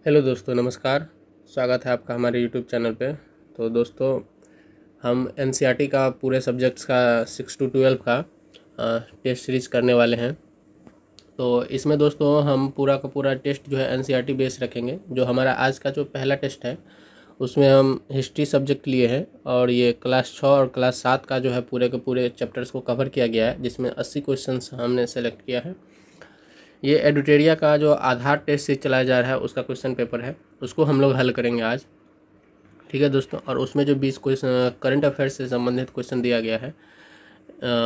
Hello दोस्तों, नमस्कार। स्वागत है आपका हमारे यूट्यूब चैनल पे। तो दोस्तों, हम एनसीईआरटी का पूरे सब्जेक्ट्स का 6 to 12 का टेस्ट सीरीज करने वाले हैं। तो इसमें दोस्तों हम पूरा का पूरा टेस्ट जो है एनसीईआरटी बेस रखेंगे। जो हमारा आज का जो पहला टेस्ट है उसमें हम हिस्ट्री सब्जेक्ट लिए हैं और ये क्लास 6 और क्लास 7 का जो है पूरे के पूरे चैप्टर्स को कवर किया गया है, जिसमें 80 क्वेश्चंस हमने सेलेक्ट किया है। ये एडुटेरिया का जो आधार टेस्ट से चलाया जा रहा है उसका क्वेश्चन पेपर है, उसको हम लोग हल करेंगे आज। ठीक है दोस्तों, और उसमें जो 20 क्वेश्चन करंट अफेयर्स से संबंधित क्वेश्चन दिया गया है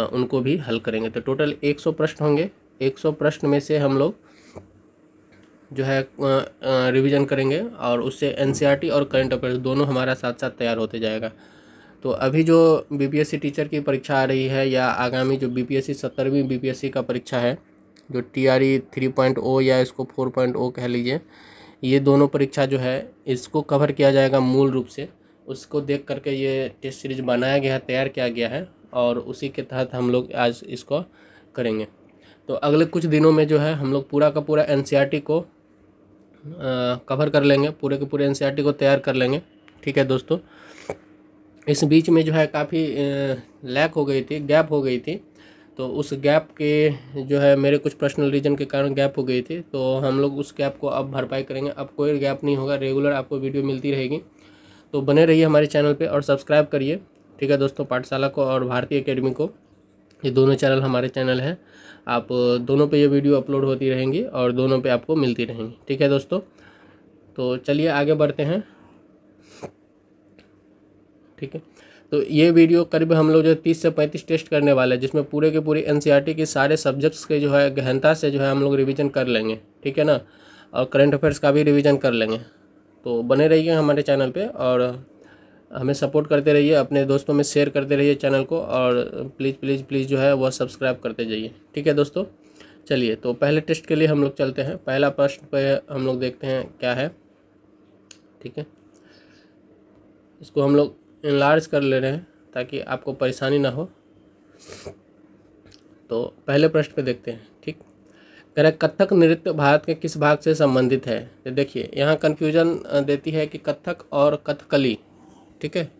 उनको भी हल करेंगे। तो टोटल 100 प्रश्न होंगे। 100 प्रश्न में से हम लोग जो है रिवीजन करेंगे और उससे एनसीईआरटी और करंट अफेयर्स दोनों हमारा साथ साथ तैयार होते जाएगा। तो अभी जो बीपीएससी टीचर की परीक्षा आ रही है या आगामी जो बीपीएससी 70वीं बीपीएससी का परीक्षा है, जो TRE 3.0 या इसको 4.0 कह लीजिए, ये दोनों परीक्षा जो है इसको कवर किया जाएगा मूल रूप से। उसको देख करके ये टेस्ट सीरीज बनाया गया है, तैयार किया गया है और उसी के तहत हम लोग आज इसको करेंगे। तो अगले कुछ दिनों में जो है हम लोग पूरा का पूरा एनसीईआरटी को कवर कर लेंगे, पूरे के पूरे एनसीईआरटी को तैयार कर लेंगे। ठीक है दोस्तों, इस बीच में जो है काफ़ी लैक हो गई थी, गैप हो गई थी। तो उस गैप के जो है मेरे कुछ पर्सनल रीजन के कारण गैप हो गई थी, तो हम लोग उस गैप को अब भरपाई करेंगे। अब कोई गैप नहीं होगा, रेगुलर आपको वीडियो मिलती रहेगी। तो बने रहिए हमारे चैनल पे और सब्सक्राइब करिए। ठीक है दोस्तों, पाठशाला को और भारतीय एकेडमी को, ये दोनों चैनल हमारे चैनल हैं। आप दोनों पे ये वीडियो अपलोड होती रहेंगी और दोनों पे आपको मिलती रहेंगी। ठीक है दोस्तों, तो चलिए आगे बढ़ते हैं। ठीक है, तो ये वीडियो करीब हम लोग जो 30 से 35 टेस्ट करने वाले हैं, जिसमें पूरे के पूरे एनसीईआरटी के सारे सब्जेक्ट्स के जो है गहनता से जो है हम लोग रिवीजन कर लेंगे। ठीक है ना, और करंट अफेयर्स का भी रिवीजन कर लेंगे। तो बने रहिए हमारे चैनल पे और हमें सपोर्ट करते रहिए, अपने दोस्तों में शेयर करते रहिए चैनल को, और प्लीज़ प्लीज़ प्लीज़ जो है वह सब्सक्राइब करते जाइए। ठीक है दोस्तों, चलिए तो पहले टेस्ट के लिए हम लोग चलते हैं। पहला प्रश्न पे हम लोग देखते हैं क्या है। ठीक है, इसको हम लोग इनलार्ज कर ले रहे हैं ताकि आपको परेशानी ना हो। तो पहले प्रश्न पे देखते हैं। ठीक, कह रहा है कथक नृत्य भारत के किस भाग से संबंधित है। तो देखिए यहाँ कन्फ्यूजन देती है कि कथक और कथकली, ठीक है,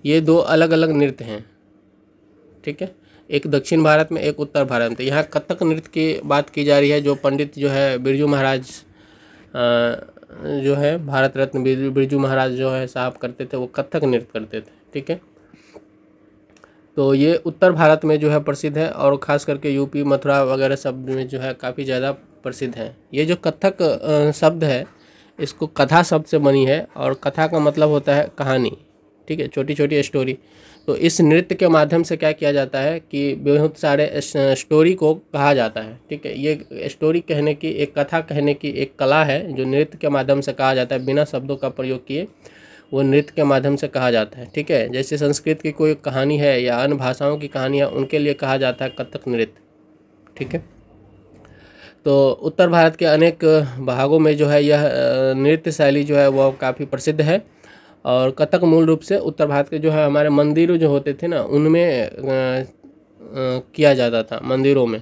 ये दो अलग अलग नृत्य हैं। ठीक है, एक दक्षिण भारत में, एक उत्तर भारत में। तो यहाँ कथक नृत्य की बात की जा रही है, जो पंडित जो है बिरजू महाराज जो है भारत रत्न बिरजू महाराज जो है साहब करते थे, वो कथक नृत्य करते थे। ठीक है, तो ये उत्तर भारत में जो है प्रसिद्ध है और ख़ास करके यूपी मथुरा वगैरह सब में जो है काफ़ी ज़्यादा प्रसिद्ध है। ये जो कथक शब्द है इसको कथा शब्द से बनी है और कथा का मतलब होता है कहानी। ठीक है, छोटी छोटी स्टोरी। तो इस नृत्य के माध्यम से क्या किया जाता है कि बहुत सारे स्टोरी को कहा जाता है। ठीक है, ये स्टोरी कहने की, एक कथा कहने की एक कला है जो नृत्य के माध्यम से कहा जाता है, बिना शब्दों का प्रयोग किए वो नृत्य के माध्यम से कहा जाता है। ठीक है, जैसे संस्कृत की कोई कहानी है या अन्य भाषाओं की कहानी है, उनके लिए कहा जाता है कथक नृत्य। ठीक है, तो उत्तर भारत के अनेक भागों में जो है यह नृत्य शैली जो है वह काफ़ी प्रसिद्ध है। और कथक मूल रूप से उत्तर भारत के जो है हमारे मंदिरों जो होते थे ना, उनमें किया जाता था, मंदिरों में।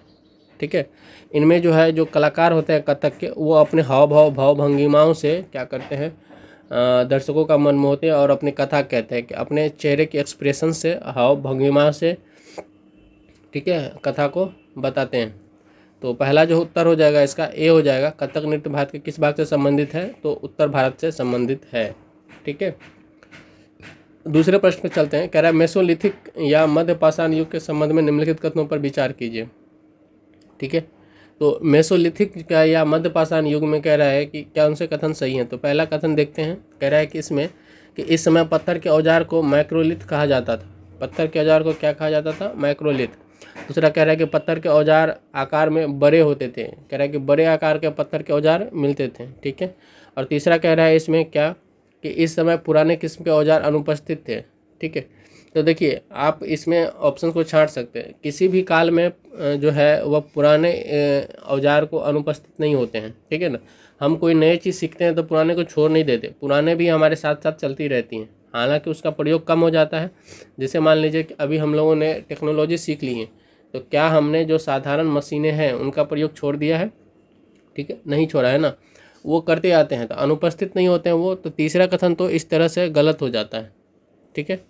ठीक है, इनमें जो है जो कलाकार होते हैं कथक के, वो अपने हाव भाव भाव भंगिमाओं से क्या करते हैं, दर्शकों का मन मोहते हैं और अपनी कथा कहते हैं कि अपने चेहरे के एक्सप्रेशन से, हाव भंगिमा से, ठीक है, कथा को बताते हैं। तो पहला जो उत्तर हो जाएगा इसका ए हो जाएगा। कथक नृत्य भारत के किस भाग से संबंधित है, तो उत्तर भारत से संबंधित है। ठीक है, दूसरे प्रश्न पे चलते हैं। कह रहा है मेसोलिथिक या मध्य पाषाण युग के संबंध में निम्नलिखित कथनों पर विचार कीजिए। ठीक है, तो मेसोलिथिक का या मध्य पाषाण युग में कह रहा है कि क्या उनसे कथन सही है। तो पहला कथन देखते हैं। कह रहा है कि इसमें कि इस समय पत्थर के औजार को माइक्रोलिथ कहा जाता था। पत्थर के औजार को क्या कहा जाता था, माइक्रोलिथ। दूसरा कह रहा है कि पत्थर के औजार आकार में बड़े होते थे। कह रहा है कि बड़े आकार के पत्थर के औजार मिलते थे। ठीक है, और तीसरा कह रहा है इसमें क्या कि इस समय पुराने किस्म के औजार अनुपस्थित थे। ठीक है, तो देखिए आप इसमें ऑप्शन को छांट सकते हैं। किसी भी काल में जो है वह पुराने औजार को अनुपस्थित नहीं होते हैं। ठीक है ना, हम कोई नई चीज़ सीखते हैं तो पुराने को छोड़ नहीं देते, पुराने भी हमारे साथ साथ चलती रहती हैं, हालांकि उसका प्रयोग कम हो जाता है। जैसे मान लीजिए कि अभी हम लोगों ने टेक्नोलॉजी सीख ली है, तो क्या हमने जो साधारण मशीनें हैं उनका प्रयोग छोड़ दिया है? ठीक है, नहीं छोड़ा है ना। वो करते आते हैं तो अनुपस्थित नहीं होते हैं वो, तो तीसरा कथन तो इस तरह से गलत हो जाता है। ठीक है,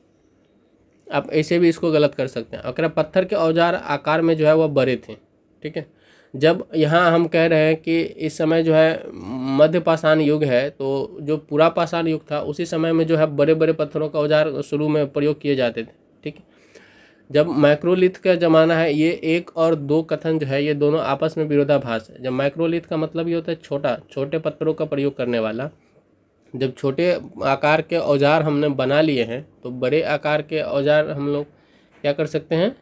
आप ऐसे भी इसको गलत कर सकते हैं। अगर पत्थर के औजार आकार में जो है वह बड़े थे। ठीक है, जब यहाँ हम कह रहे हैं कि इस समय जो है मध्य पाषाण युग है, तो जो पूरा पाषाण युग था उसी समय में जो है बड़े बड़े पत्थरों का औजार शुरू में प्रयोग किए जाते थे। ठीक है, जब माइक्रोलिथ का ज़माना है, ये 1 और 2 कथन जो है ये दोनों आपस में विरोधाभास है। जब माइक्रोलिथ का मतलब ये होता है छोटे पत्थरों का प्रयोग करने वाला। जब छोटे आकार के औजार हमने बना लिए हैं तो बड़े आकार के औजार हम लोग क्या कर सकते हैं,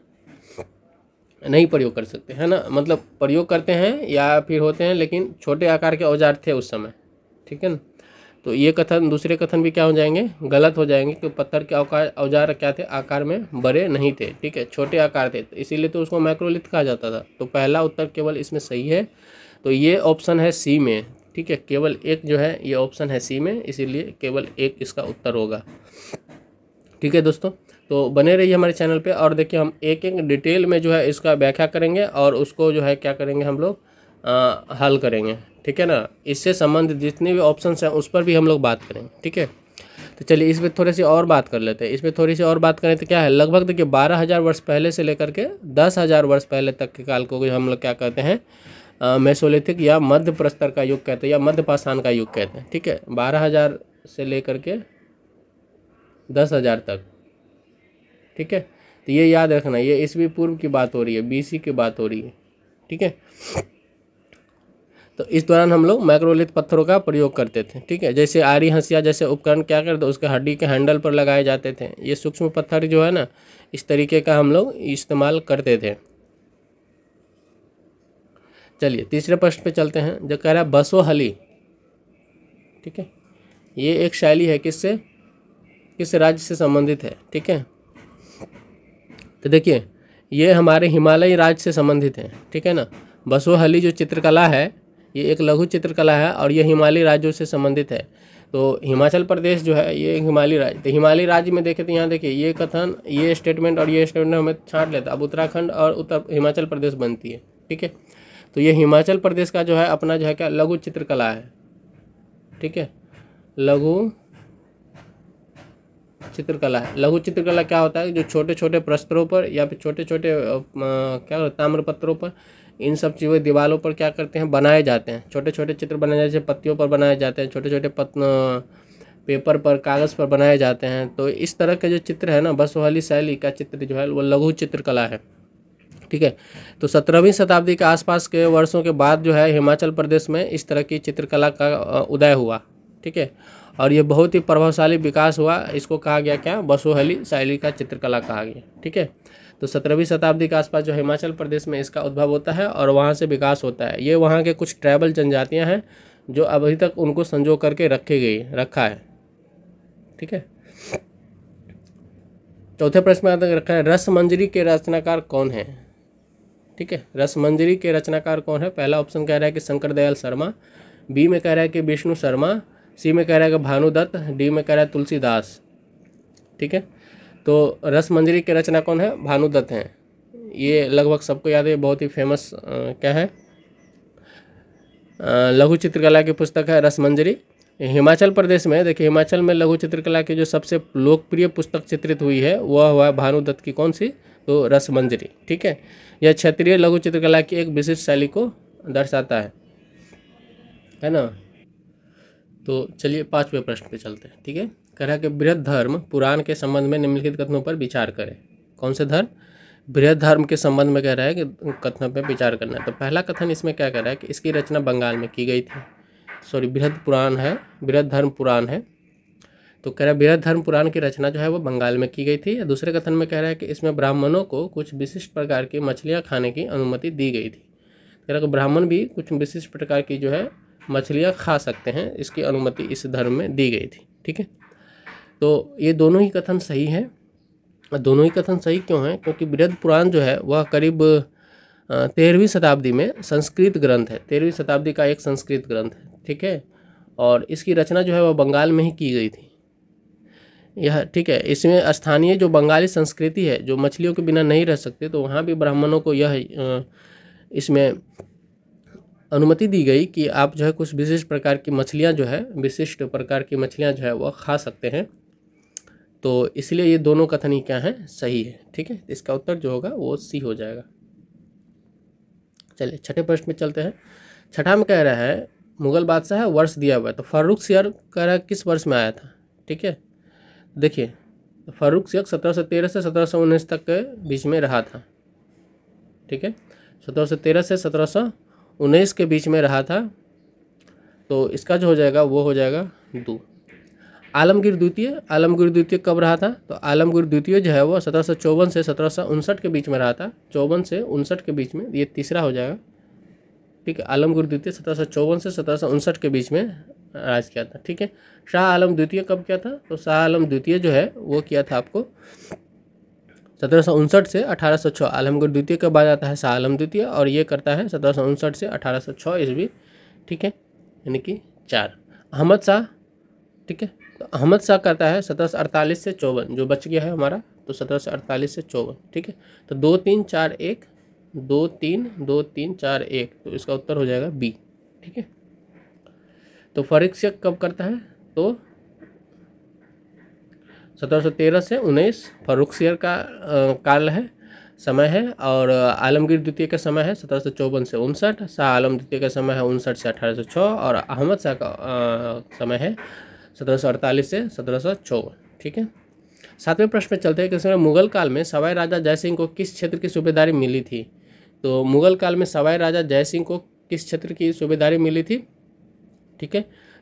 नहीं प्रयोग कर सकते, है ना। मतलब प्रयोग करते हैं या फिर होते हैं, लेकिन छोटे आकार के औजार थे उस समय। ठीक है ना, तो ये कथन दूसरे कथन भी क्या हो जाएंगे, गलत हो जाएंगे, कि पत्थर के औजार क्या थे, आकार में बड़े नहीं थे। ठीक है, छोटे आकार थे, इसीलिए तो उसको माइक्रोलिथ कहा जाता था। तो पहला उत्तर केवल इसमें सही है, तो ये ऑप्शन है सी में। ठीक है, केवल एक जो है ये ऑप्शन है सी में, इसीलिए केवल एक इसका उत्तर होगा। ठीक है दोस्तों, तो बने रहिए हमारे चैनल पे और देखिए हम एक एक डिटेल में जो है इसका व्याख्या करेंगे और उसको जो है क्या करेंगे हम लोग हल करेंगे। ठीक है ना, इससे संबंधित जितने भी ऑप्शंस हैं उस पर भी हम लोग बात करेंगे। ठीक है, तो चलिए इस पर थोड़ी सी और बात कर लेते हैं। इस पर थोड़ी सी और बात करें तो क्या है, लगभग देखिए 12,000 वर्ष पहले से लेकर के 10,000 वर्ष पहले तक के काल को हम लोग क्या कहते हैं, मेसोलिथिक या मध्य प्रस्तर का युग कहते हैं या मध्य पाषाण का युग कहते हैं। ठीक है, 12,000 से लेकर के 10,000 तक। ठीक है, तो ये याद रखना, ये ईस्वी पूर्व की बात हो रही है, BC की बात हो रही है। ठीक है, तो इस दौरान हम लोग माइक्रोलिथ पत्थरों का प्रयोग करते थे। ठीक है, जैसे आरी हंसिया जैसे उपकरण क्या करते, उसके हड्डी के हैंडल पर लगाए जाते थे। ये सूक्ष्म पत्थर जो है ना, इस तरीके का हम लोग इस्तेमाल करते थे। चलिए तीसरे प्रश्न पे चलते हैं, जो कह रहा है बसोहली। ठीक है, ये एक शैली है, किस राज्य से संबंधित है। ठीक है, तो देखिए ये हमारे हिमालयी राज्य से संबंधित है। ठीक है ना, बसोहली जो चित्रकला है ये एक लघु चित्रकला है और ये हिमालयी राज्यों से संबंधित है। तो हिमाचल प्रदेश जो है ये हिमालयी राज्य, तो हिमालयी राज्य में देखें तो यहाँ देखिए ये कथन, ये स्टेटमेंट और ये स्टेटमेंट हमें छांट लेता है। अब उत्तराखंड और हिमाचल प्रदेश बनती है। ठीक है, तो ये हिमाचल प्रदेश का जो है अपना जो है क्या लघु चित्रकला है। ठीक है, लघु चित्रकला है। लघु चित्रकला क्या होता है, जो छोटे छोटे प्रस्तरों पर या फिर छोटे छोटे क्या होता है ताम्रपत्रों पर, इन सब चीज़ें दीवारों पर क्या करते हैं, बनाए जाते हैं। छोटे छोटे चित्र बनाए जाते हैं, पत्तियों पर बनाए जाते हैं, छोटे छोटे पेपर पर, कागज़ पर बनाए जाते हैं। तो इस तरह के जो चित्र है ना, बसोहली शैली का चित्र जो है वो लघु चित्रकला है। ठीक है, तो 17वीं शताब्दी के आसपास के वर्षों के बाद जो है हिमाचल प्रदेश में इस तरह की चित्रकला का उदय हुआ। ठीक है, और ये बहुत ही प्रभावशाली विकास हुआ। इसको कहा गया क्या, बसोहली शैली का चित्रकला कहा गया। ठीक है, तो 17वीं शताब्दी के आसपास जो हिमाचल प्रदेश में इसका उद्भव होता है और वहाँ से विकास होता है। ये वहाँ के कुछ ट्राइबल जनजातियाँ हैं जो अभी तक उनको संजो करके रखा है। ठीक है, चौथे प्रश्न में रखा है रसमंजरी के रचनाकार कौन है। ठीक है, रसमंजरी के रचनाकार कौन है। पहला ऑप्शन कह रहा है कि शंकर दयाल शर्मा, बी में कह रहा है कि विष्णु शर्मा, सी में कह रहा है कि भानुदत्त, डी में कह रहा है तुलसीदास। ठीक है, तो रसमंजरी के रचना कौन है, भानुदत्त हैं। ये लगभग सबको याद है, बहुत ही फेमस क्या है लघु चित्रकला की पुस्तक है रसमंजरी। हिमाचल प्रदेश में देखिए, हिमाचल में लघु चित्रकला की जो सबसे लोकप्रिय पुस्तक चित्रित हुई है वह हुआ भानुदत्त की, कौन सी, तो रसमंजरी। ठीक है, यह क्षेत्रीय लघु चित्रकला की एक विशिष्ट शैली को दर्शाता है ना। तो चलिए 5वें प्रश्न पे चलते हैं। ठीक है, कह रहा है कि बृहद धर्म पुराण के संबंध में निम्नलिखित कथनों पर विचार करें। कौन से धर्म, बृहद धर्म के संबंध में कह रहा है कि कथनों पर विचार करना है। तो पहला कथन इसमें क्या कह रहा है कि इसकी रचना बंगाल में की गई थी। सॉरी, बृहद पुराण है, बृहद धर्म पुराण है, तो कह रहा है बृहद धर्म पुराण की रचना जो है वो बंगाल में की गई थी। दूसरे कथन में कह रहा है कि इसमें ब्राह्मणों को कुछ विशिष्ट प्रकार की मछलियाँ खाने की अनुमति दी गई थी। कह रहा है कि ब्राह्मण भी कुछ विशिष्ट प्रकार की जो है मछलियाँ खा सकते हैं, इसकी अनुमति इस धर्म में दी गई थी। ठीक है, तो ये दोनों ही कथन सही हैं। दोनों ही कथन सही क्यों हैं, क्योंकि बृहद पुराण जो है वह करीब 13वीं शताब्दी में संस्कृत ग्रंथ है, 13वीं शताब्दी का एक संस्कृत ग्रंथ है। ठीक है, और इसकी रचना जो है वह बंगाल में ही की गई थी यह। ठीक है, इसमें स्थानीय जो बंगाली संस्कृति है, जो मछलियों के बिना नहीं रह सकते, तो वहाँ भी ब्राह्मणों को यह इसमें अनुमति दी गई कि आप जो है कुछ विशिष्ट प्रकार की मछलियाँ जो है जो है वह खा सकते हैं। तो इसलिए ये दोनों कथन ही क्या है, सही है। ठीक है, इसका उत्तर जो होगा वो सी हो जाएगा। चलिए छठे प्रश्न में चलते हैं। छठा में कह रहा है मुगल बादशाह है, वर्ष दिया हुआ है, तो फर्रुखसियर कह रहा है किस वर्ष में आया था। ठीक है, देखिए फर्रुखसियर 1713 से 1719 तक के बीच में रहा था। ठीक है, 1713 से 1719 के बीच में रहा था। तो इसका जो हो जाएगा वो हो जाएगा 2। आलमगीर द्वितीय कब रहा था, तो आलमगीर द्वितीय जो है वो 1754 से 1759 के बीच में रहा था। 54 से 59 के बीच में, ये तीसरा हो जाएगा। ठीक है, आलमगीर द्वितीय 1754 से 1759 के बीच में राज किया था। ठीक है, शाह आलम द्वितीय कब किया था, तो शाह आलम द्वितीय जो है वो किया था आपको 1759 से 1806। आलमगीर द्वितीय के बाद आता है शाह आलम द्वितीय, और ये करता है 1759 से 1806 ईस्वी। ठीक है, यानी कि 4। अहमद शाह, ठीक है, तो अहमद शाह करता है 1748 से 54, जो बच गया है हमारा, तो 1748 से 54। ठीक है, तो 2 3 4 1 2 3 2 3 4 1, तो इसका उत्तर हो जाएगा बी। ठीक है, तो फर्रुखसियर कब करता है, तो 1713 से 19 फर्रुखसियर का काल है, समय है। और आलमगीर द्वितीय का समय है 1754 से 59, शाह आलम द्वितीय का समय है 59 से 1806, और अहमद शाह का समय है 1748 से 1754। ठीक है, 7वें प्रश्न पे चलते हैं कि इसमें मुगल काल में सवाई राजा जयसिंह को किस क्षेत्र की सूबेदारी मिली थी। तो मुगल काल में सवाई राजा जयसिंह को किस क्षेत्र की सूबेदारी मिली थी। ठीक है,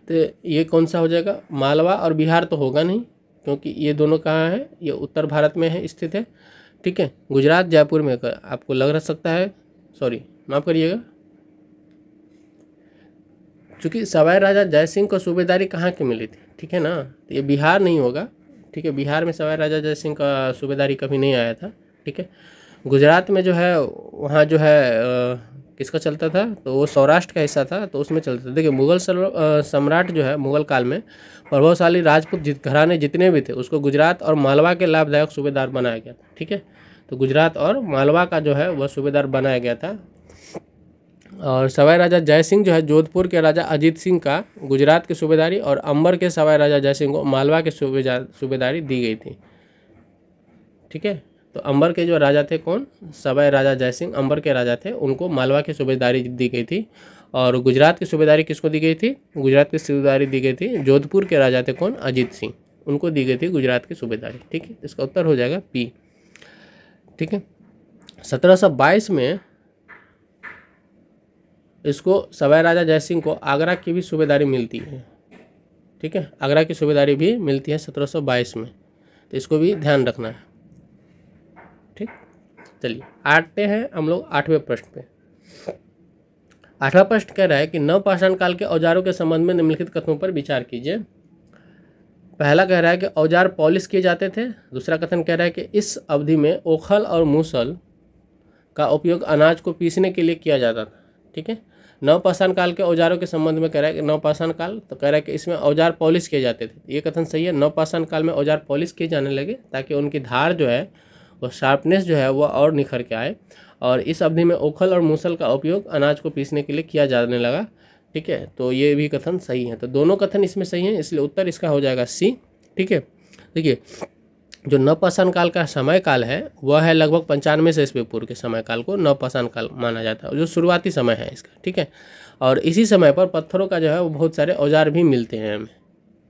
तो ये कौन सा हो जाएगा, मालवा और बिहार तो होगा नहीं, क्योंकि ये दोनों कहाँ है, ये उत्तर भारत में है, स्थित है। ठीक है, गुजरात जयपुर में आपको लग रह सकता है, सॉरी माफ़ करिएगा, चूँकि सवाई राजा जयसिंह को सूबेदारी कहाँ की मिली थी। ठीक है ना, तो ये बिहार नहीं होगा। ठीक है, बिहार में सवाई राजा जयसिंह का सूबेदारी कभी नहीं आया था। ठीक है, गुजरात में जो है वहाँ जो है किसका चलता था, तो वो सौराष्ट्र का हिस्सा था, तो उसमें चलता था। देखिए मुगल सम्राट जो है मुगल काल में प्रभावशाली राजपूत घराने जितने भी थे उसको गुजरात और मालवा के लाभदायक सूबेदार बनाया गया था। ठीक है, तो गुजरात और मालवा का जो है वह सूबेदार बनाया गया था। और सवाई राजा जयसिंह जो है जोधपुर के राजा अजीत सिंह का गुजरात की सूबेदारी, और अंबर के सवाई राजा जयसिंह को मालवा की सूबेदारी दी गई थी। ठीक है, तो अंबर के जो राजा थे कौन, सवाई राजा जयसिंह अंबर के राजा थे, उनको मालवा की सूबेदारी दी गई थी। और गुजरात की सूबेदारी किसको दी गई थी, गुजरात की सूबेदारी दी गई थी जोधपुर के राजा थे कौन, अजीत सिंह, उनको दी गई थी गुजरात की सूबेदारी। ठीक है, इसका उत्तर हो जाएगा पी। ठीक है, 1722 में इसको सवाई राजा जयसिंह को आगरा की भी सूबेदारी मिलती है। ठीक है, आगरा की सूबेदारी भी मिलती है 1722 में, तो इसको भी ध्यान रखना है। ठीक, चलिए आते हैं हम लोग 8वें प्रश्न पे। 8वां प्रश्न कह रहा है कि नवपाषाण काल के औजारों के संबंध में निम्नलिखित कथनों पर विचार कीजिए। पहला कह रहा है कि औजार पॉलिश किए जाते थे। दूसरा कथन कह रहा है कि इस अवधि में ओखल और मूसल का उपयोग अनाज को पीसने के लिए किया जाता था। ठीक है, नवपाषाण काल के औजारों के संबंध में कह रहा है कि नवपाषाण काल, तो कह रहा है कि इसमें औजार पॉलिश किए जाते थे। ये कथन सही है, नवपाषाण काल में औजार पॉलिश किए जाने लगे ताकि उनकी धार जो है वो शार्पनेस जो है वो और निखर के आए। और इस अवधि में ओखल और मूसल का उपयोग अनाज को पीसने के लिए किया जाने लगा। ठीक है, तो ये भी कथन सही है, तो दोनों कथन इसमें सही हैं, इसलिए उत्तर इसका हो जाएगा सी। ठीक है, देखिए जो नवपाषाण काल का समय काल है वह है लगभग 95 से ईस्वी पूर्व के समय काल को नवपाषाण काल माना जाता है, जो शुरुआती समय है इसका। ठीक है, और इसी समय पर पत्थरों का जो है वो बहुत सारे औजार भी मिलते हैं हमें,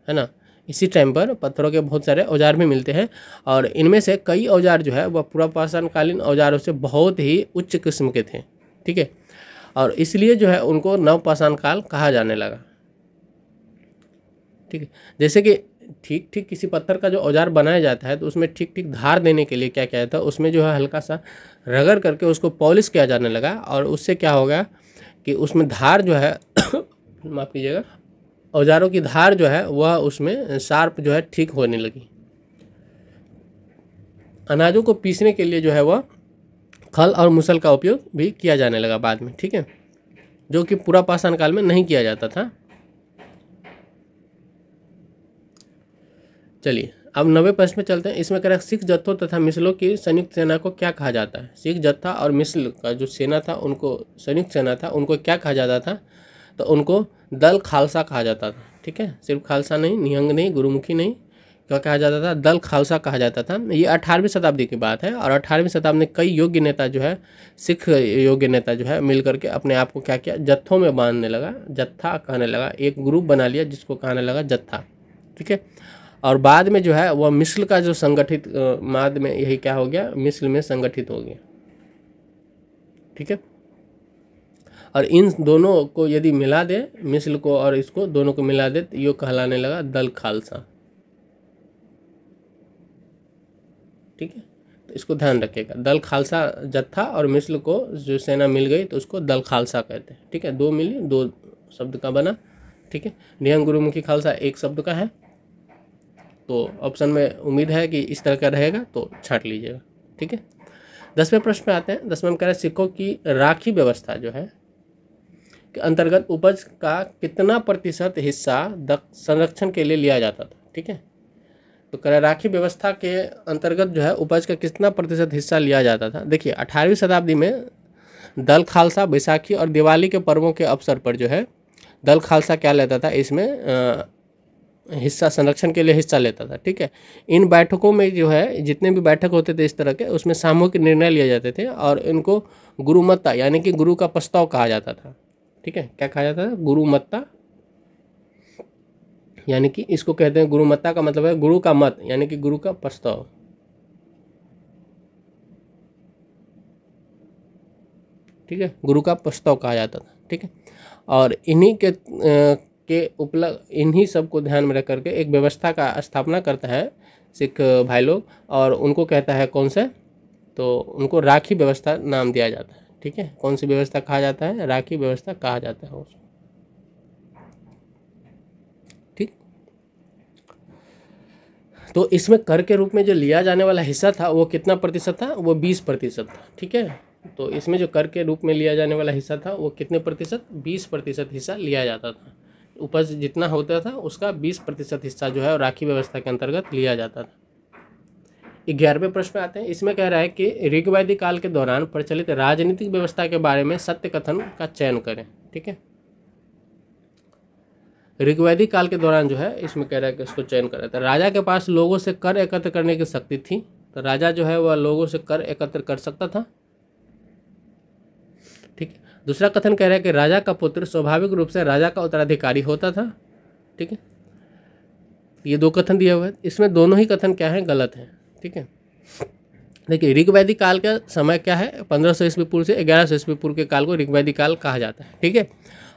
है ना। इसी टाइम पर पत्थरों के बहुत सारे औजार भी मिलते हैं, और इनमें से कई औजार जो है वह पुरापाषाण कालीन औजारों से बहुत ही उच्च किस्म के थे। ठीक है, और इसलिए जो है उनको नवपाषाण काल कहा जाने लगा। ठीक है, जैसे कि ठीक ठीक किसी पत्थर का जो औजार बनाया जाता है तो उसमें ठीक ठीक धार देने के लिए क्या किया जाता है, उसमें जो है हल्का सा रगड़ करके उसको पॉलिश किया जाने लगा, और उससे क्या होगा कि उसमें धार जो है माफ़ कीजिएगा, औजारों की धार जो है वह उसमें शार्प जो है ठीक होने लगी। अनाजों को पीसने के लिए जो है वह खल और मूसल का उपयोग भी किया जाने लगा बाद में। ठीक है, जो कि पुरापाषाण काल में नहीं किया जाता था। चलिए अब 90 प्रश्न में चलते हैं। इसमें कह रहा है सिख जत्थों तथा मिसलों की संयुक्त सेना को क्या कहा जाता है। सिख जत्था और मिसल का जो सेना था, उनको संयुक्त सेना था, उनको क्या कहा जाता था, तो उनको दल खालसा कहा जाता था। ठीक है, सिर्फ खालसा नहीं, निहंग नहीं, गुरुमुखी नहीं, क्या कहा जाता था, दल खालसा कहा जाता था। ये 18वीं शताब्दी की बात है, और 18वीं शताब्दी में कई योग्य नेता जो है, सिख योग्य नेता जो है, मिल करके अपने आप को क्या किया, जत्थों में बांधने लगा, जत्था कहने लगा, एक ग्रुप बना लिया जिसको कहने लगा जत्था। ठीक है, और बाद में जो है वह मिस्ल का जो संगठित, बाद में यही क्या हो गया, मिस्ल में संगठित हो गया। ठीक है, और इन दोनों को यदि मिला दे, मिस्ल को और इसको दोनों को मिला दे, तो ये कहलाने लगा दल खालसा। ठीक है, तो इसको ध्यान रखिएगा, दल खालसा जत्था और मिस्ल को जो सेना मिल गई तो उसको दल खालसा कहते हैं। ठीक है, दो मिली, दो शब्द का बना। ठीक है, निहंग गुरुमुखी खालसा एक शब्द का है। तो ऑप्शन में उम्मीद है कि इस तरह का रहेगा, तो छांट लीजिएगा। ठीक है, 10वें प्रश्न में आते हैं। 10वें में कह रहे हैं सिखों की राखी व्यवस्था जो है के अंतर्गत उपज का कितना प्रतिशत हिस्सा संरक्षण के लिए लिया जाता था। ठीक है, तो कह रहे राखी व्यवस्था के अंतर्गत जो है उपज का कितना प्रतिशत हिस्सा लिया जाता था। देखिए 18वीं शताब्दी में दल खालसा बैसाखी और दिवाली के पर्वों के अवसर पर जो है दल खालसा क्या लेता था, इसमें हिस्सा, संरक्षण के लिए हिस्सा लेता था। ठीक है, इन बैठकों में जो है जितने भी बैठक होते थे इस तरह के, उसमें सामूहिक निर्णय लिए जाते थे और इनको गुरुमत्ता यानी कि गुरु का प्रस्ताव कहा जाता था। ठीक है, क्या कहा जाता था, गुरुमत्ता, यानी कि इसको कहते हैं, गुरुमत्ता का मतलब है गुरु का मत, यानी कि गुरु का प्रस्ताव। ठीक है, गुरु का प्रस्ताव कहा जाता था। ठीक है, और इन्हीं के उपलब्ध, इन्हीं सब को ध्यान में रख करके एक व्यवस्था का स्थापना करता है सिख भाई लोग, और उनको कहता है कौन से, तो उनको राखी व्यवस्था नाम दिया जाता है। ठीक है, कौन सी व्यवस्था कहा जाता है, राखी व्यवस्था कहा जाता है उसको। ठीक, तो इसमें कर के रूप में जो लिया जाने वाला हिस्सा था वो कितना प्रतिशत था, वो 20% था। ठीक है, तो इसमें जो कर के रूप में लिया जाने वाला हिस्सा था वो कितने प्रतिशत, 20% हिस्सा लिया जाता था। उपज जितना होता था उसका 20% हिस्सा जो है राखी व्यवस्था के अंतर्गत लिया जाता था। 11वें प्रश्न में आते हैं। इसमें कह रहा है कि ऋग्वैदिक काल के दौरान प्रचलित राजनीतिक व्यवस्था के बारे में सत्य कथन का चयन करें। ठीक है, ऋग्वैदिक काल के दौरान जो है इसमें कह रहा है कि इसको चयन करा था। राजा के पास लोगों से कर एकत्र करने की शक्ति थी, तो राजा जो है वह लोगों से कर एकत्र कर सकता था। ठीक है, दूसरा कथन कह रहा है कि राजा का पुत्र स्वाभाविक रूप से राजा का उत्तराधिकारी होता था। ठीक है, ये दो कथन दिए हुए हैं, इसमें दोनों ही कथन क्या है, गलत है। ठीक है, देखिए ऋग्वैदिक काल का समय क्या है, 1500 ईस्वी पूर्व से 1100 ईस्वी पूर्व के काल को ऋग्वैदिक काल कहा जाता है। ठीक है,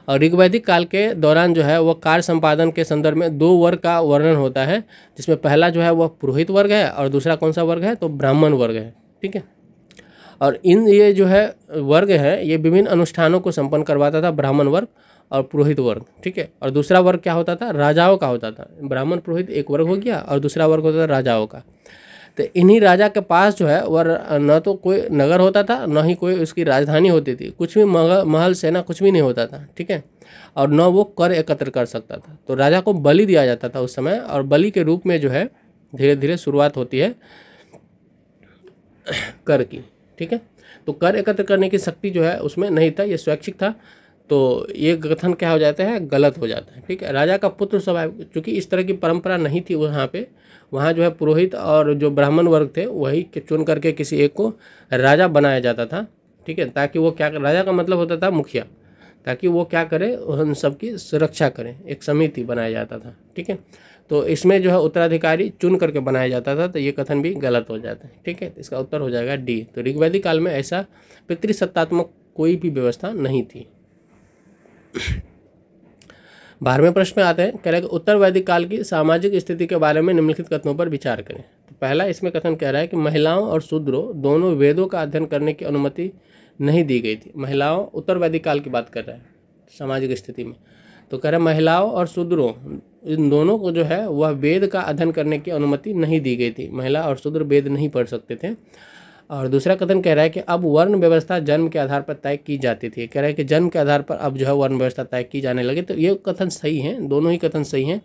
और ऋग्वैदिक काल के दौरान जो है वह कार्य संपादन के संदर्भ में 2 वर्ग का वर्णन होता है, जिसमें पहला जो है वह पुरोहित वर्ग है और दूसरा कौन सा वर्ग है, तो ब्राह्मण वर्ग है। ठीक है, और ये जो है वर्ग है ये विभिन्न अनुष्ठानों को संपन्न करवाता था, ब्राह्मण वर्ग और पुरोहित वर्ग। ठीक है, और दूसरा वर्ग क्या होता था, राजाओं का होता था। ब्राह्मण पुरोहित एक वर्ग हो गया और दूसरा वर्ग होता था राजाओं का। तो इन्हीं राजा के पास जो है वह न तो कोई नगर होता था, न ही कोई उसकी राजधानी होती थी, कुछ भी महल सेना कुछ भी नहीं होता था। ठीक है, और न वो कर एकत्र कर सकता था। तो राजा को बलि दिया जाता था उस समय, और बलि के रूप में जो है धीरे धीरे शुरुआत होती है कर की। ठीक है, तो कर एकत्र करने की शक्ति जो है उसमें नहीं था, ये स्वैच्छिक था। तो ये कथन क्या हो जाता है, गलत हो जाता है। ठीक है, राजा का पुत्र स्वाभाविक, चूँकि इस तरह की परंपरा नहीं थी वहाँ पे, वहाँ जो है पुरोहित और जो ब्राह्मण वर्ग थे वही चुन करके किसी एक को राजा बनाया जाता था। ठीक है, ताकि वो क्या, राजा का मतलब होता था मुखिया, ताकि वो क्या करे, उन सबकी सुरक्षा करें, एक समिति बनाया जाता था। ठीक है, तो इसमें जो है उत्तराधिकारी चुन करके बनाया जाता था, तो ये कथन भी गलत हो जाता है। ठीक है, इसका उत्तर हो जाएगा डी। तो ऋग्वैदिक काल में ऐसा पितृसत्तात्मक कोई भी व्यवस्था नहीं थी। 12वें प्रश्न में आते हैं, कह रहे हैं कि उत्तर वैदिक काल की सामाजिक स्थिति के बारे में निम्नलिखित कथनों पर विचार करें। तो पहला इसमें कथन कह रहा है कि महिलाओं और शूद्रों दोनों वेदों का अध्ययन करने की अनुमति नहीं दी गई थी। महिलाओं, उत्तर वैदिक काल की बात कर रहा है सामाजिक स्थिति में, तो कह रहे हैं महिलाओं और शूद्रों इन दोनों को जो है वह वेद का अध्ययन करने की अनुमति नहीं दी गई थी। महिला और शूद्र वेद नहीं पढ़ सकते थे। और दूसरा कथन कह रहा है कि अब वर्ण व्यवस्था जन्म के आधार पर तय की जाती थी। कह रहा है कि जन्म के आधार पर अब जो है वर्ण व्यवस्था तय की जाने लगी। तो ये कथन सही है, दोनों ही कथन सही हैं।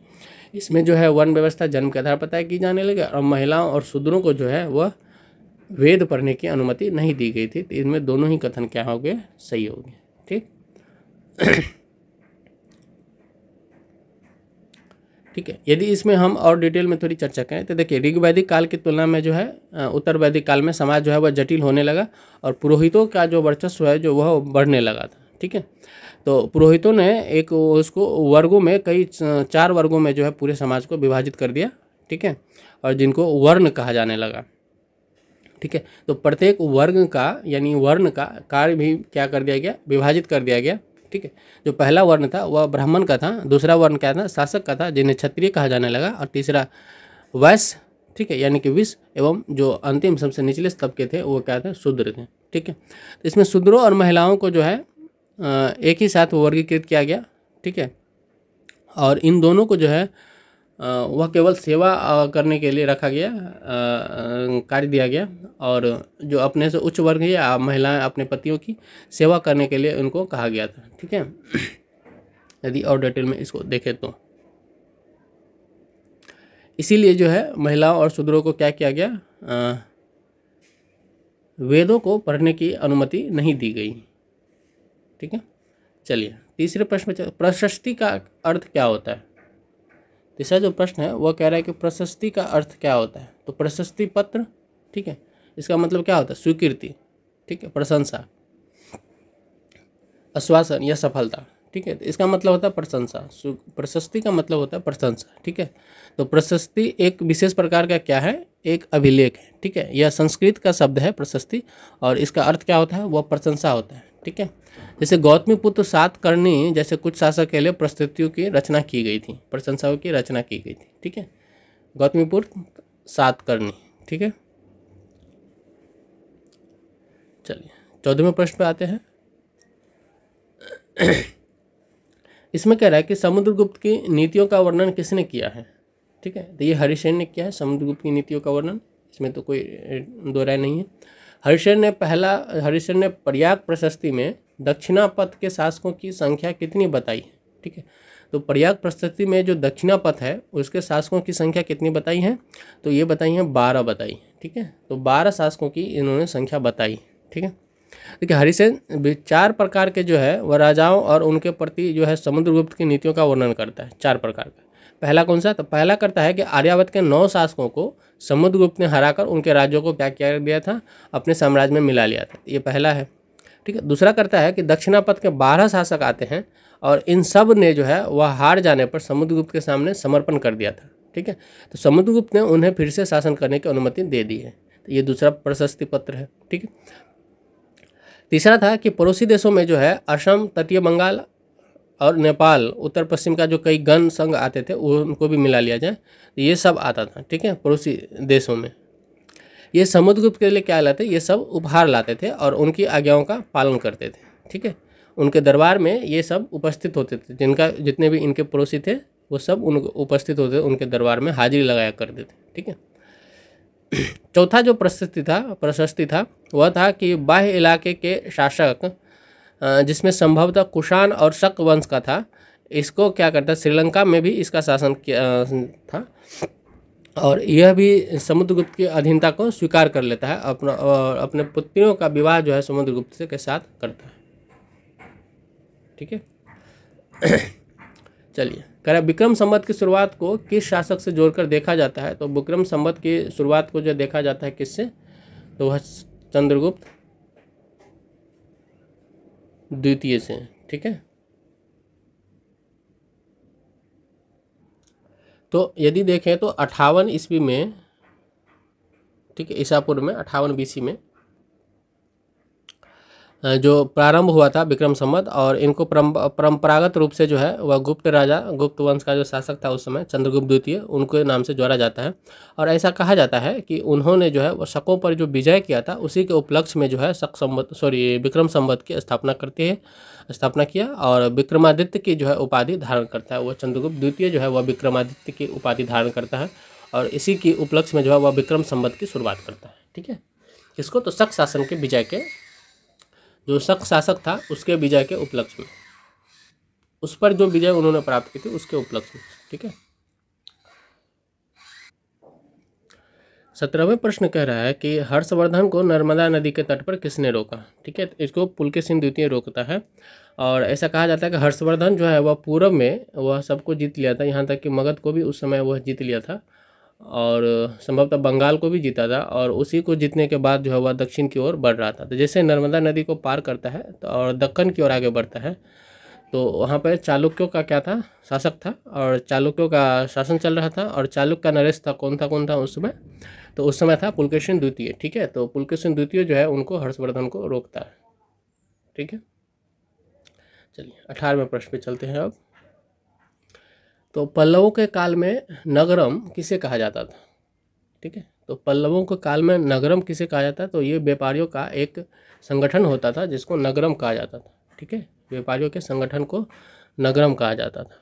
इसमें जो है वर्ण व्यवस्था जन्म के आधार पर तय की जाने लगी और महिलाओं और शूद्रों को जो है वह वेद पढ़ने की अनुमति नहीं दी गई थी। तो इनमें दोनों ही कथन क्या हो गए, सही हो गए। ठीक ठीक है। यदि इसमें हम और डिटेल में थोड़ी चर्चा करें तो देखिए, ऋग वैदिक काल की तुलना में जो है उत्तर वैदिक काल में समाज जो है वह जटिल होने लगा और पुरोहितों का जो वर्चस्व है जो वह बढ़ने लगा था। ठीक है, तो पुरोहितों ने एक उसको वर्गों में, कई 4 वर्गों में जो है पूरे समाज को विभाजित कर दिया। ठीक है, और जिनको वर्ण कहा जाने लगा। ठीक है, तो प्रत्येक वर्ग का यानी वर्ण का कार्य भी क्या कर दिया गया, विभाजित कर दिया गया। ठीक है, जो पहला वर्ण था वह ब्राह्मण का था, दूसरा वर्ण क्या था, शासक का था जिन्हें क्षत्रिय कहा जाने लगा, और तीसरा वैश्य, ठीक है, यानी कि विश्व, एवं जो अंतिम सबसे निचले तबके थे वो क्या थे, शूद्र थे। ठीक है, तो इसमें शूद्रों और महिलाओं को जो है एक ही साथ वर्गीकृत किया गया। ठीक है, और इन दोनों को जो है वह केवल सेवा करने के लिए रखा गया, कार्य दिया गया, और जो अपने से उच्च वर्ग है या महिलाएं अपने पतियों की सेवा करने के लिए उनको कहा गया था। ठीक है, यदि और डिटेल में इसको देखें तो इसीलिए जो है महिलाओं और शूद्रों को क्या किया गया, वेदों को पढ़ने की अनुमति नहीं दी गई। ठीक है, चलिए तीसरे प्रश्न में, प्रशस्ति का अर्थ क्या होता है। तीसरा जो प्रश्न है वह कह रहा है कि प्रशस्ति का अर्थ क्या होता है। तो प्रशस्ति पत्र, ठीक है, इसका मतलब क्या होता है, स्वीकृति, ठीक है, प्रशंसा, आश्वासन या सफलता। ठीक है, तो इसका मतलब होता है प्रशंसा। प्रशस्ति का मतलब होता है प्रशंसा। ठीक है, तो प्रशस्ति एक विशेष प्रकार का क्या है, एक अभिलेख है। ठीक है, यह संस्कृत का शब्द है प्रशस्ति, और इसका अर्थ क्या होता है, वह प्रशंसा होता है। ठीक है, जैसे गौतमी पुत्र सातकर्णी जैसे कुछ शासक के लिए प्रस्तुतियों की रचना की गई थी, प्रशंसाओं की रचना की गई थी। ठीक है, गौतमी पुत्र सातकर्णी। ठीक है, चलिए 14वें प्रश्न पे आते हैं। इसमें कह रहा है कि समुद्रगुप्त की नीतियों का वर्णन किसने किया है। ठीक है, तो ये हरिसेन ने किया है समुद्रगुप्त की नीतियों का वर्णन, इसमें तो कोई दो राय नहीं है। हरिसेन ने पर्याग प्रशस्ति में दक्षिणापथ के शासकों की संख्या कितनी बताई है। ठीक है, तो पर्याग प्रशस्ति में जो दक्षिणापथ है उसके शासकों की संख्या कितनी बताई है, तो ये बताई है 12 बताई है। ठीक है, तो 12 शासकों की इन्होंने संख्या बताई। ठीक है, देखिए हरिसेन 4 प्रकार के जो है वह राजाओं और उनके प्रति जो है समुद्रगुप्त की नीतियों का वर्णन करता है, 4 प्रकार का। पहला कौन सा, तो पहला करता है कि आर्यावर्त के 9 शासकों को समुद्रगुप्त ने हराकर उनके राज्यों को क्या किया दिया था, अपने साम्राज्य में मिला लिया था, ये पहला है। ठीक है, दूसरा करता है कि दक्षिणापथ के 12 शासक आते हैं और इन सब ने जो है वह हार जाने पर समुद्रगुप्त के सामने समर्पण कर दिया था। ठीक है, तो समुद्रगुप्त ने उन्हें फिर से शासन करने की अनुमति दे दी है, तो ये दूसरा प्रशस्ति पत्र है। ठीक है, तीसरा था कि पड़ोसी देशों में जो है असम, तटीय बंगाल और नेपाल, उत्तर पश्चिम का जो कई गण संघ आते थे उनको भी मिला लिया जाए, ये सब आता था। ठीक है, पड़ोसी देशों में ये समुद्रगुप्त के लिए क्या लाते, ये सब उपहार लाते थे और उनकी आज्ञाओं का पालन करते थे। ठीक है, उनके दरबार में ये सब उपस्थित होते थे, जितने भी इनके पड़ोसी थे वो सब उनको उपस्थित होते, उनके दरबार में हाजिरी लगाया करते थे। ठीक है, चौथा जो प्रशस्ति था वह था कि बाह्य इलाके के शासक, जिसमें संभवतः कुषाण और शक वंश का था, इसको क्या करता, श्रीलंका में भी इसका शासन किया था, और यह भी समुद्रगुप्त की अधीनता को स्वीकार कर लेता है, अपने पुत्रियों का विवाह जो है समुद्रगुप्त के साथ करता है। ठीक है, चलिए कह रहा विक्रम संवत की शुरुआत को किस शासक से जोड़कर देखा जाता है। तो विक्रम संवत की शुरुआत को जो देखा जाता है किससे, तो वह चंद्रगुप्त द्वितीय से। ठीक है, तो यदि देखें तो 58 ईस्वी में, ठीक है, ईसा पूर्व में 58 BC में जो प्रारंभ हुआ था विक्रम संवत, और इनको परंपरागत रूप से जो है वह गुप्त राजा, गुप्त वंश का जो शासक था उस समय चंद्रगुप्त द्वितीय, उनके नाम से जोड़ा जाता है। और ऐसा कहा जाता है कि उन्होंने जो है वह शकों पर जो विजय किया था उसी के उपलक्ष्य में जो है विक्रम संवत की स्थापना किया, और विक्रमादित्य की जो है उपाधि धारण करता है। वह चंद्रगुप्त द्वितीय जो है वह विक्रमादित्य की उपाधि धारण करता है, और इसी की उपलक्ष्य में जो है वह विक्रम संवत की शुरुआत करता है। ठीक है, किसको? तो शक शासन के विजय के, जो शक शासक था उसके विजय के उपलक्ष्य में, उस पर जो विजय उन्होंने प्राप्त की थी उसके उपलक्ष्य में। ठीक है। 17वें प्रश्न कह रहा है कि हर्षवर्धन को नर्मदा नदी के तट पर किसने रोका? ठीक है, इसको पुलकेशिन द्वितीय रोकता है। और ऐसा कहा जाता है कि हर्षवर्धन जो है वह पूर्व में वह सबको जीत लिया था, यहाँ तक कि मगध को भी उस समय वह जीत लिया था, और संभवतः बंगाल को भी जीता था, और उसी को जीतने के बाद जो है वह दक्षिण की ओर बढ़ रहा था। तो जैसे नर्मदा नदी को पार करता है तो और दक्कन की ओर आगे बढ़ता है, तो वहाँ पर चालुक्यों का क्या था? शासक था, और चालुक्यों का शासन चल रहा था, और चालुक्य का नरेश था, कौन था उस समय? तो उस समय था पुलकेशिन द्वितीय। ठीक है, तो पुलकेशिन द्वितीय जो है उनको हर्षवर्धन को रोकता है। ठीक है, चलिए 18वें प्रश्न पे चलते हैं अब। तो पल्लवों के काल में नगरम किसे कहा जाता था? ठीक है, तो पल्लवों के काल में नगरम किसे कहा जाता है? तो ये व्यापारियों का एक संगठन होता था जिसको नगरम कहा जाता था। ठीक है, व्यापारियों के संगठन को नगरम कहा जाता था।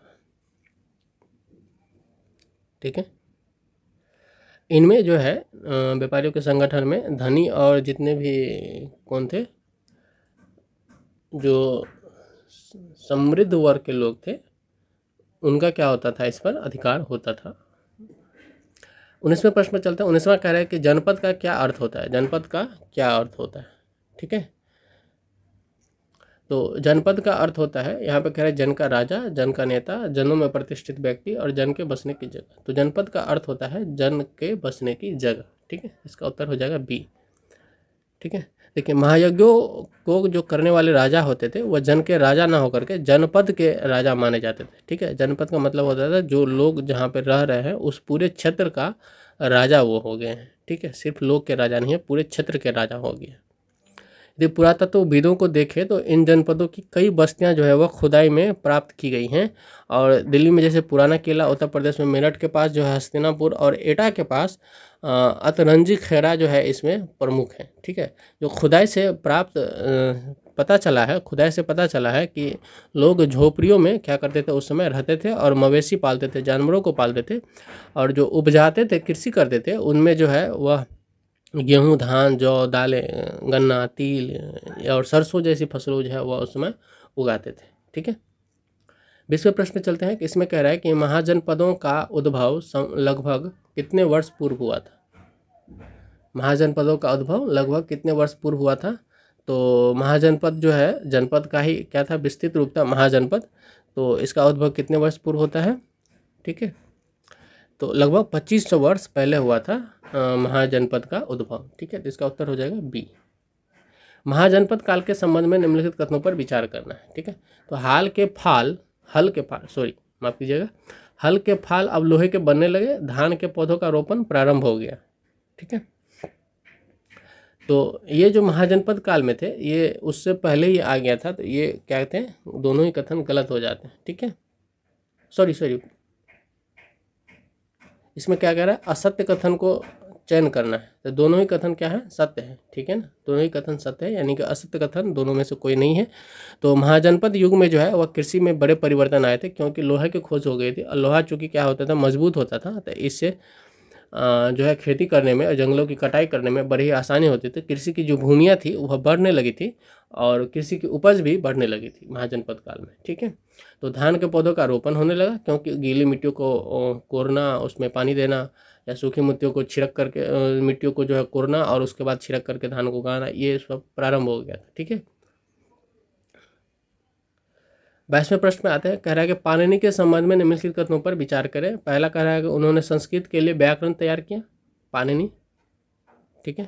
ठीक है, इनमें जो है व्यापारियों के संगठन में धनी और जितने भी कौन थे, जो समृद्ध वर्ग के लोग थे, उनका क्या होता था? इस पर अधिकार होता था। 19वें प्रश्न में चलते हैं। 19वां कह रहा है कि जनपद का क्या अर्थ होता है? जनपद का क्या अर्थ होता है? ठीक है, तो जनपद का अर्थ होता है, यहाँ पे कह रहे हैं जन का राजा, जन का नेता, जनों में प्रतिष्ठित व्यक्ति और जन के बसने की जगह। तो जनपद का अर्थ होता है जन के बसने की जगह। ठीक है, इसका उत्तर हो जाएगा बी। ठीक है, देखिए महायज्ञों को जो करने वाले राजा होते थे वह जन के राजा ना होकर के जनपद के राजा माने जाते थे। ठीक है, जनपद का मतलब होता था जो लोग जहाँ पे रह रहे हैं उस पूरे क्षेत्र का राजा वो हो गए हैं। ठीक है, सिर्फ लोग के राजा नहीं है, पूरे क्षेत्र के राजा हो गए। यदि पुरातत्वविदों को देखें तो इन जनपदों की कई बस्तियां जो है वह खुदाई में प्राप्त की गई हैं। और दिल्ली में जैसे पुराना किला, उत्तर प्रदेश में मेरठ के पास जो है हस्तिनापुर, और एटा के पास अतरंजी खेरा जो है इसमें प्रमुख है। ठीक है, जो खुदाई से प्राप्त पता चला है, खुदाई से पता चला है कि लोग झोपड़ियों में क्या करते थे उस समय रहते थे, और मवेशी पालते थे, जानवरों को पालते थे, और जो उपजाते थे, कृषि करते थे, उनमें जो है वह गेहूँ, धान, जौ, दालें, गन्ना, तिल और सरसों जैसी फसलों जो है वह उस समय उगाते थे। ठीक है, 20वें प्रश्न में चलते हैं कि इसमें कह रहा है कि महाजनपदों का उद्भव लगभग कितने वर्ष पूर्व हुआ था? महाजनपदों का उद्भव लगभग कितने वर्ष पूर्व हुआ था? तो महाजनपद जो है जनपद का ही क्या था? विस्तृत रूप था महाजनपद। तो इसका उद्भव कितने वर्ष पूर्व होता है? ठीक है, तो लगभग 2500 वर्ष पहले हुआ था महाजनपद का उद्भव। ठीक है, तो इसका उत्तर हो जाएगा बी। महाजनपद काल के संबंध में निम्नलिखित कथनों पर विचार करना है। ठीक है, तो हल के फाल माफ कीजिएगा, हल के फाल अब लोहे के बनने लगे, धान के पौधों का रोपण प्रारंभ हो गया। ठीक है, तो ये जो महाजनपद काल में थे ये उससे पहले ही आ गया था, तो ये क्या कहते हैं, दोनों ही कथन गलत हो जाते हैं। ठीक है, सॉरी इसमें क्या कह रहा है? असत्य कथन को चयन करना है, तो दोनों ही कथन क्या है? सत्य है। ठीक है ना, दोनों ही कथन सत्य है, यानी कि असत्य कथन दोनों में से कोई नहीं है। तो महाजनपद युग में जो है वह कृषि में बड़े परिवर्तन आए थे, क्योंकि लोहा की खोज हो गई थी, और लोहा चूँकि क्या होता था? मजबूत होता था, तो इससे जो है खेती करने में और जंगलों की कटाई करने में बड़ी आसानी होती थी। कृषि की जो भूमियाँ थी वह बढ़ने लगी थी, और कृषि की उपज भी बढ़ने लगी थी महाजनपद काल में। ठीक है, तो धान के पौधों का रोपण होने लगा, क्योंकि गीली मिट्टियों को कोरना, उसमें पानी देना, या सूखी मिट्टियों को छिड़क करके मिट्टियों को जो है कोरना और उसके बाद छिड़क करके धान को उगाना, ये सब प्रारंभ हो गया था। ठीक है, 22वें प्रश्न में आते हैं। कह रहा है कि पाणिनि के संबंध में निम्नलिखित कथनों पर विचार करें। पहला कह रहा है कि उन्होंने संस्कृत के लिए व्याकरण तैयार किया, पाणिनि। ठीक है,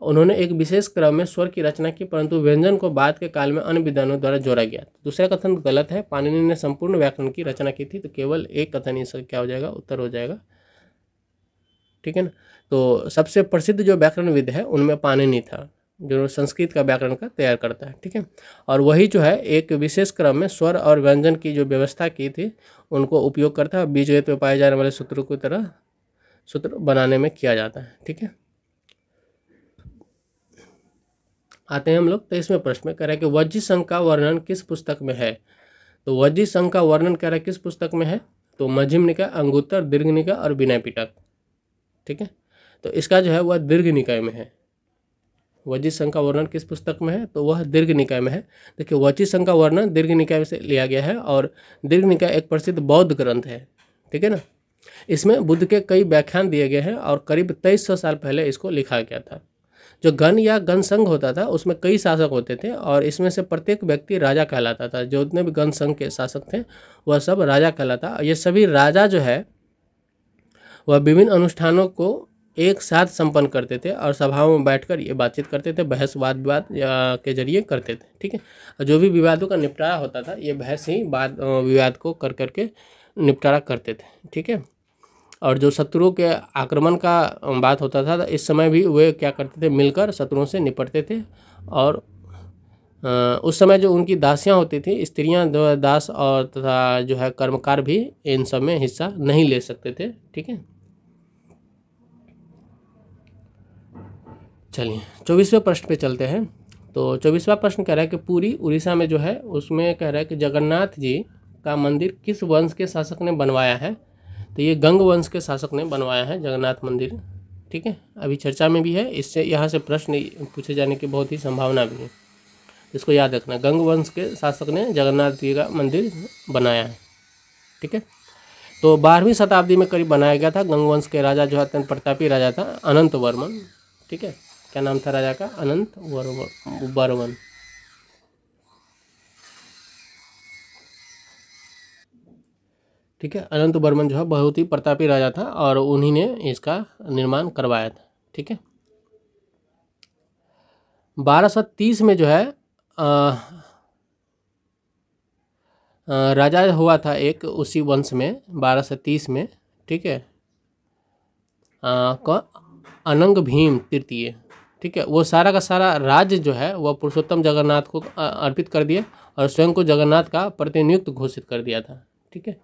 उन्होंने एक विशेष क्रम में स्वर की रचना की, परंतु व्यंजन को बाद के काल में अन्य विद्वानों द्वारा जोड़ा गया। दूसरा कथन गलत है, पाणिनि ने संपूर्ण व्याकरण की रचना की थी, तो केवल एक कथन इसका क्या हो जाएगा? उत्तर हो जाएगा। ठीक है ना, तो सबसे प्रसिद्ध जो व्याकरणविद है उनमें पाणिनि था, जो संस्कृत का व्याकरण का तैयार करता है। ठीक है, और वही जो है एक विशेष क्रम में स्वर और व्यंजन की जो व्यवस्था की थी उनको उपयोग करता है, बीजगणित में पाए जाने वाले सूत्रों की तरह सूत्र बनाने में किया जाता है। ठीक है, आते हैं हम लोग 23वें प्रश्न में। कह रहा है कि वज्जी संघ का वर्णन किस पुस्तक में है? तो वज्जी संघ का वर्णन कह रहा है किस पुस्तक में है? तो मध्यम निकाय, अंगुत्तर, दीर्घ निकाय और विनय पिटक। ठीक है, तो इसका जो है वह दीर्घ निकाय में है। वज्जित संघ का वर्णन किस पुस्तक में है, तो वह दीर्घ निकाय में है। देखिए वज्जित संघ का वर्णन दीर्घ निकाय से लिया गया है और दीर्घ निकाय एक प्रसिद्ध बौद्ध ग्रंथ है, ठीक है ना। इसमें बुद्ध के कई व्याख्यान दिए गए हैं और करीब 2300 साल पहले इसको लिखा गया था। जो गण या गण संघ होता था उसमें कई शासक होते थे और इसमें से प्रत्येक व्यक्ति राजा कहलाता था। जो जितने भी गण संघ के शासक थे वह सब राजा कहलाता। ये सभी राजा जो है वह विभिन्न अनुष्ठानों को एक साथ संपन्न करते थे और सभाओं में बैठकर ये बातचीत करते थे, बहस वाद विवाद के जरिए करते थे, ठीक है। और जो भी विवादों का निपटारा होता था ये बहस ही वाद विवाद को कर करके निपटारा करते थे, ठीक है। और जो शत्रुओं के आक्रमण का बात होता था इस समय भी वे क्या करते थे, मिलकर शत्रुओं से निपटते थे। और उस समय जो उनकी दासियां होती थी, स्त्रियां दास और तथा जो है कर्मकार भी इन सब में हिस्सा नहीं ले सकते थे, ठीक है। चलिए 24वें प्रश्न पे चलते हैं। तो 24वां प्रश्न कह रहा है कि पूरी उड़ीसा में जो है उसमें कह रहा है कि जगन्नाथ जी का मंदिर किस वंश के शासक ने बनवाया है, तो ये गंग वंश के शासक ने बनवाया है जगन्नाथ मंदिर, ठीक है। अभी चर्चा में भी है, इससे यहाँ से प्रश्न पूछे जाने की बहुत ही संभावना भी है, इसको याद रखना। गंग वंश के शासक ने जगन्नाथ जी का मंदिर बनाया है, ठीक है। तो 12वीं शताब्दी में करीब बनाया गया था। गंग वंश के राजा जो है अत्यंत प्रतापी राजा था, अनंत वर्मन, ठीक है। क्या नाम था राजा का, अनंत वर्मन। ठीक है, अनंत वर्मन जो है बहुत ही प्रतापी राजा था और उन्हीं ने इसका निर्माण करवाया था, ठीक है। 1230 में जो है राजा हुआ था एक उसी वंश में 1230 में, ठीक है, अनंग भीम तृतीय, ठीक है। वो सारा का सारा राज्य जो है वह पुरुषोत्तम जगन्नाथ को अर्पित कर दिया और स्वयं को जगन्नाथ का प्रतिनियुक्त घोषित कर दिया था, ठीक है।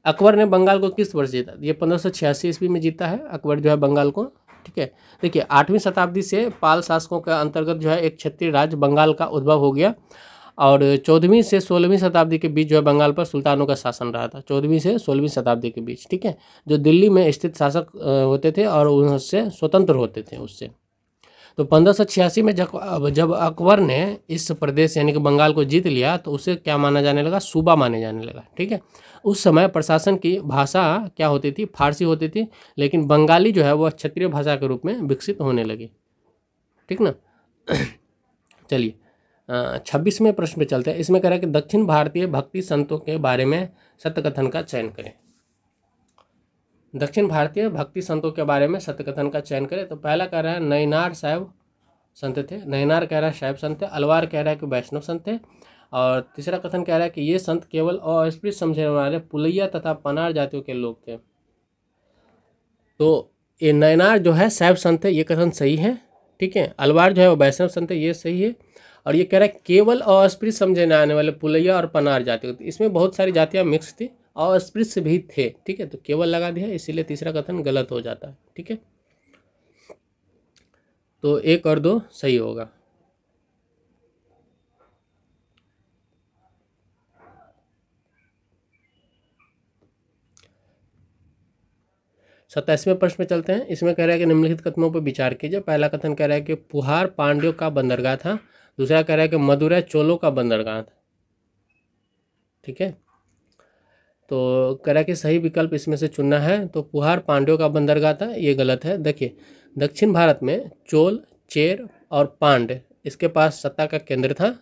अकबर ने बंगाल को किस वर्ष जीता, ये 1586 ईस्वी में जीता है अकबर जो है बंगाल को, ठीक है। देखिए 8वीं शताब्दी से पाल शासकों के अंतर्गत जो है एक क्षत्रिय राज्य बंगाल का उद्भव हो गया और 14वीं से 16वीं शताब्दी के बीच जो है बंगाल पर सुल्तानों का शासन रहा था, 14वीं से 16वीं शताब्दी के बीच, ठीक है। जो दिल्ली में स्थित शासक होते थे और उनसे स्वतंत्र होते थे उससे। तो 1586 में जब अकबर ने इस प्रदेश यानी कि बंगाल को जीत लिया तो उसे क्या माना जाने लगा, सूबा माने जाने लगा, ठीक है। उस समय प्रशासन की भाषा क्या होती थी, फारसी होती थी, लेकिन बंगाली जो है वह क्षत्रिय भाषा के रूप में विकसित होने लगी, ठीक ना। चलिए 26वें प्रश्न पे चलते हैं। इसमें कह रहा है कि दक्षिण भारतीय भक्ति संतों के बारे में सत्य कथन का चयन करें। दक्षिण भारतीय भक्ति संतों के बारे में सत्य कथन का चयन करें। तो पहला कह रहा है नैनार शैव संत थे, नैनार कह रहा है शैव संत थे, अलवार कह रहा है कि वैष्णव संत थे, और तीसरा कथन कह रहा है कि ये संत केवल अस्पृश्य समझने वाले पुलैया तथा पनार जातियों के लोग थे। तो ये नैनार जो है शैव संत है, ये कथन सही है, ठीक है। अलवार जो है वो वैष्णव संत है, ये सही है। और ये कह रहा है केवल अस्पृश्य समझे आने वाले पुलैया और पनार जाति होती, इसमें बहुत सारी जातियाँ मिक्स थी, अस्पृश्य भी थे, ठीक है। तो केवल लगा दिया, इसीलिए तीसरा कथन गलत हो जाता है, ठीक है। तो 1 और 2 सही होगा। सत्ताईसवें प्रश्न में चलते हैं। इसमें कह रहा है कि निम्नलिखित कथनों पर विचार कीजिए। पहला कथन कह रहा है कि पुहार पांड्यों का बंदरगाह था, दूसरा कह रहा है कि मदुरै चोलों का बंदरगाह था, ठीक है। तो कह रहा है कि सही विकल्प इसमें से चुनना है। तो पुहार पांड्यों का बंदरगाह था, ये गलत है। देखिए दक्षिण भारत में चोल, चेर और पांड्य इसके पास सत्ता का केंद्र था,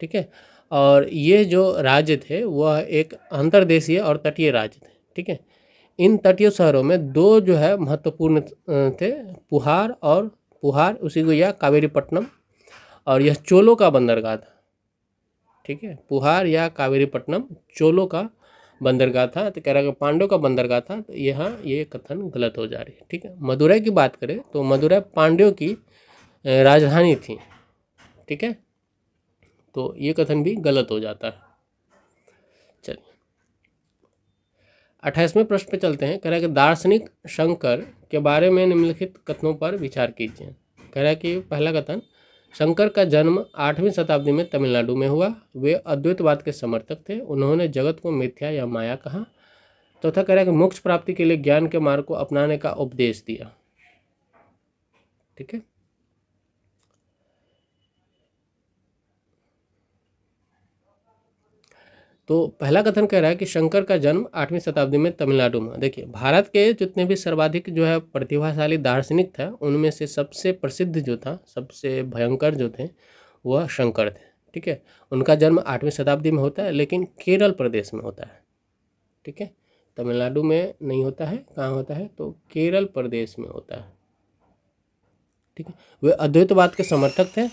ठीक है। और ये जो राज्य थे वह एक अंतर्देशीय और तटीय राज्य थे, ठीक है। इन तटीय शहरों में 2 जो है महत्वपूर्ण थे, पुहार उसी को या कावेरीपट्टनम, और यह चोलों का बंदरगाह था, ठीक है। पुहार या कावेरीपट्टनम चोलों का बंदरगाह था। तो कह रहा है कि पांड्यों का बंदरगाह था, तो यहाँ ये कथन गलत हो जा रही है, ठीक है। मदुरै की बात करें तो मदुरै पांड्यों की राजधानी थी, ठीक है। तो ये कथन भी गलत हो जाता है। चलिए 28वें प्रश्न पे चलते हैं। कह रहा है कि दार्शनिक शंकर के बारे में निम्नलिखित कथनों पर विचार कीजिए। कह रहा है कि पहला कथन, शंकर का जन्म 8वीं शताब्दी में तमिलनाडु में हुआ। वे अद्वैतवाद के समर्थक थे। उन्होंने जगत को मिथ्या या माया कहा। चौथा कह रहा है कि मोक्ष प्राप्ति के लिए ज्ञान के मार्ग को अपनाने का उपदेश दिया, ठीक है। तो पहला कथन कह रहा है कि शंकर का जन्म 8वीं शताब्दी में तमिलनाडु में। देखिए, भारत के जितने भी सर्वाधिक जो है प्रतिभाशाली दार्शनिक था, उनमें से सबसे प्रसिद्ध जो था, सबसे भयंकर जो थे, वह शंकर थे। ठीक है, उनका जन्म 8वीं शताब्दी में होता है, लेकिन केरल प्रदेश में होता है। ठीक है, तमिलनाडु में नहीं होता है। कहाँ होता है? तो केरल प्रदेश में होता है। ठीक है, वे अद्वैतवाद के समर्थक थे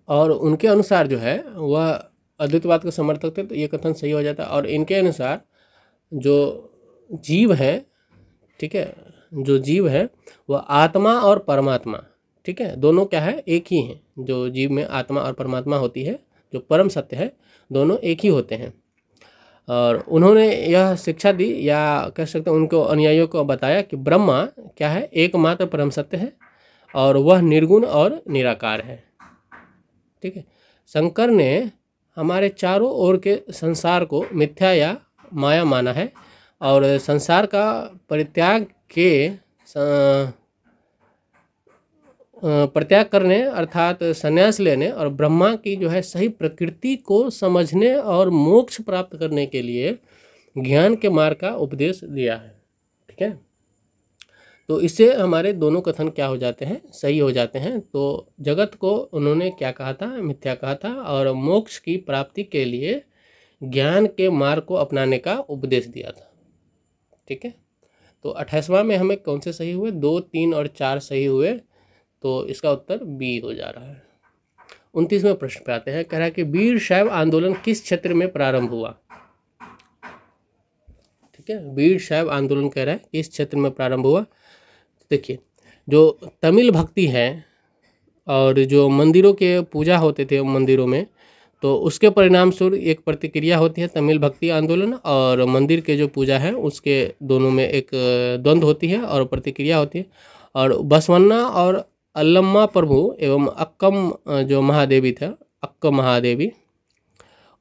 और उनके अनुसार जो है वह अद्वैतवाद के समर्थक थे, तो ये कथन सही हो जाता है। और इनके अनुसार जो जीव है, ठीक है, जो जीव है वह आत्मा और परमात्मा, ठीक है, दोनों क्या है? एक ही हैं। जो जीव में आत्मा और परमात्मा होती है, जो परम सत्य है, दोनों एक ही होते हैं। और उन्होंने यह शिक्षा दी, या कह सकते हैं उनको अनुयायियों को बताया कि ब्रह्मा क्या है? एकमात्र परम सत्य है और वह निर्गुण और निराकार है। ठीक है, शंकर ने हमारे चारों ओर के संसार को मिथ्या या माया माना है और संसार का परित्याग करने अर्थात संन्यास लेने और ब्रह्मा की जो है सही प्रकृति को समझने और मोक्ष प्राप्त करने के लिए ज्ञान के मार्ग का उपदेश दिया है। ठीक है, तो इससे हमारे दोनों कथन क्या हो जाते हैं? सही हो जाते हैं। तो जगत को उन्होंने क्या कहा था? मिथ्या कहा था और मोक्ष की प्राप्ति के लिए ज्ञान के मार्ग को अपनाने का उपदेश दिया था। ठीक है, तो 28वां में हमें कौन से सही हुए? 2, 3 और 4 सही हुए, तो इसका उत्तर बी हो जा रहा है। 29वें प्रश्न पे आते हैं। कह रहा है कि वीर शैव आंदोलन किस क्षेत्र में प्रारंभ हुआ? ठीक है, वीर शैव आंदोलन कह रहा है किस क्षेत्र में प्रारंभ हुआ? देखिए, जो तमिल भक्ति है और जो मंदिरों के पूजा होते थे मंदिरों में, तो उसके परिणाम स्वरूप एक प्रतिक्रिया होती है तमिल भक्ति आंदोलन और मंदिर के जो पूजा है उसके दोनों में एक द्वंद्व होती है और प्रतिक्रिया होती है। और बसवन्ना और अल्लम्मा प्रभु एवं अक्कम जो महादेवी था, अक्कम महादेवी,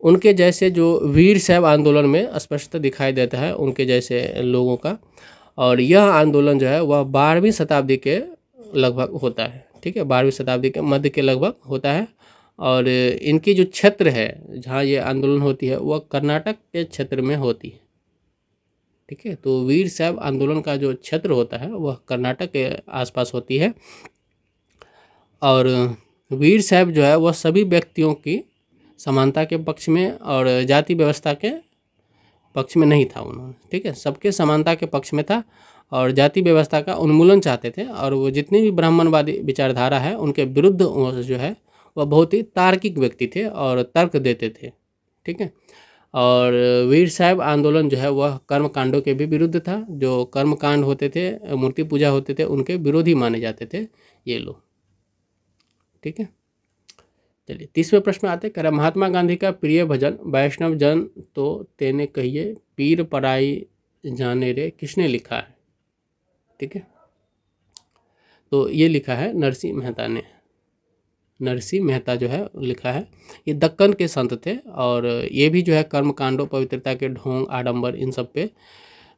उनके जैसे जो वीर शैव आंदोलन में स्पष्ट दिखाई देता है उनके जैसे लोगों का। और यह आंदोलन जो है वह 12वीं शताब्दी के लगभग होता है। ठीक है, 12वीं शताब्दी के मध्य के लगभग होता है। और इनकी जो क्षेत्र है जहाँ ये आंदोलन होती है वह कर्नाटक के क्षेत्र में होती है। ठीक है, तो वीर शैव आंदोलन का जो क्षेत्र होता है वह कर्नाटक के आसपास होती है। और वीर शैव जो है वह सभी व्यक्तियों की समानता के पक्ष में और जाति व्यवस्था के पक्ष में नहीं था उन्होंने। ठीक है, सबके समानता के पक्ष में था और जाति व्यवस्था का उन्मूलन चाहते थे। और वो जितनी भी ब्राह्मणवादी विचारधारा है उनके विरुद्ध जो है वह बहुत ही तार्किक व्यक्ति थे और तर्क देते थे। ठीक है, और वीर शैव आंदोलन जो है वह कर्म कांडों के भी विरुद्ध था। जो कर्म कांड होते थे, मूर्ति पूजा होते थे, उनके विरोधी माने जाते थे ये लोग। ठीक है, चलिए 30वें प्रश्न में आते हैं। कह रहा महात्मा गांधी का प्रिय भजन वैष्णव जन तो तेने कहिए पीर पराई जाने रे किसने लिखा है? ठीक है, तो ये लिखा है नरसिंह मेहता ने। नरसिंह मेहता जो है लिखा है। ये दक्कन के संत थे और ये भी जो है कर्म कांडों, पवित्रता के ढोंग, आडंबर, इन सब पे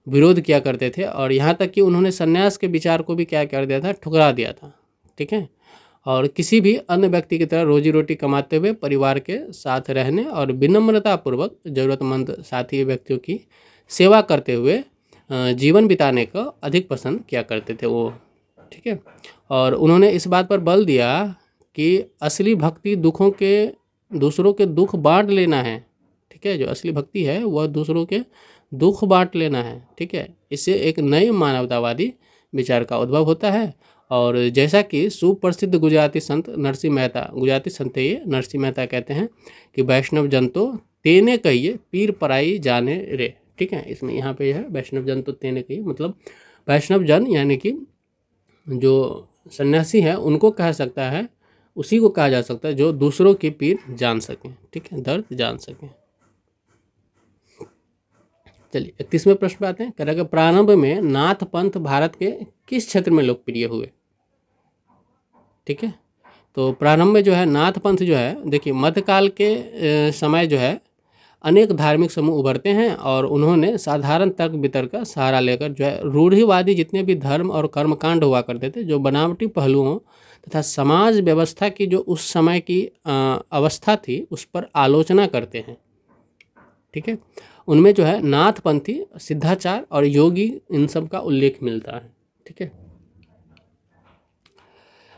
विरोध किया करते थे। और यहाँ तक कि उन्होंने संन्यास के विचार को भी क्या कर दिया था? ठुकरा दिया था। ठीक है, और किसी भी अन्य व्यक्ति की तरह रोजी रोटी कमाते हुए परिवार के साथ रहने और विनम्रतापूर्वक ज़रूरतमंद साथी व्यक्तियों की सेवा करते हुए जीवन बिताने को अधिक पसंद किया करते थे वो। ठीक है, और उन्होंने इस बात पर बल दिया कि असली भक्ति दूसरों के दुख बांट लेना है। ठीक है, जो असली भक्ति है वह दूसरों के दुख बांट लेना है। ठीक है, इससे एक नए मानवतावादी विचार का उद्भव होता है। और जैसा कि सुप्रसिद्ध गुजराती संत नरसिंह मेहता, गुजराती संत ये नरसिंह मेहता कहते हैं कि वैष्णव जन तो तेने कहिए पीर पराई जाने रे। ठीक है, इसमें यहाँ पे है वैष्णव जन तो तेने कहिए, मतलब वैष्णव जन यानी कि जो सन्यासी है उनको कह सकता है, उसी को कहा जा सकता है जो दूसरों की पीर जान सकें। ठीक है, दर्द जान सकें। चलिए 31वें प्रश्न पे आते हैं। कह रहा है प्रारंभ में नाथ पंथ भारत के किस क्षेत्र में लोकप्रिय हुए? ठीक है, तो प्रारंभ में जो है नाथ पंथ जो है, देखिए मध्यकाल के समय जो है अनेक धार्मिक समूह उभरते हैं और उन्होंने साधारण तर्क वितर्क का सहारा लेकर जो है रूढ़िवादी जितने भी धर्म और कर्मकांड हुआ करते थे, जो बनावटी पहलुओं तथा समाज व्यवस्था की जो उस समय की अवस्था थी उस पर आलोचना करते हैं। ठीक है, उनमें जो है नाथपंथी, सिद्धाचार और योगी इन सब का उल्लेख मिलता है। ठीक है,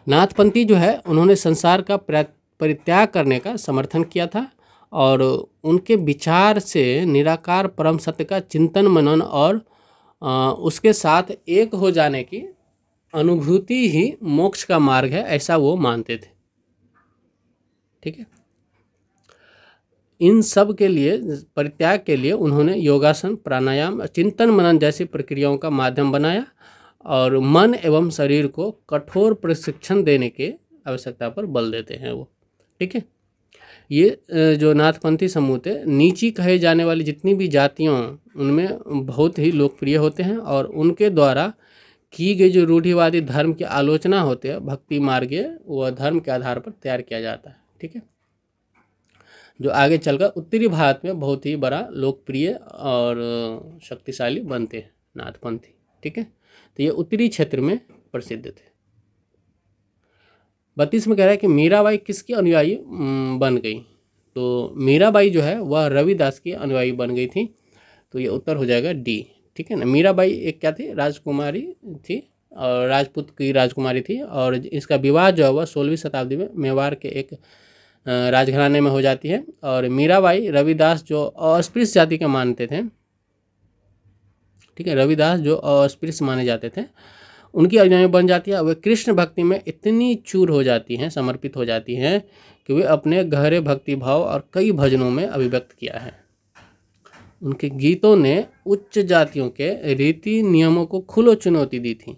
नाथपंथी जो है उन्होंने संसार का परित्याग करने का समर्थन किया था और उनके विचार से निराकार परम सत्य का चिंतन मनन और उसके साथ एक हो जाने की अनुभूति ही मोक्ष का मार्ग है, ऐसा वो मानते थे। ठीक है, इन सब के लिए, परित्याग के लिए उन्होंने योगासन, प्राणायाम, चिंतन मनन जैसी प्रक्रियाओं का माध्यम बनाया और मन एवं शरीर को कठोर प्रशिक्षण देने के आवश्यकता पर बल देते हैं वो। ठीक है, ये जो नाथपंथी समूह थे, नीची कहे जाने वाली जितनी भी जातियों उनमें बहुत ही लोकप्रिय होते हैं और उनके द्वारा की गई जो रूढ़िवादी धर्म की आलोचना होती है, भक्ति मार्गीय, वह धर्म के आधार पर तैयार किया जाता है। ठीक है, जो आगे चलकर उत्तरी भारत में बहुत ही बड़ा लोकप्रिय और शक्तिशाली बनते हैं नाथपंथी। ठीक है, तो ये उत्तरी क्षेत्र में प्रसिद्ध थे। 32 में कह रहा है कि मीराबाई किसकी अनुयायी बन गई? तो मीराबाई जो है वह रविदास की अनुयायी बन गई थी, तो ये उत्तर हो जाएगा डी। ठीक है ना, मीराबाई एक क्या थी? राजकुमारी थी और राजपूत की राजकुमारी थी और इसका विवाह जो है वह 16वीं शताब्दी में मेवाड़ के एक राजघराने में हो जाती है और मीराबाई रविदास जो अस्पृश्य जाति के मानते थे, ठीक है, रविदास जो अस्पृश्य माने जाते थे, उनकी अनुयायी बन जाती है। वे कृष्ण भक्ति में इतनी चूर हो जाती हैं, समर्पित हो जाती हैं कि वे अपने गहरे भक्ति भाव और कई भजनों में अभिव्यक्त किया है। उनके गीतों ने उच्च जातियों के रीति नियमों को खुलो चुनौती दी थी।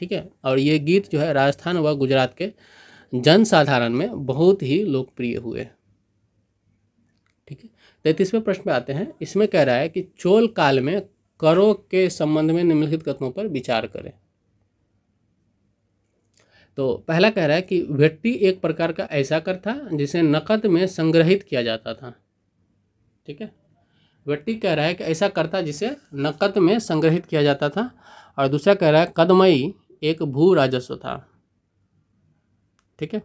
ठीक है, और ये गीत जो है राजस्थान व गुजरात के जनसाधारण में बहुत ही लोकप्रिय हुए। ठीक है, 33वें प्रश्न पे आते हैं। इसमें कह रहा है कि चोल काल में करों के संबंध में निम्नलिखित कथनों पर विचार करें। तो पहला कह रहा है कि वेट्टी एक प्रकार का ऐसा कर था जिसे नकद में संग्रहित किया जाता था। ठीक है, वेट्टी कह रहा है कि ऐसा करता जिसे नकद में संग्रहित किया जाता था। और दूसरा कह रहा है कदमई एक भू राजस्व था। ठीक है,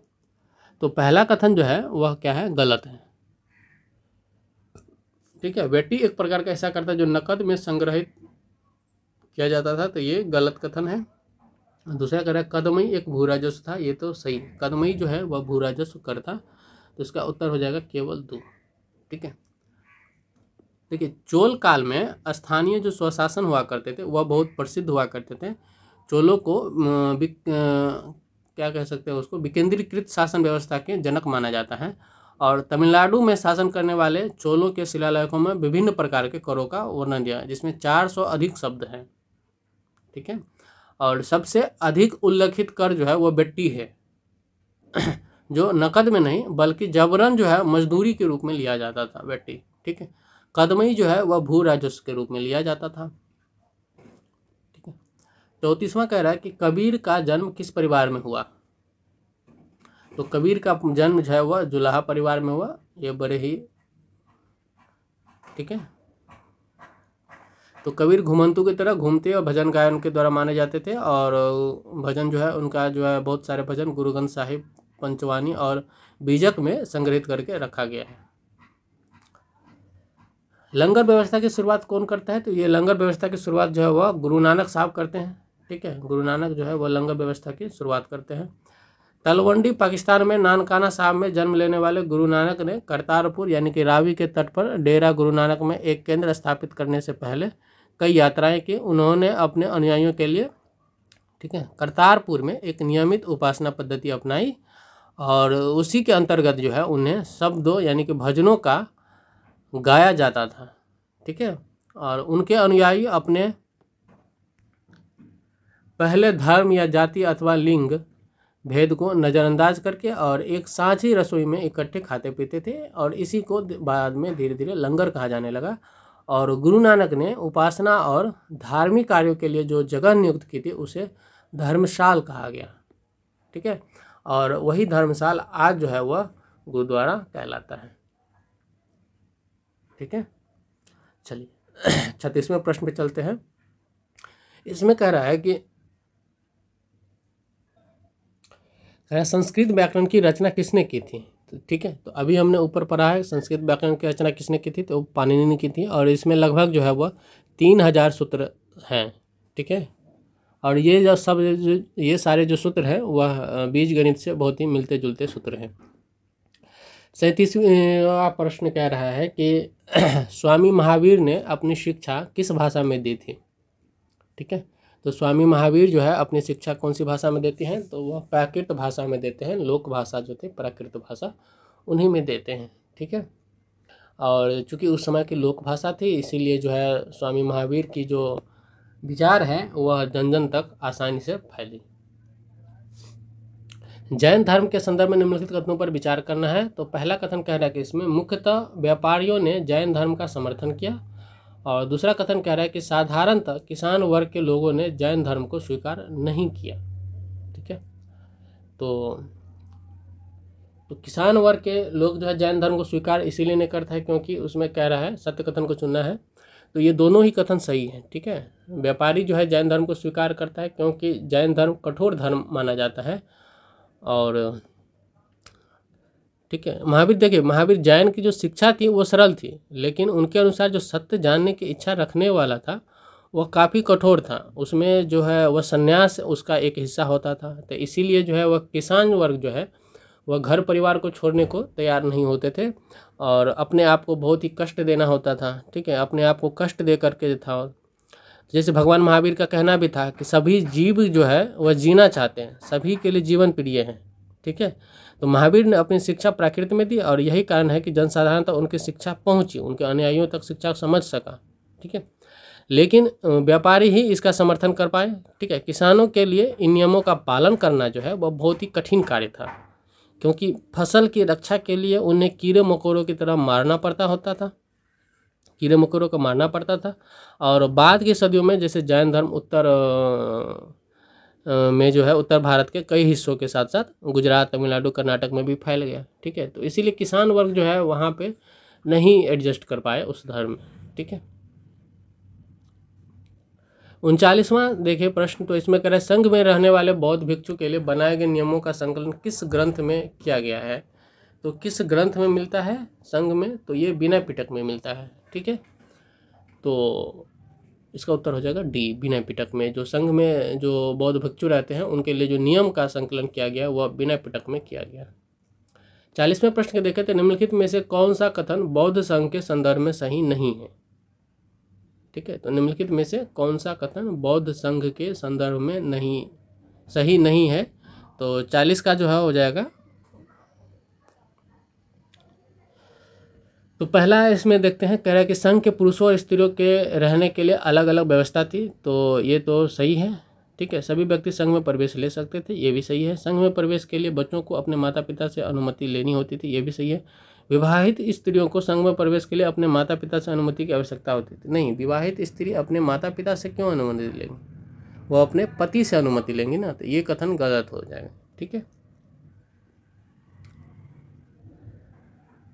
तो पहला कथन जो है वह क्या है? गलत है। ठीक है, वेट्टी एक प्रकार का ऐसा करता जो नकद में संग्रहित किया जाता था, तो ये गलत कथन है। दूसरा कह रहा है कदमई एक भू राजस्व था, ये तो सही। कदमई जो है वह भू राजस्व कर था, तो इसका उत्तर हो जाएगा केवल 2। ठीक है, देखिए चोल काल में स्थानीय जो स्वशासन हुआ करते थे वह बहुत प्रसिद्ध हुआ करते थे। चोलों को क्या कह सकते हैं उसको, विकेंद्रीकृत शासन व्यवस्था के जनक माना जाता है और तमिलनाडु में शासन करने वाले चोलों के शिलालेखों में विभिन्न प्रकार के करों का वर्णन दिया है, जिसमें 400 अधिक शब्द हैं। ठीक है, और सबसे अधिक उल्लेखित कर जो है वह वेट्टी है जो नकद में नहीं बल्कि जबरन जो है मजदूरी के रूप में लिया जाता था वेट्टी। ठीक है, कदमई जो है वह भू राजस्व के रूप में लिया जाता था। ठीक है, 34वां कह रहा है कि कबीर का जन्म किस परिवार में हुआ? तो कबीर का जन्म जो है वह जुलाहा परिवार में हुआ। ये बड़े ही, ठीक है, तो कबीर घुमंतु की तरह घूमते और भजन गायन के द्वारा माने जाते थे और भजन जो है उनका जो है बहुत सारे भजन गुरु ग्रंथ साहिब, पंचवानी और बीजक में संग्रहित करके रखा गया है। लंगर व्यवस्था की शुरुआत कौन करता है? तो ये लंगर व्यवस्था की शुरुआत जो है वह गुरु नानक साहब करते हैं। ठीक है, गुरु नानक जो है वह लंगर व्यवस्था की शुरुआत करते हैं। तलवंडी पाकिस्तान में नानकाना साहब में जन्म लेने वाले गुरु नानक ने करतारपुर यानी कि रावी के तट पर डेरा गुरु नानक में एक केंद्र स्थापित करने से पहले कई यात्राएं की। उन्होंने अपने अनुयायियों के लिए, ठीक है, करतारपुर में एक नियमित उपासना पद्धति अपनाई और उसी के अंतर्गत जो है उन्हें शब्दों यानी कि भजनों का गाया जाता था। ठीक है, और उनके अनुयायी अपने पहले धर्म या जाति अथवा लिंग भेद को नज़रअंदाज करके और एक साझी रसोई में इकट्ठे खाते पीते थे और इसी को बाद में धीरे धीरे लंगर कहा जाने लगा। और गुरु नानक ने उपासना और धार्मिक कार्यों के लिए जो जगह नियुक्त की थी उसे धर्मशाल कहा गया। ठीक है, और वही धर्मशाल आज जो है वह गुरुद्वारा कहलाता है। ठीक है, चलिए 36वें प्रश्न पे चलते हैं। इसमें कह रहा है कि संस्कृत व्याकरण की रचना किसने की थी? तो ठीक है, तो अभी हमने ऊपर पढ़ा है संस्कृत व्याकरण की रचना किसने की थी, तो पाणिनि ने की थी, और इसमें लगभग जो है वह 3000 सूत्र हैं। ठीक है, और ये जो सब ये सारे जो सूत्र हैं वह बीज गणित से बहुत ही मिलते जुलते सूत्र हैं। 37वां प्रश्न कह रहा है कि स्वामी महावीर ने अपनी शिक्षा किस भाषा में दी थी? ठीक है, तो स्वामी महावीर जो है अपनी शिक्षा कौन सी भाषा में देते हैं, तो वह प्राकृत भाषा में देते हैं। लोक भाषा जो थी प्राकृत भाषा उन्हीं में देते हैं। ठीक है, और चूंकि उस समय की लोक भाषा थी इसीलिए जो है स्वामी महावीर की जो विचार है वह जन जन तक आसानी से फैली। जैन धर्म के संदर्भ में निम्नलिखित कथनों पर विचार करना है। तो पहला कथन कह रहा है कि इसमें मुख्यतः व्यापारियों ने जैन धर्म का समर्थन किया, और दूसरा कथन कह रहा है कि साधारणतः किसान वर्ग के लोगों ने जैन धर्म को स्वीकार नहीं किया। ठीक है, तो किसान वर्ग के लोग जो है जैन धर्म को स्वीकार इसीलिए नहीं करता है क्योंकि उसमें कह रहा है सत्य कथन को चुनना है। तो ये दोनों ही कथन सही है। ठीक है, व्यापारी जो है जैन धर्म को स्वीकार करता है क्योंकि जैन धर्म कठोर धर्म माना जाता है। और ठीक है, महावीर देखिए, महावीर जैन की जो शिक्षा थी वो सरल थी, लेकिन उनके अनुसार जो सत्य जानने की इच्छा रखने वाला था वह काफ़ी कठोर था। उसमें जो है वह संन्यास उसका एक हिस्सा होता था। तो इसीलिए जो है वह किसान वर्ग जो है वह घर परिवार को छोड़ने को तैयार नहीं होते थे, और अपने आप को बहुत ही कष्ट देना होता था। ठीक है, अपने आप को कष्ट दे करके था। जैसे भगवान महावीर का कहना भी था कि सभी जीव जो है वह जीना चाहते हैं, सभी के लिए जीवन प्रिय है। ठीक है, तो महावीर ने अपनी शिक्षा प्राकृत में दी, और यही कारण है कि जनसाधारण तक उनकी शिक्षा पहुंची, उनके अनुयायियों तक शिक्षा समझ सका। ठीक है, लेकिन व्यापारी ही इसका समर्थन कर पाए। ठीक है, किसानों के लिए इन नियमों का पालन करना जो है वह बहुत ही कठिन कार्य था, क्योंकि फसल की रक्षा के लिए उन्हें कीड़े मकोड़ों की तरह मारना पड़ता होता था, कीड़े मकोड़ों को मारना पड़ता था। और बाद की सदियों में जैसे जैन धर्म उत्तर में जो है उत्तर भारत के कई हिस्सों के साथ साथ गुजरात, तमिलनाडु, कर्नाटक में भी फैल गया। ठीक है, तो इसीलिए किसान वर्ग जो है वहाँ पे नहीं एडजस्ट कर पाए उस धर्म में। ठीक है, 39वां देखिए प्रश्न, तो इसमें कह रहा है संघ में रहने वाले बौद्ध भिक्षु के लिए बनाए गए नियमों का संकलन किस ग्रंथ में किया गया है? तो किस ग्रंथ में मिलता है संघ में? तो ये विनय पिटक में मिलता है। ठीक है, तो इसका उत्तर हो जाएगा डी, विनय पिटक में। जो संघ में जो बौद्ध भिक्षु रहते हैं उनके लिए जो नियम का संकलन किया गया वह विनय पिटक में किया गया। 40वें प्रश्न के देखें तो निम्नलिखित में से कौन सा कथन बौद्ध संघ के संदर्भ में सही नहीं है? ठीक है, तो निम्नलिखित में से कौन सा कथन बौद्ध संघ के संदर्भ में सही नहीं है? तो 40 का जो है हो जाएगा, तो पहला इसमें देखते हैं, कह रहा है कि संघ के पुरुषों और स्त्रियों के रहने के लिए अलग अलग व्यवस्था थी। तो ये तो सही है। ठीक है, सभी व्यक्ति संघ में प्रवेश ले सकते थे, ये भी सही है। संघ में प्रवेश के लिए बच्चों को अपने माता पिता से अनुमति लेनी होती थी, ये भी सही है। विवाहित स्त्रियों को संघ में प्रवेश के लिए अपने माता पिता से अनुमति की आवश्यकता होती थी। नहीं, विवाहित स्त्री अपने माता पिता से क्यों अनुमति लेंगी, वो अपने पति से अनुमति लेंगी ना, तो ये कथन गलत हो जाएगा। ठीक है,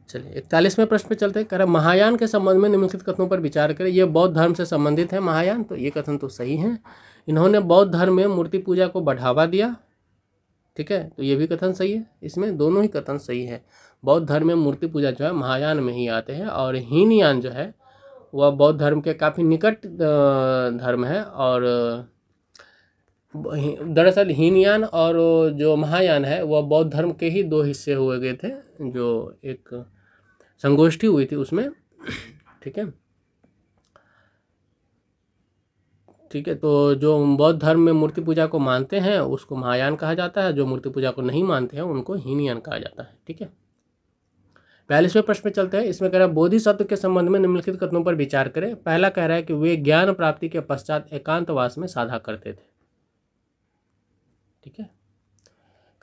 चलिए 41वें प्रश्न पे चलते हैं। कह रहा महायान के संबंध में निम्नलिखित कथनों पर विचार करें। ये बौद्ध धर्म से संबंधित है महायान, तो ये कथन तो सही है। इन्होंने बौद्ध धर्म में मूर्ति पूजा को बढ़ावा दिया। ठीक है, तो ये भी कथन सही है। इसमें दोनों ही कथन सही है। बौद्ध धर्म में मूर्ति पूजा जो है महायान में ही आते हैं, और हीनयान जो है वह बौद्ध धर्म के काफ़ी निकट धर्म है। और दरअसल हीनयान और जो महायान है वह बौद्ध धर्म के ही दो हिस्से हुए गए थे, जो एक संगोष्ठी हुई थी उसमें। ठीक है, ठीक है, तो जो बौद्ध धर्म में मूर्ति पूजा को मानते हैं उसको महायान कहा जाता है, जो मूर्ति पूजा को नहीं मानते हैं उनको हीनयान कहा जाता है। ठीक है, 42वें प्रश्न में चलते हैं। इसमें कह रहा है बोधिसत्व के संबंध में निम्नलिखित कथनों पर विचार करें। पहला कह रहा है कि वे ज्ञान प्राप्ति के पश्चात एकांतवास में साधना करते थे। ठीक है,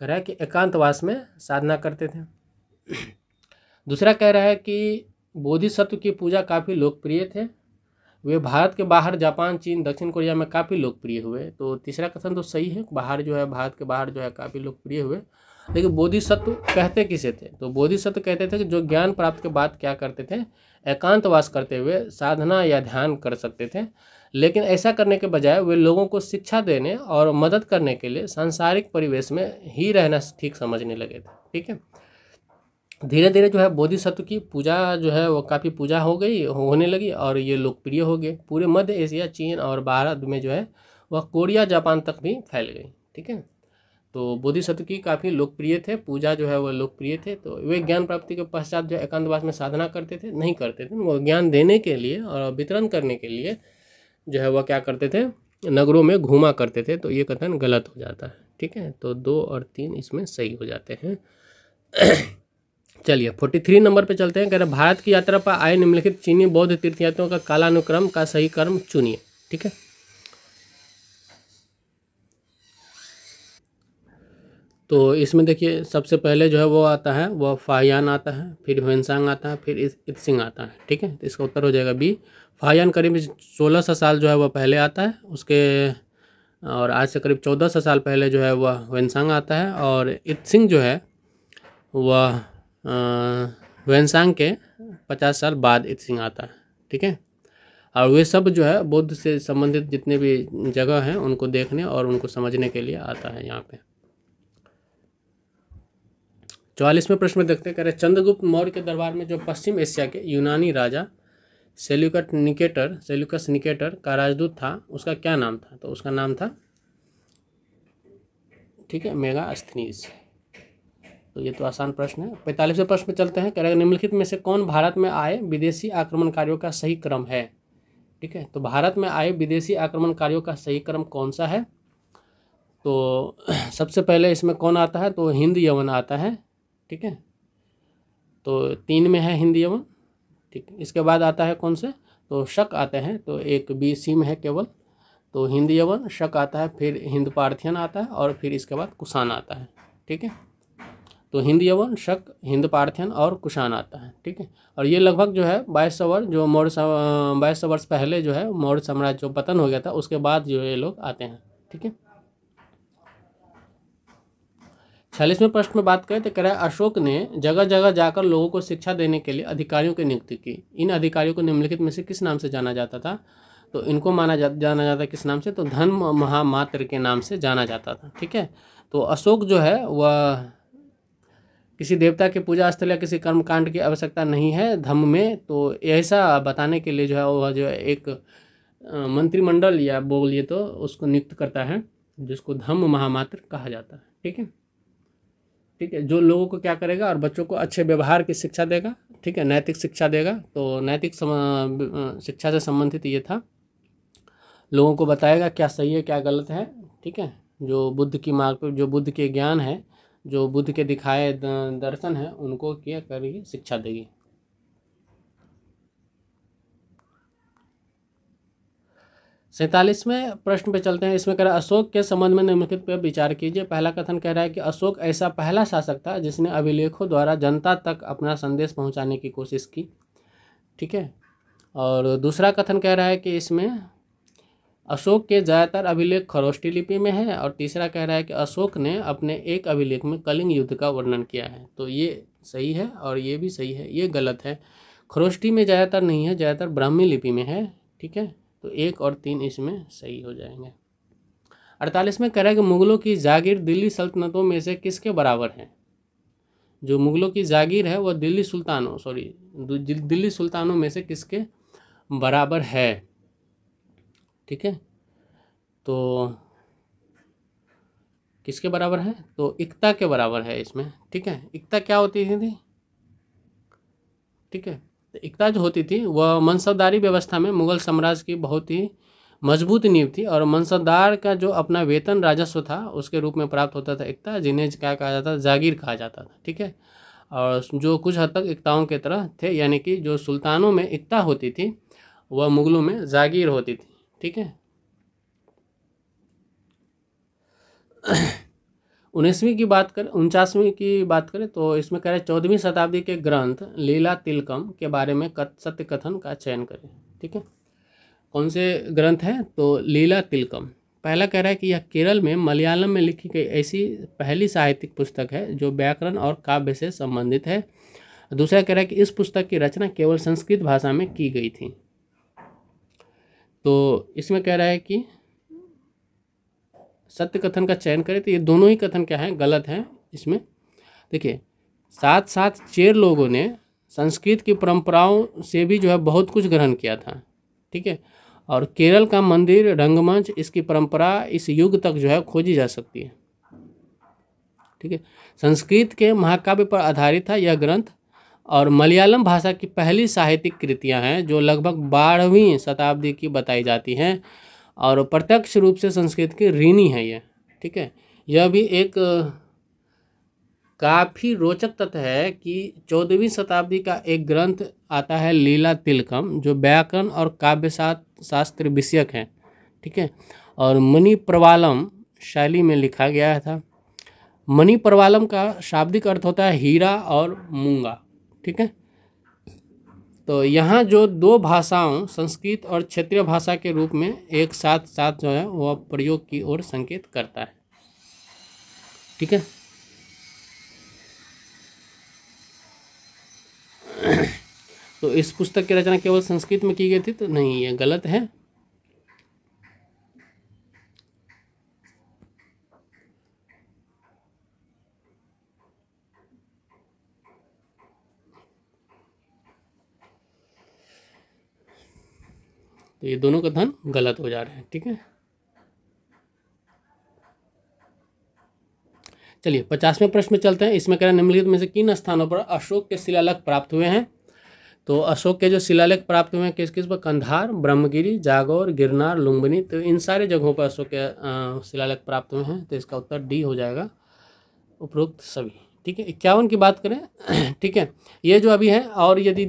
कह रहा है कि एकांतवास में साधना करते थे। दूसरा कह रहा है कि बोधिसत्व की पूजा काफ़ी लोकप्रिय थे, वे भारत के बाहर जापान, चीन, दक्षिण कोरिया में काफ़ी लोकप्रिय हुए। तो तीसरा कथन तो सही है, बाहर जो है भारत के बाहर जो है काफ़ी लोकप्रिय हुए। लेकिन बोधिसत्व कहते किसे थे? तो बोधिसत्व कहते थे कि जो ज्ञान प्राप्त के बाद क्या करते थे, एकांतवास करते हुए साधना या ध्यान कर सकते थे, लेकिन ऐसा करने के बजाय वे लोगों को शिक्षा देने और मदद करने के लिए सांसारिक परिवेश में ही रहना ठीक समझने लगे थे। ठीक है, धीरे धीरे जो है बोधिसत्व की पूजा जो है वो काफ़ी पूजा होने लगी और ये लोकप्रिय हो गए। पूरे मध्य एशिया, चीन और भारत में जो है वह कोरिया, जापान तक भी फैल गई। ठीक है, तो बोधिसत्व की काफ़ी लोकप्रिय थे, पूजा जो है वो लोकप्रिय थे। तो वे ज्ञान प्राप्ति के पश्चात जो एकांतवास में साधना करते थे, नहीं करते थे, वो ज्ञान देने के लिए और वितरण करने के लिए जो है वह क्या करते थे, नगरों में घूमा करते थे। तो ये कथन गलत हो जाता है। ठीक है, तो 2 और 3 इसमें सही हो जाते हैं। चलिए 43 नंबर पे चलते हैं। कह रहे भारत की यात्रा पर आए निम्नलिखित चीनी बौद्ध तीर्थयात्रियों का कालानुक्रम का सही क्रम चुनिए। ठीक है, तो इसमें देखिए सबसे पहले जो है वो आता है, वो फाहियान आता है, फिर ह्वेनसांग आता है, फिर इत्सिंग आता है। ठीक है, तो इसका उत्तर हो जाएगा बी। फाहियान करीब 1600 साल जो है वो पहले आता है, उसके और आज से करीब 1400 साल पहले जो है वह ह्वेनसांग आता है, और इत्सिंग जो है वह ह्वेनसांग के 50 साल बाद इत्सिंग आता है। ठीक है, और वे सब जो है बुद्ध से संबंधित जितने भी जगह हैं उनको देखने और उनको समझने के लिए आता है यहाँ पे। 44वें प्रश्न में देखते हैं। कह रहे चंद्रगुप्त मौर्य के दरबार में जो पश्चिम एशिया के यूनानी राजा सेल्यूकस निकेटर का राजदूत था, उसका क्या नाम था? तो उसका नाम था, ठीक है, मेगास्थनीज। तो ये तो आसान प्रश्न है। 45वें प्रश्न में चलते हैं। कह रहे निम्नलिखित में से कौन भारत में आए विदेशी आक्रमणकारियों का सही क्रम है? ठीक है, तो भारत में आए विदेशी आक्रमणकारियों का सही क्रम कौन सा है? तो सबसे पहले इसमें कौन आता है? तो हिंद यवन आता है। ठीक है, तो 3 में है हिंद यवन। ठीक है, इसके बाद आता है कौन से? तो शक आते हैं, तो एक BC में है केवल। तो हिंद यवन, शक आता है, फिर हिंद पार्थियन आता है, और फिर इसके बाद कुषाण आता है। ठीक है, तो हिंद यवन, शक, हिंद पार्थियन और कुषाण आता है। ठीक है, और ये लगभग जो है 2200 वर्ष, जो 2200 वर्ष पहले जो है मौर्य साम्राज्य जो पतन हो गया था उसके बाद जो ये लोग आते हैं। ठीक है, 46वें प्रश्न में बात करें तो कह रहा है अशोक ने जगह जगह जाकर लोगों को शिक्षा देने के लिए अधिकारियों की नियुक्ति की। इन अधिकारियों को निम्नलिखित में से किस नाम से जाना जाता था? तो इनको जाना जाता किस नाम से? तो धर्म महामात्र के नाम से जाना जाता था। ठीक है, तो अशोक जो है वह किसी देवता के पूजा स्थल या किसी कर्मकांड की आवश्यकता नहीं है धम्म में। तो ऐसा बताने के लिए जो है वह जो है एक मंत्रिमंडल या बोलिए तो उसको नियुक्त करता है, जिसको धम्म महामात्र कहा जाता है। ठीक है, ठीक है, जो लोगों को क्या करेगा और बच्चों को अच्छे व्यवहार की शिक्षा देगा। ठीक है, नैतिक शिक्षा देगा। तो नैतिक शिक्षा से संबंधित ये था, लोगों को बताएगा क्या सही है क्या गलत है। ठीक है, जो बुद्ध की मार्ग पर, जो बुद्ध के ज्ञान है, जो बुद्ध के दिखाए दर्शन है, उनको क्या करेगी? शिक्षा देगी। 47वें प्रश्न पे चलते हैं। इसमें कह रहा है अशोक के संबंध में निम्नलिखित पर विचार कीजिए। पहला कथन कह रहा है कि अशोक ऐसा पहला शासक था जिसने अभिलेखों द्वारा जनता तक अपना संदेश पहुंचाने की कोशिश की। ठीक है, और दूसरा कथन कह रहा है कि इसमें अशोक के ज़्यादातर अभिलेख खरोष्टी लिपि में है, और तीसरा कह रहा है कि अशोक ने अपने एक अभिलेख में कलिंग युद्ध का वर्णन किया है। तो ये सही है और ये भी सही है, ये गलत है। खरोष्टी में ज़्यादातर नहीं है, ज़्यादातर ब्राह्मी लिपि में है। ठीक है, तो 1 और 3 इसमें सही हो जाएंगे। 48 में कह रहा है कि मुगलों की जागीर दिल्ली सल्तनतों में से किसके बराबर है? जो मुगलों की जागीर है वह दिल्ली सुल्तानों में से किसके बराबर है? ठीक है, तो किसके बराबर है? तो इक्ता के बराबर है इसमें। ठीक है, इक्ता क्या होती थी? ठीक है, तो इक्ता जो होती थी वह मनसबदारी व्यवस्था में मुगल साम्राज्य की बहुत ही मजबूत नींव थी, और मनसबदार का जो अपना वेतन राजस्व था उसके रूप में प्राप्त होता था इक्ता, जिन्हें क्या कहा जाता था? जागीर कहा जाता था। ठीक है, और जो कुछ हद तक इक्ताओं के तरह थे, यानी कि जो सुल्तानों में इक्ता होती थी वह मुगलों में जागीर होती थी। ठीक है, 49वीं की बात करें तो इसमें कह रहे 14वीं शताब्दी के ग्रंथ लीला तिलकम के बारे में सत्य कथन का चयन करें। ठीक है, कौन से ग्रंथ हैं? तो लीला तिलकम पहला कह रहा है कि यह केरल में मलयालम में लिखी गई ऐसी पहली साहित्यिक पुस्तक है जो व्याकरण और काव्य से संबंधित है। दूसरा कह रहा है कि इस पुस्तक की रचना केवल संस्कृत भाषा में की गई थी। तो इसमें कह रहा है कि सत्य कथन का चयन करें, तो ये दोनों ही कथन क्या है, गलत हैं। इसमें देखिए, साथ साथ चेर लोगों ने संस्कृत की परंपराओं से भी जो है बहुत कुछ ग्रहण किया था, ठीक है। और केरल का मंदिर, रंगमंच, इसकी परंपरा इस युग तक जो है खोजी जा सकती है, ठीक है। संस्कृत के महाकाव्य पर आधारित था यह ग्रंथ, और मलयालम भाषा की पहली साहित्यिक कृतियां हैं जो लगभग 12वीं शताब्दी की बताई जाती हैं, और प्रत्यक्ष रूप से संस्कृत की ऋणी है ये, ठीक है। यह भी एक काफ़ी रोचक तथ्य है कि 14वीं शताब्दी का एक ग्रंथ आता है लीला तिलकम, जो व्याकरण और काव्य शास्त्र विषयक है, ठीक है, और मणि प्रवालम शैली में लिखा गया था। मणि प्रवालम का शाब्दिक अर्थ होता है हीरा और मूंगा, ठीक है। तो यहाँ जो दो भाषाओं संस्कृत और क्षेत्रीय भाषा के रूप में एक साथ साथ जो है वह प्रयोग की ओर संकेत करता है, ठीक है। तो इस पुस्तक की रचना केवल संस्कृत में की गई थी, तो नहीं, ये गलत है। तो ये दोनों कथन गलत हो जा रहे हैं, ठीक है। चलिए 50वें प्रश्न में चलते हैं। इसमें कह रहे हैं निम्नलिखित में से किन स्थानों पर अशोक के शिलालेख प्राप्त हुए हैं। तो अशोक के जो शिलालेख प्राप्त हुए हैं किस किस पर, कंधार, ब्रह्मगिरी, जागौर, गिरनार, लुम्बिनी, तो इन सारे जगहों पर अशोक के शिलालेख प्राप्त हुए हैं। तो इसका उत्तर डी हो जाएगा, उपरोक्त सभी, ठीक है। 51 की बात करें, ठीक है, ये जो अभी है, और यदि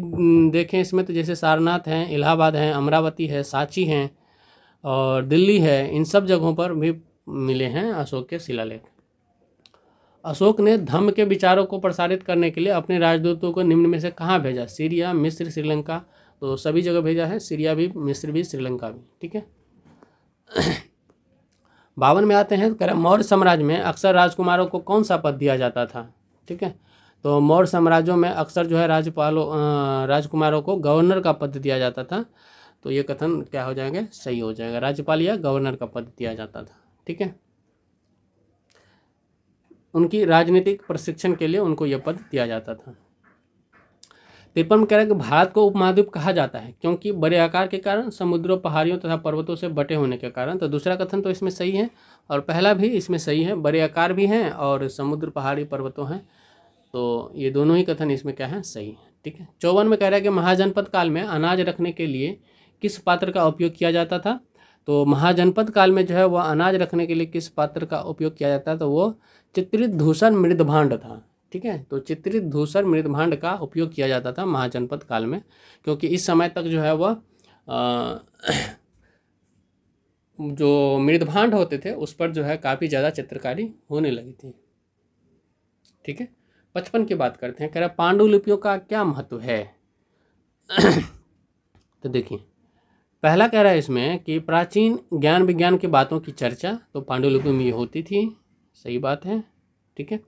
देखें इसमें तो जैसे सारनाथ हैं, इलाहाबाद हैं, अमरावती है, सांची हैं और दिल्ली है, इन सब जगहों पर भी मिले हैं अशोक के शिलालेख। अशोक ने धम्म के विचारों को प्रसारित करने के लिए अपने राजदूतों को निम्न में से कहाँ भेजा, सीरिया, मिस्र, श्रीलंका, तो सभी जगह भेजा है, सीरिया भी, मिस्र भी, श्रीलंका भी, ठीक है। 52 में आते हैं, कह रहे मौर्य साम्राज्य में अक्सर राजकुमारों को कौन सा पद दिया जाता था, ठीक है। तो मौर्य साम्राज्यों में अक्सर जो है राजकुमारों को गवर्नर का पद दिया जाता था। तो ये कथन क्या हो जाएंगे, सही हो जाएगा, राज्यपाल या गवर्नर का पद दिया जाता था, ठीक है। उनकी राजनीतिक प्रशिक्षण के लिए उनको यह पद दिया जाता था। 53 में कह रहा है कि भारत को उपमहाद्वीप कहा जाता है क्योंकि बड़े आकार के कारण, समुद्रों, पहाड़ियों तथा पर्वतों से बटे होने के कारण। तो दूसरा कथन तो इसमें सही है और पहला भी इसमें सही है, बड़े आकार भी हैं और समुद्र, पहाड़ी, पर्वतों हैं। तो ये दोनों ही कथन इसमें क्या है, सही है, ठीक है। 54 में कह रहा है कि महाजनपद काल में अनाज रखने के लिए किस पात्र का उपयोग किया जाता था। तो महाजनपद काल में जो है वह अनाज रखने के लिए किस पात्र का उपयोग किया जाता है, तो वो चित्रित धूसर मृदभांड था, ठीक है। तो चित्रित धूसर मृदभांड का उपयोग किया जाता था महाजनपद काल में, क्योंकि इस समय तक जो है वह जो मृदभांड होते थे उस पर जो है काफ़ी ज़्यादा चित्रकारी होने लगी थी, ठीक है। 55 की बात करते हैं, कह रहा पांडुलिपियों का क्या महत्व है। तो देखिए, पहला कह रहा है इसमें कि प्राचीन ज्ञान विज्ञान की बातों की चर्चा तो पांडुलिपियों में होती थी, सही बात है, ठीक है।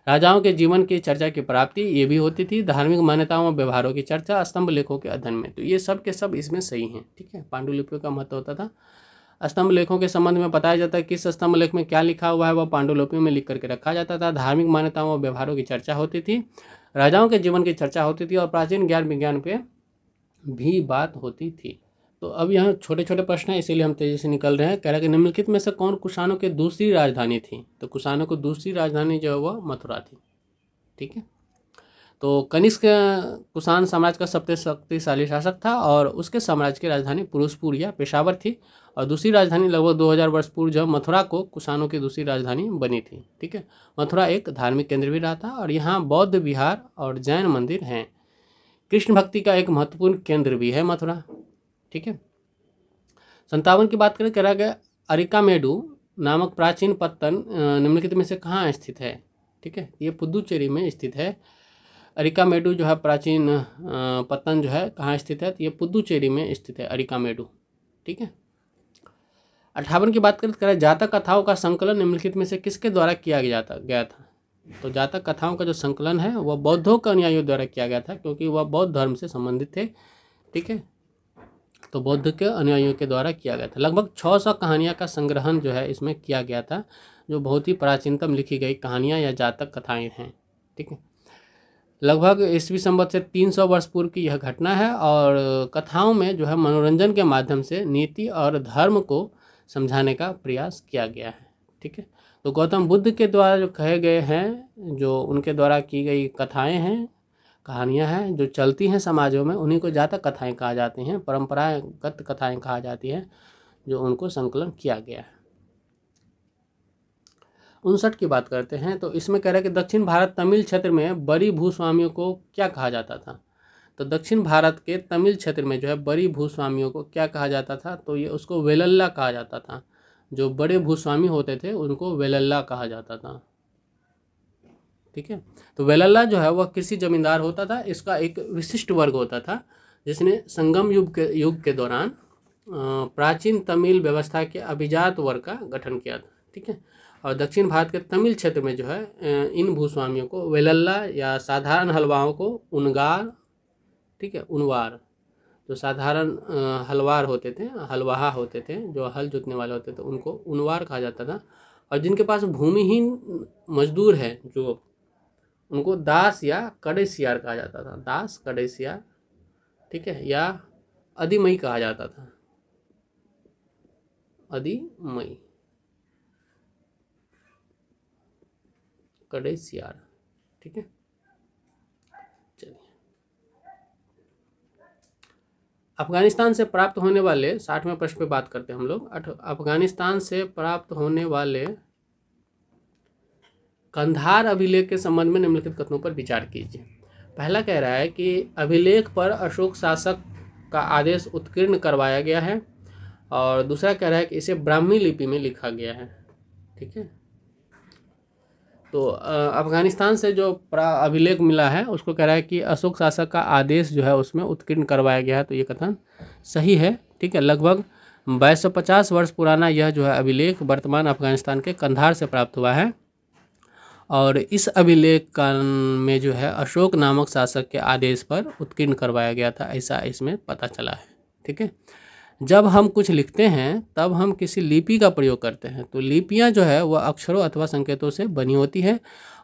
राजाओं के जीवन की चर्चा की प्राप्ति, ये भी होती थी। धार्मिक मान्यताओं और व्यवहारों की चर्चा स्तंभ लेखों के अध्ययन में, तो ये सब के सब इसमें सही हैं, ठीक है। पांडुलिपियों का महत्व होता था। स्तंभ लेखों के संबंध में बताया जाता है किस स्तंभ लेख में क्या लिखा हुआ है वह पांडुलिपियों में लिख करके रखा जाता था। धार्मिक मान्यताओं और व्यवहारों की चर्चा होती थी, राजाओं के जीवन की चर्चा होती थी और प्राचीन ज्ञान विज्ञान पे भी बात होती थी। तो अब यहाँ छोटे छोटे प्रश्न हैं, इसीलिए हम तेजी से निकल रहे हैं। कह रहा है कि निम्नलिखित में से कौन कुषाणों की दूसरी राजधानी थी। तो कुषाणों को दूसरी राजधानी जो है वह मथुरा थी, ठीक है। तो कनिष्क कुषाण साम्राज्य का सबसे शक्तिशाली शासक था और उसके साम्राज्य की राजधानी फिरोजपुर या पेशावर थी, और दूसरी राजधानी लगभग 2000 वर्ष पूर्व जब मथुरा को कुषाणों की दूसरी राजधानी बनी थी, ठीक है। मथुरा एक धार्मिक केंद्र भी रहा था और यहाँ बौद्ध विहार और जैन मंदिर हैं। कृष्ण भक्ति का एक महत्वपूर्ण केंद्र भी है मथुरा, ठीक है। 57 की बात करें, कहा गया अरिकामेडु नामक प्राचीन पत्तन निम्नलिखित में से कहाँ स्थित है, ठीक है। ये पुदुचेरी में स्थित है। अरिकामेडु जो है प्राचीन पत्तन जो है कहाँ स्थित है, तो ये पुदुचेरी में स्थित है अरिकामेडु, ठीक है। 58 की बात करें जातक कथाओं का संकलन निम्नलिखित में से किसके द्वारा किया गया था। तो जातक कथाओं का जो संकलन है वह बौद्धों के अनुयायियों द्वारा किया गया था, क्योंकि वह बौद्ध धर्म से संबंधित थे। ठीक है, तो बौद्ध के अनुयायियों के द्वारा किया गया था। लगभग 600 कहानियाँ का संग्रहण जो है इसमें किया गया था, जो बहुत ही प्राचीनतम लिखी गई कहानियाँ या जातक कथाएं हैं। ठीक है, लगभग ईस्वी संवत से 300 वर्ष पूर्व की यह घटना है, और कथाओं में जो है मनोरंजन के माध्यम से नीति और धर्म को समझाने का प्रयास किया गया है। ठीक है, तो गौतम बुद्ध के द्वारा जो कहे गए हैं, जो उनके द्वारा की गई कथाएं हैं, कहानियां हैं जो चलती हैं समाजों में, उन्हीं को जातक कथाएं कहा जाती हैं, परंपरागत कथाएं कहा जाती हैं, जो उनको संकलन किया गया है। 59 की बात करते हैं, तो इसमें कह रहा है कि दक्षिण भारत तमिल क्षेत्र में बड़ी भूस्वामियों को क्या कहा जाता था। तो दक्षिण भारत के तमिल क्षेत्र में जो है बड़ी भूस्वामियों को क्या कहा जाता था, तो ये उसको वेलल्ला कहा जाता था। जो बड़े भूस्वामी होते थे उनको वेलल्ला कहा जाता था। ठीक है, तो वेलल्ला जो है वह कृषि जमींदार होता था। इसका एक विशिष्ट वर्ग होता था जिसने संगम युग के दौरान प्राचीन तमिल व्यवस्था के अभिजात वर्ग का गठन किया था। ठीक है, और दक्षिण भारत के तमिल क्षेत्र में जो है इन भूस्वामियों को वेलल्ला या साधारण हलवाओं को उनगार, ठीक है, उनवार, जो साधारण हलवार होते थे, हलवाहा होते थे, जो हल जोतने वाले होते थे, उनको उनवार कहा जाता था। और जिनके पास भूमिहीन मजदूर है जो, उनको दास या कड़ेसियार कहा जाता था। दास, कड़ेसियार, ठीक है, या अधिमई कहा जाता था। अधिमई, कड़ेसियार। ठीक है, चलिए अफगानिस्तान से प्राप्त होने वाले 60वें प्रश्न पे बात करते हैं हम लोग। अफगानिस्तान से प्राप्त होने वाले कंधार अभिलेख के संबंध में निम्नलिखित कथनों पर विचार कीजिए। पहला कह रहा है कि अभिलेख पर अशोक शासक का आदेश उत्कीर्ण करवाया गया है, और दूसरा कह रहा है कि इसे ब्राह्मी लिपि में लिखा गया है। ठीक है, तो अफगानिस्तान से जो अभिलेख मिला है उसको कह रहा है कि अशोक शासक का आदेश जो है उसमें उत्कीर्ण करवाया गया है, तो ये कथन सही है। ठीक है, लगभग 2250 वर्ष पुराना यह जो है अभिलेख वर्तमान अफगानिस्तान के कंधार से प्राप्त हुआ है, और इस अभिलेख का में जो है अशोक नामक शासक के आदेश पर उत्कीर्ण करवाया गया था, ऐसा इसमें पता चला है। ठीक है, जब हम कुछ लिखते हैं तब हम किसी लिपि का प्रयोग करते हैं, तो लिपियां जो है वह अक्षरों अथवा संकेतों से बनी होती है,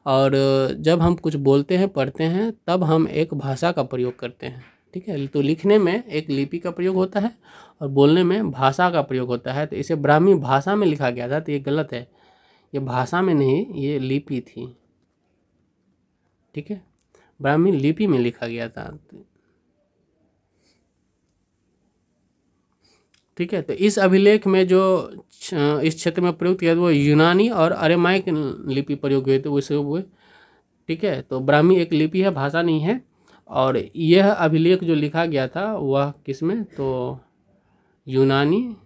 और जब हम कुछ बोलते हैं, पढ़ते हैं, तब हम एक भाषा का प्रयोग करते हैं। ठीक है, तो लिखने में एक लिपि का प्रयोग होता है और बोलने में भाषा का प्रयोग होता है। तो इसे ब्राह्मी भाषा में लिखा गया था, तो ये गलत है, ये भाषा में नहीं, ये लिपि थी। ठीक है, ब्राह्मी लिपि में लिखा गया था। ठीक है, तो इस अभिलेख में जो इस क्षेत्र में प्रयुक्त किया वो यूनानी और अरेमाइक लिपि प्रयोग हुए थे उसे हुए। ठीक है, तो ब्राह्मी एक लिपि है, भाषा नहीं है, और यह अभिलेख जो लिखा गया था वह किस में, तो यूनानी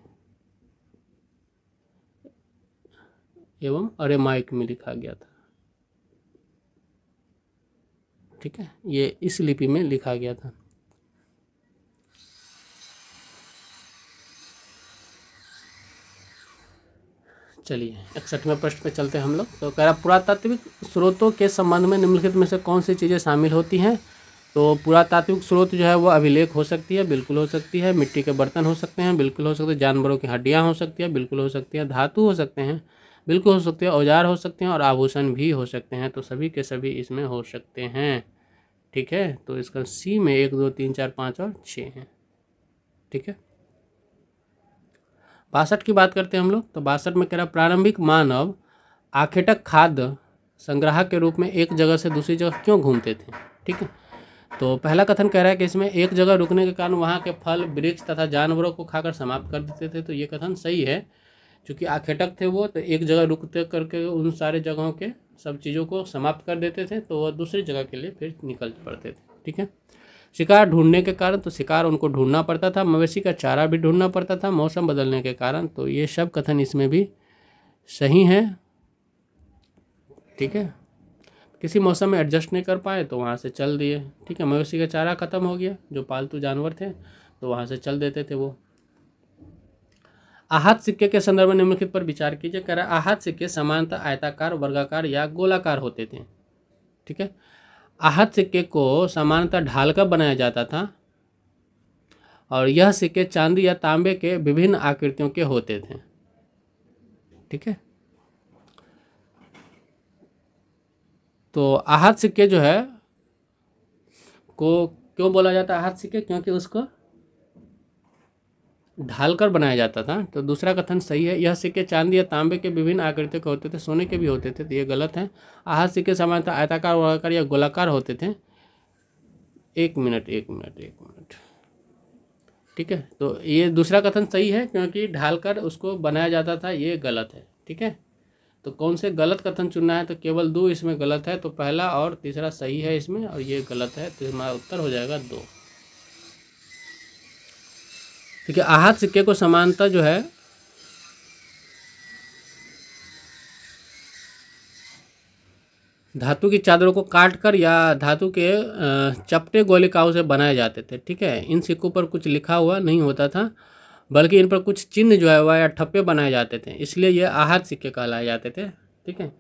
एवं अरेमाइक में लिखा गया था। ठीक है, ये इस लिपि में लिखा गया था। चलिए 61वें प्रश्न पे चलते हैं हम लोग। तो कह रहा पुरातात्विक स्रोतों के संबंध में निम्नलिखित में से कौन सी चीज़ें शामिल होती हैं। तो पुरातात्विक स्रोत जो है वो अभिलेख हो सकती है, बिल्कुल हो सकती है। मिट्टी के बर्तन हो सकते हैं, बिल्कुल हो सकते हैं। जानवरों की हड्डियाँ हो सकती है, बिल्कुल हो सकती है। धातु हो सकते हैं, बिल्कुल हो सकते हैं। औजार हो सकते हैं और आभूषण भी हो सकते हैं। तो सभी के सभी इसमें हो सकते हैं। ठीक है, तो इसका सी में 1 2 3 4 5 और 6 हैं। ठीक है, 62 की बात करते हैं हम लोग। तो 62 में कह रहा प्रारंभिक मानव आखेटक खाद्य संग्राहक के रूप में एक जगह से दूसरी जगह क्यों घूमते थे। ठीक है, तो पहला कथन कह रहा है कि इसमें एक जगह रुकने के कारण वहाँ के फल, वृक्ष तथा जानवरों को खाकर समाप्त कर देते थे। तो ये कथन सही है, क्योंकि आखेटक थे वो, तो एक जगह रुकते करके उन सारे जगहों के सब चीज़ों को समाप्त कर देते थे, तो वह दूसरी जगह के लिए फिर निकल पड़ते थे। ठीक है, शिकार ढूंढने के कारण, तो शिकार उनको ढूंढना पड़ता था। मवेशी का चारा भी ढूंढना पड़ता था मौसम बदलने के कारण। तो ये सब कथन इसमें भी सही है। ठीक है, किसी मौसम में एडजस्ट नहीं कर पाए तो वहाँ से चल दिए। ठीक है, मवेशी का चारा ख़त्म हो गया, जो पालतू जानवर थे, तो वहाँ से चल देते थे वो। आहत सिक्के के संदर्भ में निम्नलिखित पर विचार कीजिए। कह रहा है आहत सिक्के सामान्यतः आयताकार, वर्गाकार या गोलाकार होते थे। ठीक है, आहत सिक्के को सामान्यतः ढालकर बनाया जाता था और यह सिक्के चांदी या तांबे के विभिन्न आकृतियों के होते थे। ठीक है, तो आहत सिक्के जो है को क्यों बोला जाता है आहत सिक्के, क्योंकि उसको ढालकर बनाया जाता था। तो दूसरा कथन सही है, यह सिक्के चांदी या तांबे के विभिन्न आकृतियों के होते थे, सोने के भी होते थे, तो ये गलत है। आहत सिक्के सामान्यतः आयताकार, वर्गाकार या गोलाकार होते थे। एक मिनट। ठीक है, तो ये दूसरा कथन सही है क्योंकि ढालकर उसको बनाया जाता था, ये गलत है। ठीक है, तो कौन से गलत कथन चुनना है, तो केवल 2 इसमें गलत है, तो पहला और तीसरा सही है इसमें, और ये गलत है, तो हमारा उत्तर हो जाएगा 2। ठीक है, आहत सिक्के को समानता जो है धातु की चादरों को काटकर या धातु के चपटे गोलिकाओं से बनाए जाते थे। ठीक है, इन सिक्कों पर कुछ लिखा हुआ नहीं होता था, बल्कि इन पर कुछ चिन्ह जो है वह या ठप्पे बनाए जाते थे, इसलिए ये आहत सिक्के कहलाए जाते थे। ठीक है,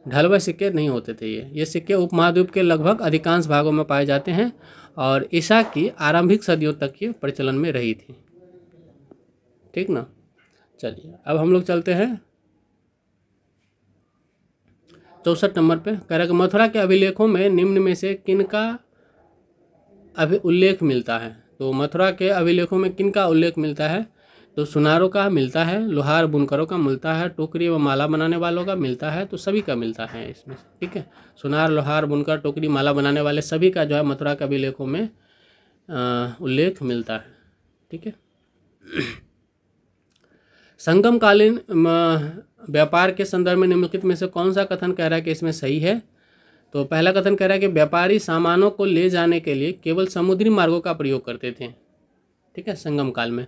ढलवे सिक्के नहीं होते थे। ये सिक्के उपमहाद्वीप के लगभग अधिकांश भागों में पाए जाते हैं और ईसा की आरंभिक सदियों तक ये प्रचलन में रही थी। ठीक ना, चलिए अब हम लोग चलते हैं 64 नंबर पे। कह रहा कि मथुरा के अभिलेखों में निम्न में से किनका उल्लेख मिलता है। तो मथुरा के अभिलेखों में किनका उल्लेख मिलता है, तो सुनारों का मिलता है, लोहार बुनकरों का मिलता है, टोकरी व माला बनाने वालों का मिलता है, तो सभी का मिलता है इसमें से। ठीक है, सुनार, लोहार, बुनकर, टोकरी, माला बनाने वाले सभी का जो है मथुरा के अभिलेखों में उल्लेख मिलता है। ठीक है, संगमकालीन व्यापार के संदर्भ में निम्नलिखित में से कौन सा कथन कह रहा है कि इसमें सही है। तो पहला कथन कह रहा है कि व्यापारी सामानों को ले जाने के लिए केवल समुद्री मार्गों का प्रयोग करते थे। ठीक है, संगम काल में।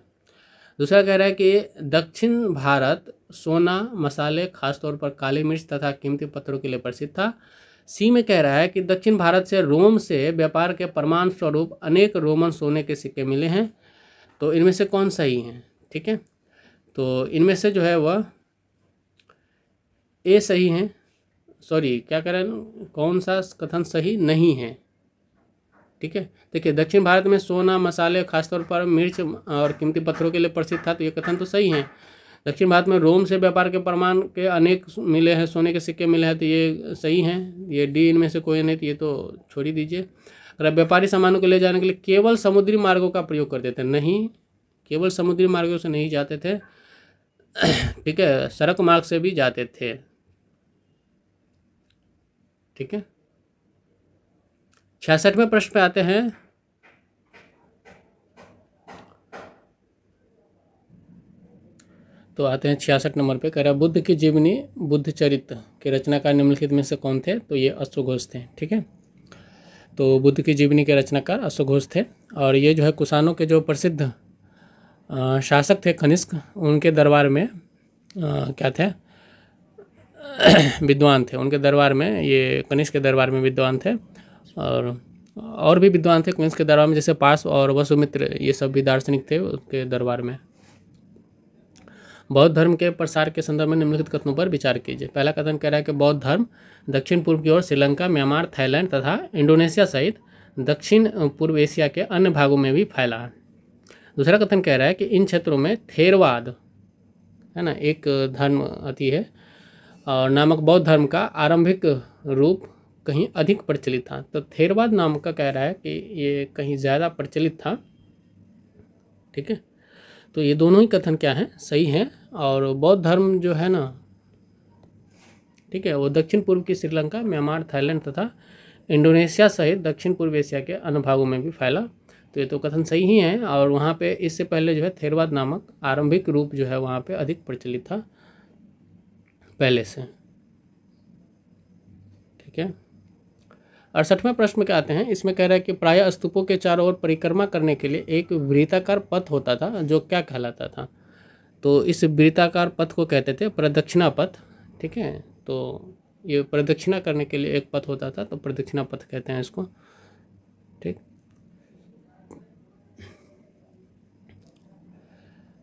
दूसरा कह रहा है कि दक्षिण भारत सोना, मसाले, खासतौर पर काली मिर्च तथा कीमती पत्थरों के लिए प्रसिद्ध था। सी में कह रहा है कि दक्षिण भारत से रोम से व्यापार के प्रमाण स्वरूप अनेक रोमन सोने के सिक्के मिले हैं। तो इनमें से कौन सही है। ठीक है, तो इनमें से जो है वह ए सही है, सॉरी क्या कह रहे हैं, कौन सा कथन सही नहीं है। ठीक है, देखिए दक्षिण भारत में सोना, मसाले, खासतौर पर मिर्च और कीमती पत्थरों के लिए प्रसिद्ध था, तो ये कथन तो सही है। दक्षिण भारत में रोम से व्यापार के प्रमाण के अनेक मिले हैं, सोने के सिक्के मिले हैं, तो ये सही हैं। ये डी इनमें से कोई नहीं, तो ये तो छोड़ ही दीजिए। अगर व्यापारी सामानों को ले जाने के लिए केवल समुद्री मार्गों का प्रयोग करते थे, नहीं, केवल समुद्री मार्गों से नहीं जाते थे। ठीक है, सड़क मार्ग से भी जाते थे। ठीक है, 66वें प्रश्न पे आते हैं। तो आते हैं 66 नंबर पे। कह रहा बुद्ध की जीवनी, बुद्ध चरित्र के रचनाकार निम्नलिखित में से कौन थे। तो ये अश्वघोष थे। ठीक है, तो बुद्ध की जीवनी के रचनाकार अश्वघोष थे और ये जो है कुषाणों के जो प्रसिद्ध शासक थे कनिष्क, उनके दरबार में क्या थे, विद्वान थे। उनके दरबार में, ये कनिष्क के दरबार में विद्वान थे और भी विद्वान थे कनिष्क के दरबार में, जैसे पार्श और वसुमित्र, ये सब भी दार्शनिक थे उसके दरबार में। बौद्ध धर्म के प्रसार के संदर्भ में निम्नलिखित कथनों पर विचार कीजिए। पहला कथन कह रहा है कि बौद्ध धर्म दक्षिण पूर्व की ओर श्रीलंका, म्यांमार, थाईलैंड तथा इंडोनेशिया सहित दक्षिण पूर्व एशिया के अन्य भागों में भी फैला है। दूसरा कथन कह रहा है कि इन क्षेत्रों में थेरवाद है ना एक धर्म अति है और नामक बौद्ध धर्म का आरंभिक रूप कहीं अधिक प्रचलित था। तो थेरवाद नाम का कह रहा है कि ये कहीं ज़्यादा प्रचलित था। ठीक है, तो ये दोनों ही कथन क्या हैं, सही हैं। और बौद्ध धर्म जो है ना, ठीक है, वो दक्षिण पूर्व की श्रीलंका, म्यांमार, थाईलैंड तथा इंडोनेशिया सहित दक्षिण पूर्व एशिया के अन्य भागों में भी फैला। तो ये तो कथन सही ही हैं। और वहाँ पे इससे पहले जो है थेरवाद नामक आरंभिक रूप जो है वहाँ पे अधिक प्रचलित था पहले से। ठीक है, 68वें प्रश्न में आते हैं। इसमें कह रहा है कि प्रायः स्तूपों के चारों ओर परिक्रमा करने के लिए एक वृत्ताकार पथ होता था जो क्या कहलाता था। तो इस वृत्ताकार पथ को कहते थे प्रदक्षिणा पथ। ठीक है, तो ये प्रदक्षिणा करने के लिए एक पथ होता था, तो प्रदक्षिणा पथ कहते हैं इसको। ठीक,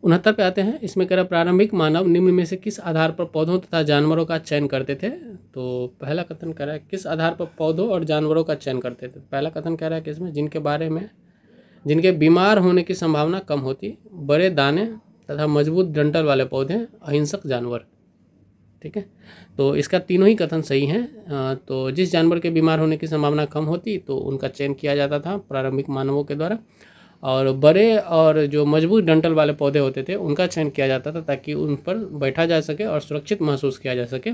69 पे आते हैं। इसमें कह रहा प्रारंभिक मानव निम्न में से किस आधार पर पौधों तथा जानवरों का चयन करते थे। तो पहला कथन कह रहा है किस आधार पर पौधों और जानवरों का चयन करते थे। पहला कथन कह रहा है कि इसमें जिनके बीमार होने की संभावना कम होती, बड़े दाने तथा मजबूत डंठल वाले पौधे, अहिंसक जानवर। ठीक है, तो इसका तीनों ही कथन सही हैं। तो जिस जानवर के बीमार होने की संभावना कम होती तो उनका चयन किया जाता था प्रारंभिक मानवों के द्वारा, और बड़े और जो मजबूत डंठल वाले पौधे होते थे उनका चयन किया जाता था ताकि उन पर बैठा जा सके और सुरक्षित महसूस किया जा सके।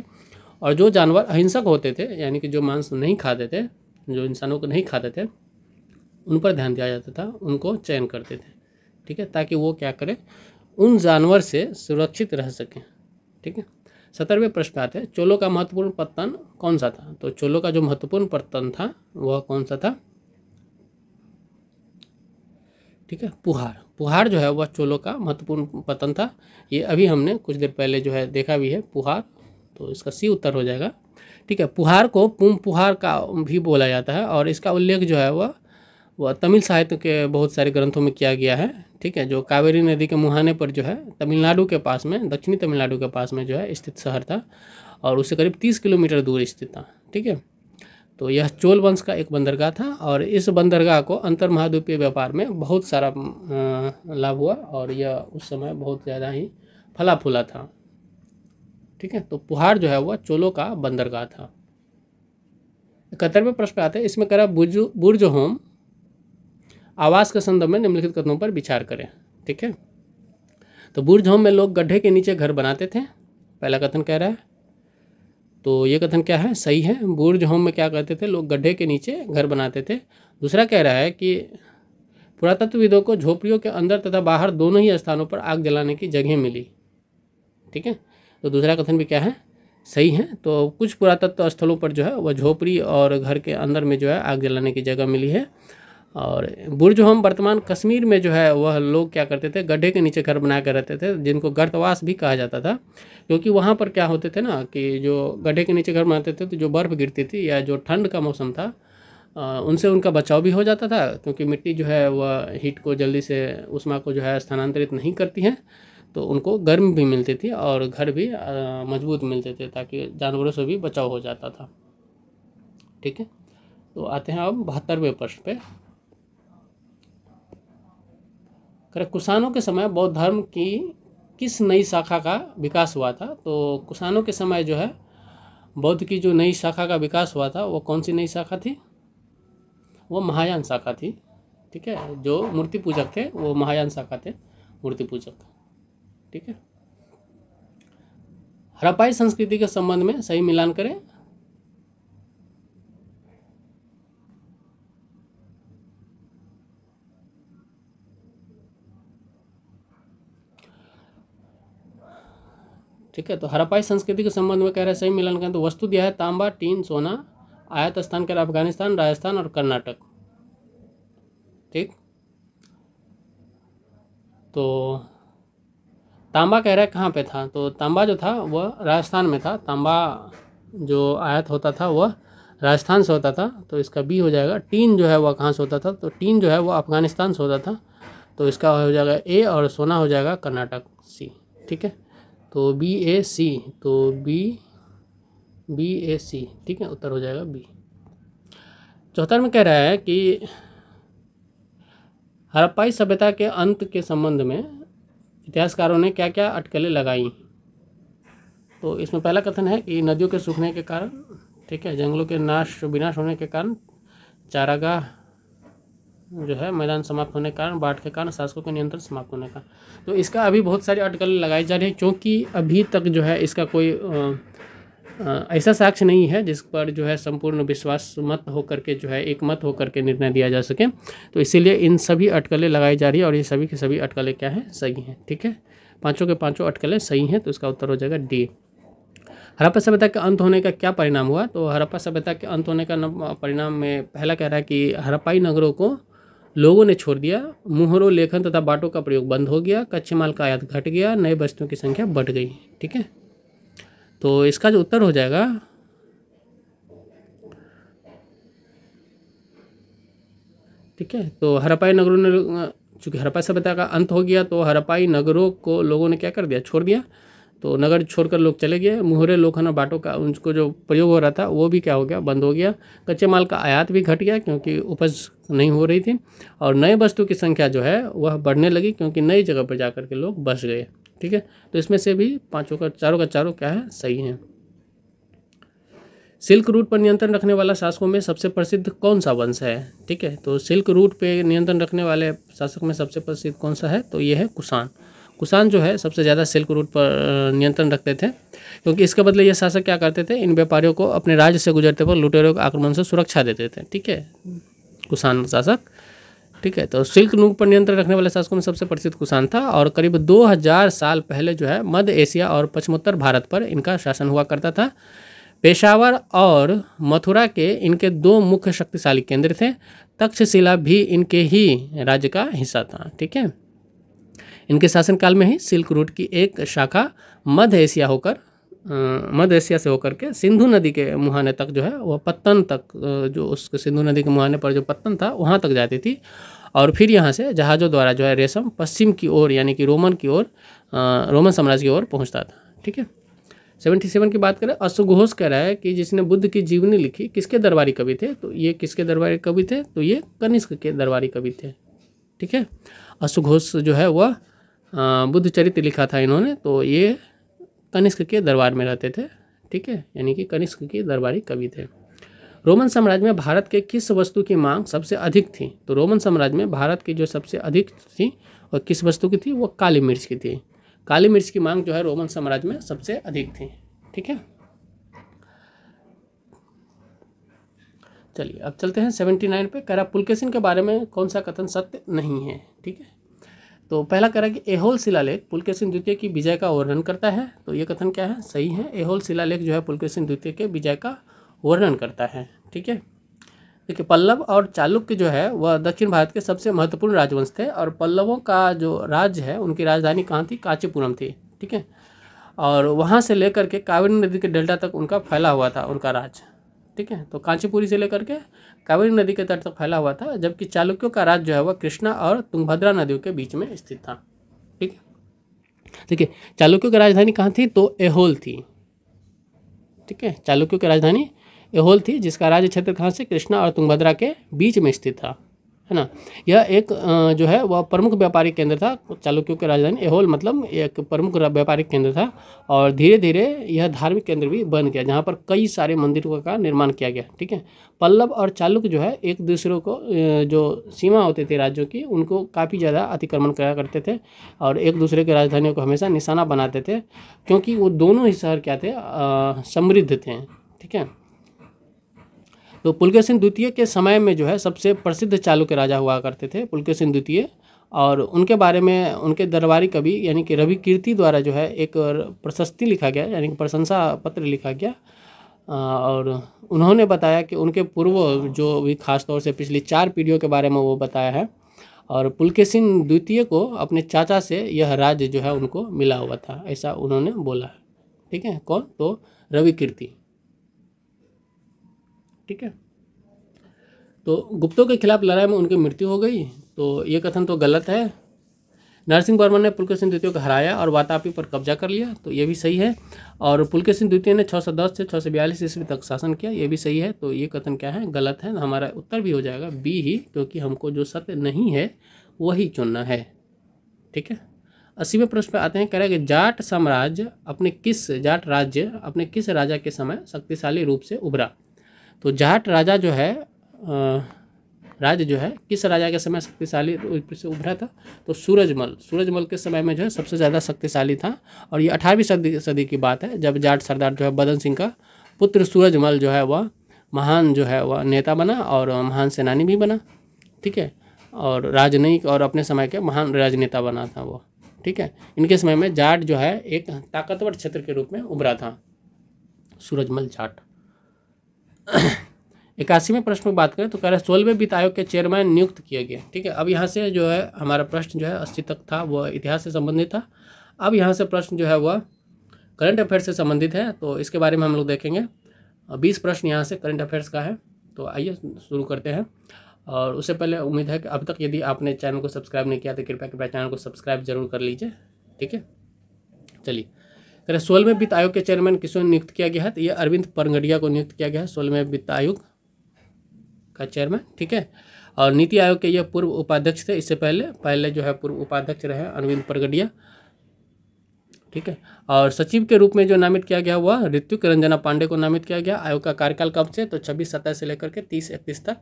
और जो जानवर अहिंसक होते थे, यानी कि जो मांस नहीं खाते थे, जो इंसानों को नहीं खाते थे, उन पर ध्यान दिया जाता था, उनको चयन करते थे। ठीक है, ताकि वो क्या करें, उन जानवर से सुरक्षित रह सकें। ठीक है, 17वें प्रश्न पे आते हैं। चोलों का महत्वपूर्ण पत्तन कौन सा था। तो चोलों का जो महत्वपूर्ण पत्तन था वह कौन सा था। ठीक है, पुहार जो है वह चोलों का महत्वपूर्ण पतन था। ये अभी हमने कुछ देर पहले जो है देखा भी है पुहार, तो इसका सी उत्तर हो जाएगा। ठीक है, पुहार को पुम पुहार का भी बोला जाता है और इसका उल्लेख जो है वह तमिल साहित्य के बहुत सारे ग्रंथों में किया गया है। ठीक है, जो कावेरी नदी के मुहाने पर जो है तमिलनाडु के पास में, दक्षिणी तमिलनाडु के पास में जो है स्थित शहर था और उससे करीब 30 किलोमीटर दूर स्थित था। ठीक है, तो यह चोल वंश का एक बंदरगाह था और इस बंदरगाह को अंतर महाद्वीपीय व्यापार में बहुत सारा लाभ हुआ और यह उस समय बहुत ज़्यादा ही फला फूला था। ठीक है, तो पुहार जो है वह चोलों का बंदरगाह था। 71वें प्रश्न पे आते हैं। इसमें करा बुर्ज होम आवास के संदर्भ में निम्नलिखित कथनों पर विचार करें। ठीक है, तो बुर्ज होम में लोग गड्ढे के नीचे घर बनाते थे, पहला कथन कह रहा है। तो ये कथन क्या है, सही है। बुर्ज होम में क्या करते थे, लोग गड्ढे के नीचे घर बनाते थे। दूसरा कह रहा है कि पुरातत्वविदों को झोपड़ियों के अंदर तथा बाहर दोनों ही स्थानों पर आग जलाने की जगह मिली। ठीक है, तो दूसरा कथन भी क्या है, सही है। तो कुछ पुरातत्व स्थलों पर जो है वह झोपड़ी और घर के अंदर में जो है आग जलाने की जगह मिली है। और बुर्ज होम वर्तमान कश्मीर में जो है वह लोग क्या करते थे, गड्ढे के नीचे घर बना कर रहते थे, जिनको गर्तवास भी कहा जाता था, क्योंकि वहाँ पर क्या होते थे ना कि जो गड्ढे के नीचे घर बनाते थे तो जो बर्फ़ गिरती थी या जो ठंड का मौसम था उनसे उनका बचाव भी हो जाता था, क्योंकि मिट्टी जो है वह हीट को जल्दी से, उष्मा को जो है स्थानांतरित नहीं करती है, तो उनको गर्म भी मिलती थी और घर भी मजबूत मिलते थे, ताकि जानवरों से भी बचाव हो जाता था। ठीक है, तो आते हैं अब 72वें प्रश्न पे। कुषाणों के समय बौद्ध धर्म की किस नई शाखा का विकास हुआ था। तो कुषाणों के समय जो है बौद्ध की जो नई शाखा का विकास हुआ था वो कौन सी नई शाखा थी, वो महायान शाखा थी। ठीक है, जो मूर्ति पूजक थे वो महायान शाखा थे, मूर्ति पूजक। ठीक है, हड़प्पाई संस्कृति के संबंध में सही मिलान करें। ठीक है, तो हड़प्पाई संस्कृति के संबंध में कह रहे हैं सही मिलान करें। तो वस्तु दिया है तांबा, टीन, सोना, आयात स्थान कह रहा है अफगानिस्तान, राजस्थान और कर्नाटक। ठीक, तो तांबा कह रहा है कहाँ पे था, तो तांबा जो था वह राजस्थान में था। तांबा जो आयात होता था वह राजस्थान से होता था, तो इसका बी हो जाएगा। टीन जो है वह कहाँ से होता था, तो टीन जो है वह अफगानिस्तान से होता था, तो इसका हो जाएगा ए, और सोना हो जाएगा कर्नाटक, सी। ठीक है, तो बी ए सी, तो बी ए सी। ठीक है, उत्तर हो जाएगा बी। 74 में कह रहा है कि हड़प्पाई सभ्यता के अंत के संबंध में इतिहासकारों ने क्या क्या अटकलें लगाई। तो इसमें पहला कथन है कि नदियों के सूखने के कारण, ठीक है, जंगलों के विनाश होने के कारण, चारागाह जो है मैदान समाप्त होने के कारण, बाढ़ के कारण, शासकों के नियंत्रण समाप्त होने का। तो इसका अभी बहुत सारी अटकलें लगाई जा रही है, क्योंकि अभी तक जो है इसका कोई ऐसा साक्ष्य नहीं है जिस पर जो है संपूर्ण विश्वास मत होकर के जो है एक मत होकर के निर्णय दिया जा सके। तो इसीलिए इन सभी अटकलें लगाई जा रही है और ये सभी की सभी अटकलें क्या है, सही हैं। ठीक है, पांचों के पांचों अटकलें सही हैं, तो इसका उत्तर हो जाएगा डी। हड़प्पा सभ्यता के अंत होने का क्या परिणाम हुआ। तो हड़प्पा सभ्यता के अंत होने का परिणाम में पहला कह रहा है कि हड़प्पाई नगरों को लोगों ने छोड़ दिया, मुहरों, लेखन तथा बाटों का प्रयोग बंद हो गया, कच्चे माल का आयात घट गया, नए वस्तुओं की संख्या बढ़ गई। ठीक है, तो इसका जो उत्तर हो जाएगा, ठीक है, तो हड़प्पाई नगरों ने चूँकि हड़प्पा सभ्यता का अंत हो गया तो हड़प्पाई नगरों को लोगों ने क्या कर दिया, छोड़ दिया। तो नगर छोड़कर लोग चले गए। मुहरे लोखंड बाटों का उनको जो प्रयोग हो रहा था वो भी क्या हो गया, बंद हो गया। कच्चे माल का आयात भी घट गया क्योंकि उपज नहीं हो रही थी। और नए वस्तु की संख्या जो है वह बढ़ने लगी क्योंकि नई जगह पर जाकर के लोग बस गए। ठीक है, तो इसमें से भी पाँचों का चारों क्या है, सही है। सिल्क रूट पर नियंत्रण रखने वाला शासकों में सबसे प्रसिद्ध कौन सा वंश है? ठीक है, तो सिल्क रूट पे नियंत्रण रखने वाले शासक में सबसे प्रसिद्ध कौन सा है? तो ये है कुषाण। कुषाण जो है सबसे ज़्यादा सिल्क रूट पर नियंत्रण रखते थे क्योंकि इसके बदले ये शासक क्या करते थे, इन व्यापारियों को अपने राज्य से गुजरते पर लुटेरों के आक्रमण से सुरक्षा देते थे। ठीक है, कुषाण शासक। ठीक है, तो सिल्क रूट पर नियंत्रण रखने वाले शासकों में सबसे प्रसिद्ध कुषाण था और करीब 2000 साल पहले जो है मध्य एशिया और पश्चिमोत्तर भारत पर इनका शासन हुआ करता था। पेशावर और मथुरा के इनके 2 मुख्य शक्तिशाली केंद्र थे। तक्षशिला भी इनके ही राज्य का हिस्सा था। ठीक है, इनके शासनकाल में ही सिल्क रूट की एक शाखा मध्य एशिया से होकर के सिंधु नदी के मुहाने तक जो है वह पत्तन तक, जो उसके सिंधु नदी के मुहाने पर जो पत्तन था वहाँ तक जाती थी। और फिर यहाँ से जहाज़ों द्वारा जो है रेशम पश्चिम की ओर यानी कि रोमन साम्राज्य की ओर पहुँचता था। ठीक है, 77 की बात करें, अश्वघोष कह रहा है कि जिसने बुद्ध की जीवनी लिखी किसके दरबारी कवि थे? तो ये किसके दरबारी कवि थे? तो ये कनिष्क के दरबारी कवि थे। ठीक है, अश्वघोष जो है वह बुद्ध चरित्र लिखा था इन्होंने, तो ये कनिष्क के दरबार में रहते थे। ठीक है, यानी कि कनिष्क के दरबारी कवि थे। रोमन साम्राज्य में भारत के किस वस्तु की मांग सबसे अधिक थी? तो रोमन साम्राज्य में भारत की जो सबसे अधिक थी और किस वस्तु की थी? वो काली मिर्च की थी। काली मिर्च की मांग जो है रोमन साम्राज्य में सबसे अधिक थी। ठीक है, चलिए अब चलते हैं 79 पे। कह रहा पुलकेशिन के बारे में कौन सा कथन सत्य नहीं है? ठीक है, तो पहला कह रहा है कि एहोल शिलालेख पुलकेशिन द्वितीय की विजय का वर्णन करता है। तो ये कथन क्या है? सही है। एहोल शिलालेख जो है पुलकेशिन द्वितीय के विजय का वर्णन करता है। ठीक है, देखिए पल्लव और चालुक्य जो है वह दक्षिण भारत के सबसे महत्वपूर्ण राजवंश थे और पल्लवों का जो राज्य है उनकी राजधानी कहाँ थी? कांचीपुरम थी। ठीक है, और वहाँ से लेकर के कावेरी नदी के डेल्टा तक उनका फैला हुआ था उनका राज्य। ठीक है, तो कांचीपुरी से लेकर के कावेरी नदी के तट तक फैला हुआ था, जबकि चालुक्यों का राज्य जो है वह कृष्णा और तुंगभद्रा नदियों के बीच में स्थित था। ठीक है, देखिए चालुक्यों की राजधानी कहाँ थी? तो एहोल थी। ठीक है, चालुक्यों की राजधानी एहोल थी जिसका राज्य क्षेत्र कहाँ से? कृष्णा और तुंगभद्रा के बीच में स्थित था, है ना। यह एक जो है वह प्रमुख व्यापारिक केंद्र था। चालुक्यों की राजधानी एहोल मतलब एक प्रमुख व्यापारिक केंद्र था और धीरे धीरे यह धार्मिक केंद्र भी बन गया जहाँ पर कई सारे मंदिरों का निर्माण किया गया। ठीक है, पल्लव और चालुक्य जो है एक दूसरे को जो सीमा होती थी राज्यों की उनको काफ़ी ज़्यादा अतिक्रमण करा करते थे और एक दूसरे की राजधानियों को हमेशा निशाना बनाते थे क्योंकि वो दोनों ही शहर क्या थे? समृद्ध थे। ठीक है, तो पुलकेशिन द्वितीय के समय में जो है सबसे प्रसिद्ध चालुक्य राजा हुआ करते थे पुलकेशिन द्वितीय, और उनके बारे में उनके दरबारी कवि यानी कि रवि कीर्ति द्वारा जो है एक प्रशस्ति लिखा गया यानी कि प्रशंसा पत्र लिखा गया और उन्होंने बताया कि उनके पूर्व जो भी खास तौर से पिछली 4 पीढ़ियों के बारे में वो बताया है और पुलकेशिन द्वितीय को अपने चाचा से यह राज्य जो है उनको मिला हुआ था, ऐसा उन्होंने बोला है। ठीक है, कौन? तो रवि कीर्ति। ठीक है, तो गुप्तों के खिलाफ लड़ाई में उनकी मृत्यु हो गई, तो ये कथन तो गलत है। नरसिंह वर्मन ने पुलकेशिन द्वितीय को हराया और वातापी पर कब्जा कर लिया, तो ये भी सही है। और पुलकेशिन द्वितीय ने 610 से 642 ईस्वी तक शासन किया, ये भी सही है। तो ये कथन क्या है? गलत है। हमारा उत्तर भी हो जाएगा बी ही, क्योंकि हमको जो सत्य नहीं है वही चुनना है। ठीक है, 80वें प्रश्न पे आते हैं। कह रहा है कि जाट राज्य अपने किस राजा के समय शक्तिशाली रूप से उभरा? तो जाट राजा जो है राज्य जो है किस राजा के समय शक्तिशाली रूप से उभरा था? तो सूरजमल के समय में जो है सबसे ज़्यादा शक्तिशाली था और ये 18वीं सदी की बात है जब जाट सरदार जो है बदन सिंह का पुत्र सूरजमल जो है वह महान जो है वह नेता बना और महान सेनानी भी बना। ठीक है, और राजनयिक और अपने समय के महान राजनेता बना था वो। ठीक है, इनके समय में जाट जो है एक ताकतवर क्षेत्र के रूप में उभरा था सूरजमल जाट। 81वें प्रश्न की बात करें तो कह रहे हैं 16वें वित्त आयोग के चेयरमैन नियुक्त किए गए। ठीक है, अब यहाँ से जो है हमारा प्रश्न जो है 80 तक था वह इतिहास से संबंधित था। अब यहाँ से प्रश्न जो है वह करंट अफेयर्स से संबंधित है, तो इसके बारे में हम लोग देखेंगे। 20 प्रश्न यहाँ से करंट अफेयर्स का है, तो आइए शुरू करते हैं। और उससे पहले उम्मीद है कि अब तक यदि आपने चैनल को सब्सक्राइब नहीं किया तो कृपया चैनल को सब्सक्राइब जरूर कर लीजिए, ठीक है। चलिए, 16वें वित्त आयोग के चेयरमैन किसको नियुक्त किया गया है, तो ये अरविंद परगड़िया को नियुक्त किया गया है 16वें वित्त आयोग का चेयरमैन, ठीक है। और नीति आयोग के ये पूर्व उपाध्यक्ष थे, इससे पहले जो है पूर्व उपाध्यक्ष रहे अरविंद परगड़िया, ठीक है। और सचिव के रूप में जो नामित किया गया हुआ ऋत्विक रंजना पांडे को नामित किया गया। आयोग का कार्यकाल कब से, तो 26/27 से लेकर के 30/31 तक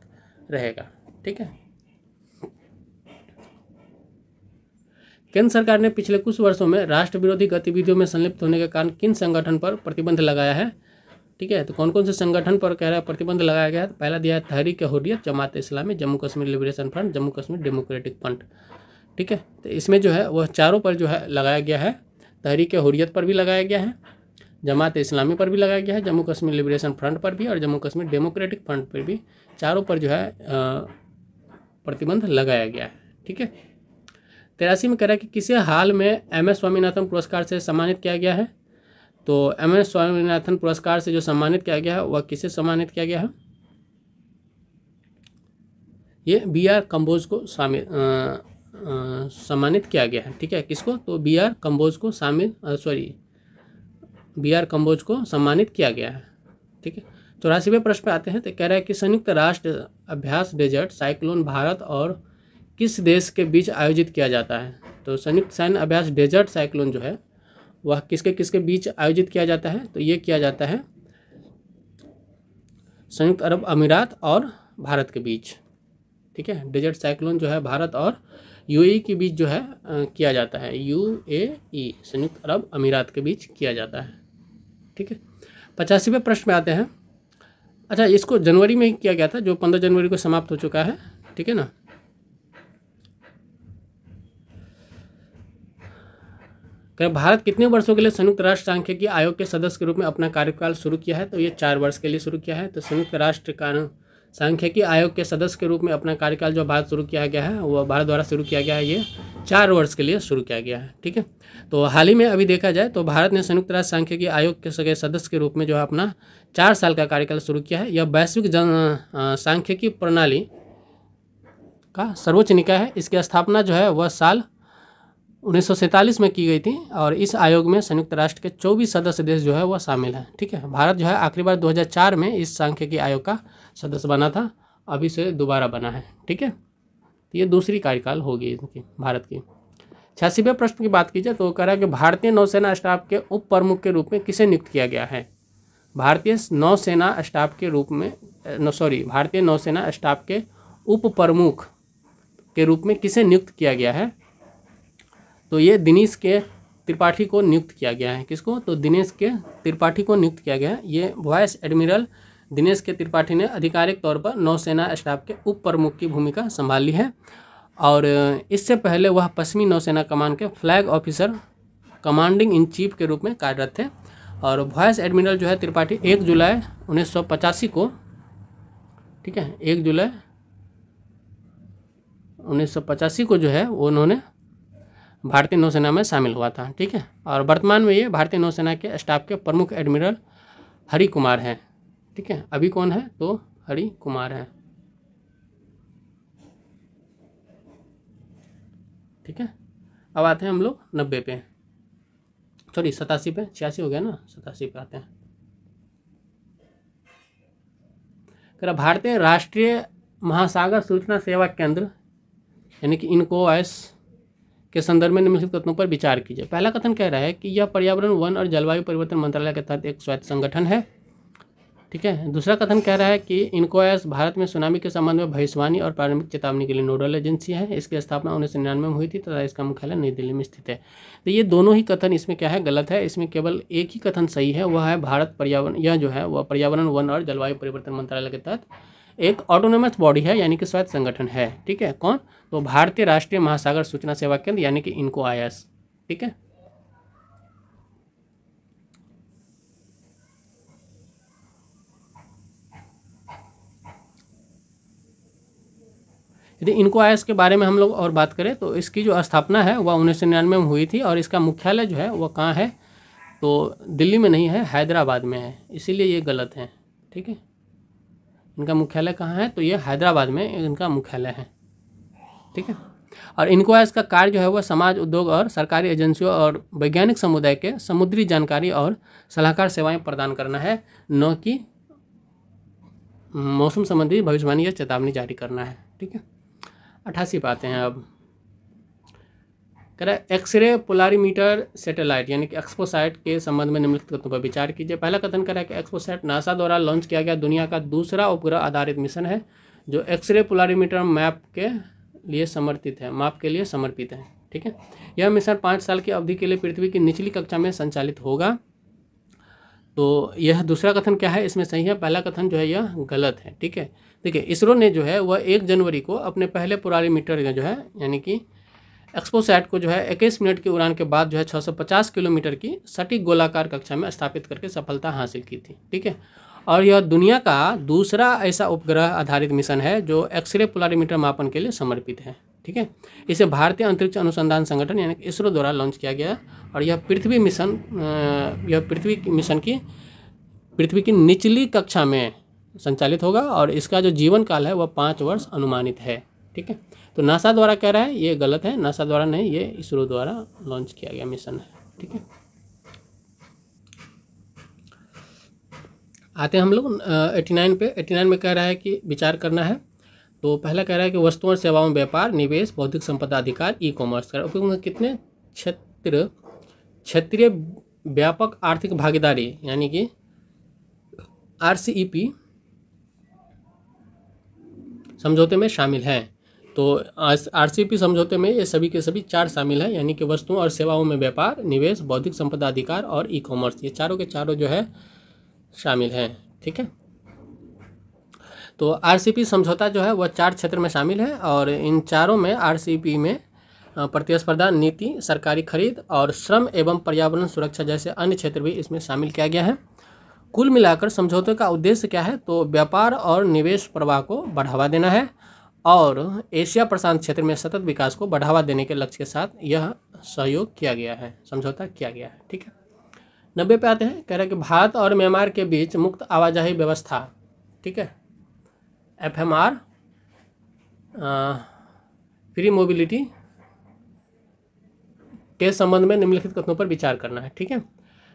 रहेगा, ठीक है। केंद्र सरकार ने पिछले कुछ वर्षों में राष्ट्र विरोधी गतिविधियों में संलिप्त होने के कारण किन संगठन पर प्रतिबंध लगाया है, ठीक है। तो कौन कौन से संगठन पर कह रहा है प्रतिबंध लगाया गया है, पहला दिया है Tehreek Hurriyat, Jamaat Islami, Jammu Kashmir liberation front, Jammu Kashmir democratic front, ठीक है। तो इसमें जो है वह चारों पर जो है लगाया गया है, तहरीक हुर्रियत पर भी लगाया गया है, जमात इस्लामी पर भी लगाया गया है, जम्मू कश्मीर लिबरेशन फ्रंट पर भी और जम्मू कश्मीर डेमोक्रेटिक फ्रंट पर भी, चारों पर जो है प्रतिबंध लगाया गया है, ठीक है। 83 में कह रहा है कि किसे हाल में MS स्वामीनाथन पुरस्कार से सम्मानित किया गया है, तो MS स्वामीनाथन पुरस्कार से जो सम्मानित किया गया है वह किसे सम्मानित किया गया है, ये BR कंबोज को सम्मानित किया गया है, ठीक है। किसको, तो BR कंबोज को BR कंबोज को सम्मानित किया गया है, ठीक है। 84वें प्रश्न पे आते हैं, तो कह रहा है कि संयुक्त राष्ट्र अभ्यास डेजर्ट साइक्लोन भारत और किस देश के बीच आयोजित किया जाता है, तो संयुक्त सैन्य अभ्यास डेजर्ट साइक्लोन जो है वह किसके बीच आयोजित किया जाता है, तो ये किया जाता है संयुक्त अरब अमीरात और भारत के बीच, ठीक है। डेजर्ट साइक्लोन जो है भारत और UAE के बीच जो है किया जाता है, UAE संयुक्त अरब अमीरात के बीच किया जाता है, ठीक है। 85वें प्रश्न में आते हैं, अच्छा इसको जनवरी में ही किया गया था जो 15 जनवरी को समाप्त हो चुका है, ठीक है ना। भारत कितने वर्षों के लिए संयुक्त राष्ट्र सांख्यिकी आयोग के सदस्य के रूप में अपना कार्यकाल शुरू किया है, तो ये 4 वर्ष के लिए शुरू किया है। तो संयुक्त राष्ट्र सांख्यिकी आयोग के सदस्य के रूप में अपना कार्यकाल जो भारत शुरू किया गया है वह भारत द्वारा शुरू किया गया है, ये 4 वर्ष के लिए शुरू किया गया है, ठीक है। तो हाल ही में अभी देखा जाए तो भारत ने संयुक्त राष्ट्र सांख्यिकी आयोग के सदस्य के रूप में जो है अपना 4 साल का कार्यकाल शुरू किया है। यह वैश्विक सांख्यिकी प्रणाली का सर्वोच्च निकाय है। इसकी स्थापना जो है वह साल 1947 में की गई थी और इस आयोग में संयुक्त राष्ट्र के 24 सदस्य देश जो है वह शामिल है, ठीक है। भारत जो है आखिरी बार 2004 में इस सांख्यिकी आयोग का सदस्य बना था, अभी से दोबारा बना है, ठीक है। तो ये दूसरी कार्यकाल होगी इनकी भारत की। 86वें प्रश्न की बात की जाए तो कह रहा है कि भारतीय नौसेना स्टाफ के उप प्रमुख के रूप में किसे नियुक्त किया गया है, भारतीय नौसेना स्टाफ के रूप में भारतीय नौसेना स्टाफ के उप प्रमुख के रूप में किसे नियुक्त किया गया है, तो ये दिनेश के त्रिपाठी को नियुक्त किया गया है। किसको, तो दिनेश के त्रिपाठी को नियुक्त किया गया है। ये वाइस एडमिरल दिनेश के त्रिपाठी ने आधिकारिक तौर पर नौसेना स्टाफ के उप प्रमुख की भूमिका संभाली है और इससे पहले वह पश्चिमी नौसेना कमान के flag officer commanding in chief के रूप में कार्यरत थे। और वाइस एडमिरल जो है त्रिपाठी 1 जुलाई 1985 को, ठीक है, 1 जुलाई 1985 को जो है वो उन्होंने भारतीय नौसेना में शामिल हुआ था, ठीक है। और वर्तमान में ये भारतीय नौसेना के स्टाफ के प्रमुख एडमिरल हरि कुमार हैं, ठीक है। अभी कौन है, तो हरि कुमार है, ठीक है। अब आते हैं हम लोग 90 पे, 87 पे, 86 हो गया ना, 87 पे आते हैं। भारतीय राष्ट्रीय महासागर सूचना सेवा केंद्र यानी कि इनकोएस के संदर्भ में निम्नलिखित कथनों पर विचार कीजिए। पहला कथन कह रहा है कि यह पर्यावरण, वन और जलवायु परिवर्तन मंत्रालय के तहत एक स्वायत्त संगठन है, ठीक है। दूसरा कथन कह रहा है कि इनकोएस भारत में सुनामी के संबंध में भविष्यवाणी और प्रारंभिक चेतावनी के लिए नोडल एजेंसी है। इसकी स्थापना 1999 में हुई थी तथा इसका मुख्यालय नई दिल्ली में स्थित है। तो ये दोनों ही कथन इसमें क्या है, गलत है। इसमें केवल एक ही कथन सही है, वह है भारत पर्यावरण, यह जो है वह पर्यावरण, वन और जलवायु परिवर्तन मंत्रालय के तहत एक ऑटोनोमस बॉडी है यानी कि स्वायत्त संगठन है, ठीक है। कौन, तो भारतीय राष्ट्रीय महासागर सूचना सेवा केंद्र यानी कि इनकोआईएस, ठीक है। यदि इनकोआईएस के बारे में हम लोग और बात करें तो इसकी जो स्थापना है वह 1999 में हुई थी और इसका मुख्यालय जो है वह कहाँ है, तो दिल्ली में नहीं है, हैदराबाद में है, इसीलिए ये गलत है, ठीक है। इनका मुख्यालय कहाँ है? तो ये हैदराबाद में इनका मुख्यालय है, ठीक है। और इनक्वायर्स का कार्य जो है वह समाज, उद्योग और सरकारी एजेंसियों और वैज्ञानिक समुदाय के समुद्री जानकारी और सलाहकार सेवाएं प्रदान करना है, न कि मौसम संबंधी भविष्यवाणी या चेतावनी जारी करना है, ठीक है। 88 पे आते हैं। अब कह रहा है एक्सरे पोलारीमीटर सैटेलाइट यानी कि एक्सपोसैट के संबंध में निम्नलिखित कथनों पर विचार कीजिए। पहला कथन कह रहा है कि एक्सपोसैट नासा द्वारा लॉन्च किया गया दुनिया का दूसरा उपग्रह आधारित मिशन है जो एक्सरे पोलारीमीटर मैप के लिए समर्पित है, ठीक है। यह मिशन 5 साल की अवधि के लिए पृथ्वी की निचली कक्षा में संचालित होगा। तो यह दूसरा कथन क्या है, इसमें सही है। पहला कथन जो है यह गलत है, ठीक है। देखिए, इसरो ने जो है वह 1 जनवरी को अपने पहले पोलारीमीटर जो है यानी कि एक्सपोसैट को जो है 21 मिनट की उड़ान के बाद जो है 650 किलोमीटर की सटीक गोलाकार कक्षा में स्थापित करके सफलता हासिल की थी, ठीक है। और यह दुनिया का दूसरा ऐसा उपग्रह आधारित मिशन है जो एक्सरे पोलारीमीटर मापन के लिए समर्पित है, ठीक है। इसे भारतीय अंतरिक्ष अनुसंधान संगठन यानी कि इसरो द्वारा लॉन्च किया गया और यह पृथ्वी की निचली कक्षा में संचालित होगा और इसका जो जीवन काल है वह 5 वर्ष अनुमानित है, ठीक है। तो नासा द्वारा कह रहा है, ये गलत है, नासा द्वारा नहीं, ये इसरो द्वारा लॉन्च किया गया मिशन है, ठीक है। आते हैं हम लोग 89 पे। 89 में कह रहा है कि विचार करना है। तो पहला कह रहा है कि वस्तुओं और सेवाओं में व्यापार, निवेश, बौद्धिक संपदा अधिकार, ई कॉमर्स का उपयोग में कितने क्षेत्रीय व्यापक आर्थिक भागीदारी यानी कि RCEP समझौते में शामिल हैं। तो RCEP समझौते में ये सभी के सभी 4 शामिल हैं यानी कि वस्तुओं और सेवाओं में व्यापार, निवेश, बौद्धिक संपदा अधिकार और ई कॉमर्स, ये चारों के चारों जो है शामिल हैं, ठीक है। तो RCEP समझौता जो है वह 4 क्षेत्र में शामिल है और इन चारों में RCEP में प्रतिस्पर्धा नीति, सरकारी खरीद और श्रम एवं पर्यावरण सुरक्षा जैसे अन्य क्षेत्र भी इसमें शामिल किया गया है। कुल मिलाकर समझौते का उद्देश्य क्या है? तो व्यापार और निवेश प्रवाह को बढ़ावा देना है और एशिया प्रशांत क्षेत्र में सतत विकास को बढ़ावा देने के लक्ष्य के साथ यह सहयोग किया गया है, समझौता किया गया है, ठीक है। 90 पे आते हैं। कह रहा है कि भारत और म्यांमार के बीच मुक्त आवाजाही व्यवस्था, ठीक है, FMR फ्री मोबिलिटी के संबंध में निम्नलिखित कथनों पर विचार करना है, ठीक है।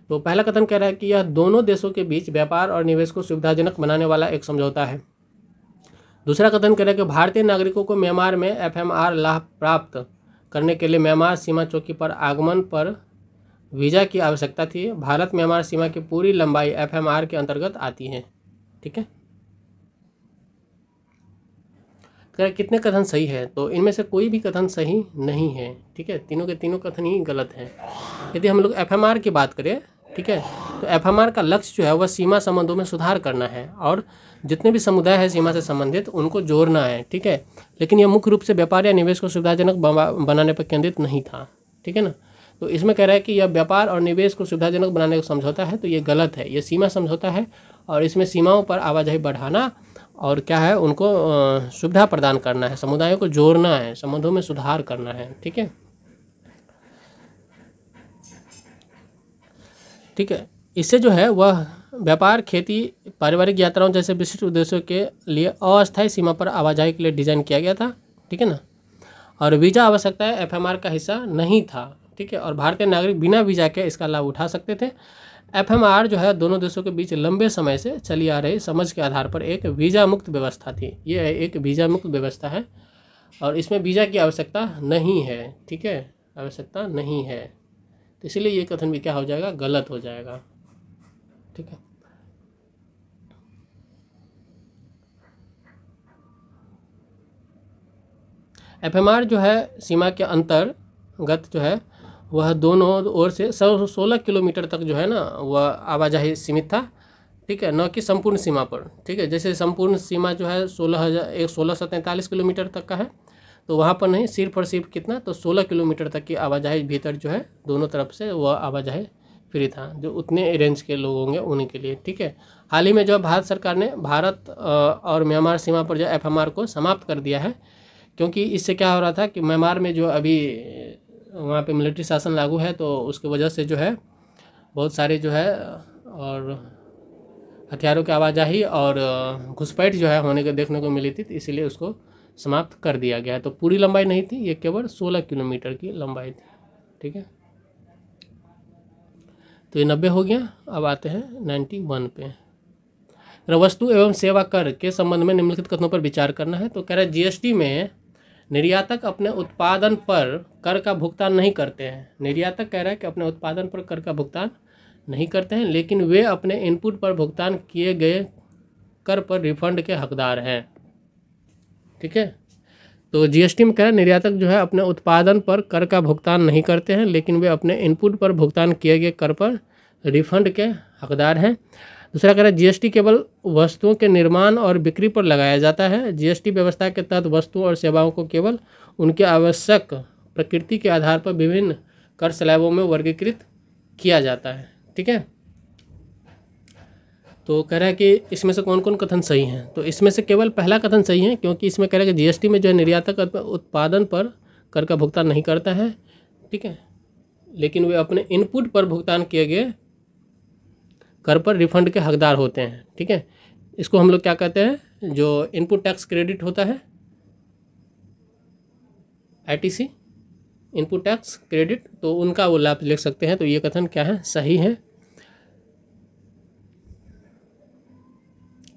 तो पहला कथन कह रहा है कि यह दोनों देशों के बीच व्यापार और निवेश को सुविधाजनक बनाने वाला एक समझौता है। दूसरा कथन कह रहा है कि भारतीय नागरिकों को म्यांमार में FMR लाभ प्राप्त करने के लिए म्यांमार सीमा चौकी पर आगमन पर वीज़ा की आवश्यकता थी। भारत म्यांमार सीमा की पूरी लंबाई FMR के अंतर्गत आती है, ठीक है। कितने कथन सही है? तो इनमें से कोई भी कथन सही नहीं है, ठीक है। तीनों के तीनों कथन ही गलत हैं। यदि हम लोग FMR की बात करें, ठीक है, तो FMR का लक्ष्य जो है वह सीमा संबंधों में सुधार करना है और जितने भी समुदाय है सीमा से संबंधित उनको जोड़ना है, ठीक है। लेकिन यह मुख्य रूप से व्यापार या निवेश को सुविधाजनक बनाने पर केंद्रित नहीं था, ठीक है ना। तो इसमें कह रहा है कि यह व्यापार और निवेश को सुविधाजनक बनाने का समझौता है, तो ये गलत है। ये सीमा समझौता है और इसमें सीमाओं पर आवाजाही बढ़ाना और क्या है, उनको सुविधा प्रदान करना है, समुदायों को जोड़ना है, संबंधों में सुधार करना है, ठीक है, ठीक है। इससे जो है वह व्यापार, खेती, पारिवारिक यात्राओं जैसे विशिष्ट उद्देश्यों के लिए अस्थायी सीमा पर आवाजाही के लिए डिज़ाइन किया गया था, ठीक है ना। और वीज़ा आवश्यकता है FMR का हिस्सा नहीं था, ठीक है। और भारतीय नागरिक बिना वीज़ा के इसका लाभ उठा सकते थे। FMR जो है दोनों देशों के बीच लंबे समय से चली आ रही समझ के आधार पर एक वीज़ा मुक्त व्यवस्था थी। ये एक वीज़ा मुक्त व्यवस्था है और इसमें वीज़ा की आवश्यकता नहीं है, ठीक है, आवश्यकता नहीं है। तो इसीलिए ये कथन भी क्या हो जाएगा, गलत हो जाएगा, ठीक है। FMR जो है सीमा के अंतर्गत जो है वह दोनों ओर से 16 किलोमीटर तक जो है ना वह आवाजाही सीमित था, ठीक है, न कि संपूर्ण सीमा पर, ठीक है। जैसे संपूर्ण सीमा जो है 1643 किलोमीटर तक का है, तो वहाँ पर नहीं, सिर्फ और सिर्फ कितना, तो 16 किलोमीटर तक की आवाजाही भीतर जो है दोनों तरफ से वह आवाजाही फ्री था, जो उतने रेंज के लोग होंगे उन्हीं के लिए, ठीक है। हाल ही में जो भारत सरकार ने भारत और म्यांमार सीमा पर जो FMR को समाप्त कर दिया है, क्योंकि इससे क्या हो रहा था कि म्यांमार में जो अभी वहाँ पे मिलिट्री शासन लागू है, तो उसकी वजह से जो है बहुत सारे जो है और हथियारों की आवाजाही और घुसपैठ जो है होने को देखने को मिली थी, तो इसीलिए उसको समाप्त कर दिया गया। तो पूरी लंबाई नहीं थी, ये केवल 16 किलोमीटर की लंबाई थी। ठीक है, तो ये 90 हो गया। अब आते हैं 91 पे। वस्तु एवं सेवा कर के संबंध में निम्नलिखित कथनों पर विचार करना है। तो कह रहा है जीएसटी में निर्यातक अपने उत्पादन पर कर का भुगतान नहीं करते हैं। निर्यातक कह रहा है कि अपने उत्पादन पर कर का भुगतान नहीं करते हैं, लेकिन वे अपने इनपुट पर भुगतान किए गए कर पर रिफंड के हकदार हैं। ठीक है, तो जीएसटी में कह रहा है निर्यातक जो है अपने उत्पादन पर कर का भुगतान नहीं करते हैं, लेकिन वे अपने इनपुट पर भुगतान किए गए कर पर रिफंड के हकदार हैं। दूसरा कह रहा है जीएसटी केवल वस्तुओं के निर्माण और बिक्री पर लगाया जाता है। जीएसटी व्यवस्था के तहत वस्तुओं और सेवाओं को केवल उनके आवश्यक प्रकृति के आधार पर विभिन्न कर स्लैबों में वर्गीकृत किया जाता है। ठीक है, तो कह रहा है कि इसमें से कौन कौन कथन सही हैं। तो इसमें से केवल पहला कथन सही है, क्योंकि इसमें कह रहा है कि जीएसटी में जो है निर्यातक उत्पादन पर कर का भुगतान नहीं करता है। ठीक है, लेकिन वे अपने इनपुट पर भुगतान किए गए कर पर रिफंड के हकदार होते हैं। ठीक है, इसको हम लोग क्या कहते हैं, जो इनपुट टैक्स क्रेडिट होता है, आईटीसी, इनपुट टैक्स क्रेडिट, तो उनका वो लाभ ले सकते हैं। तो ये कथन क्या है, सही है।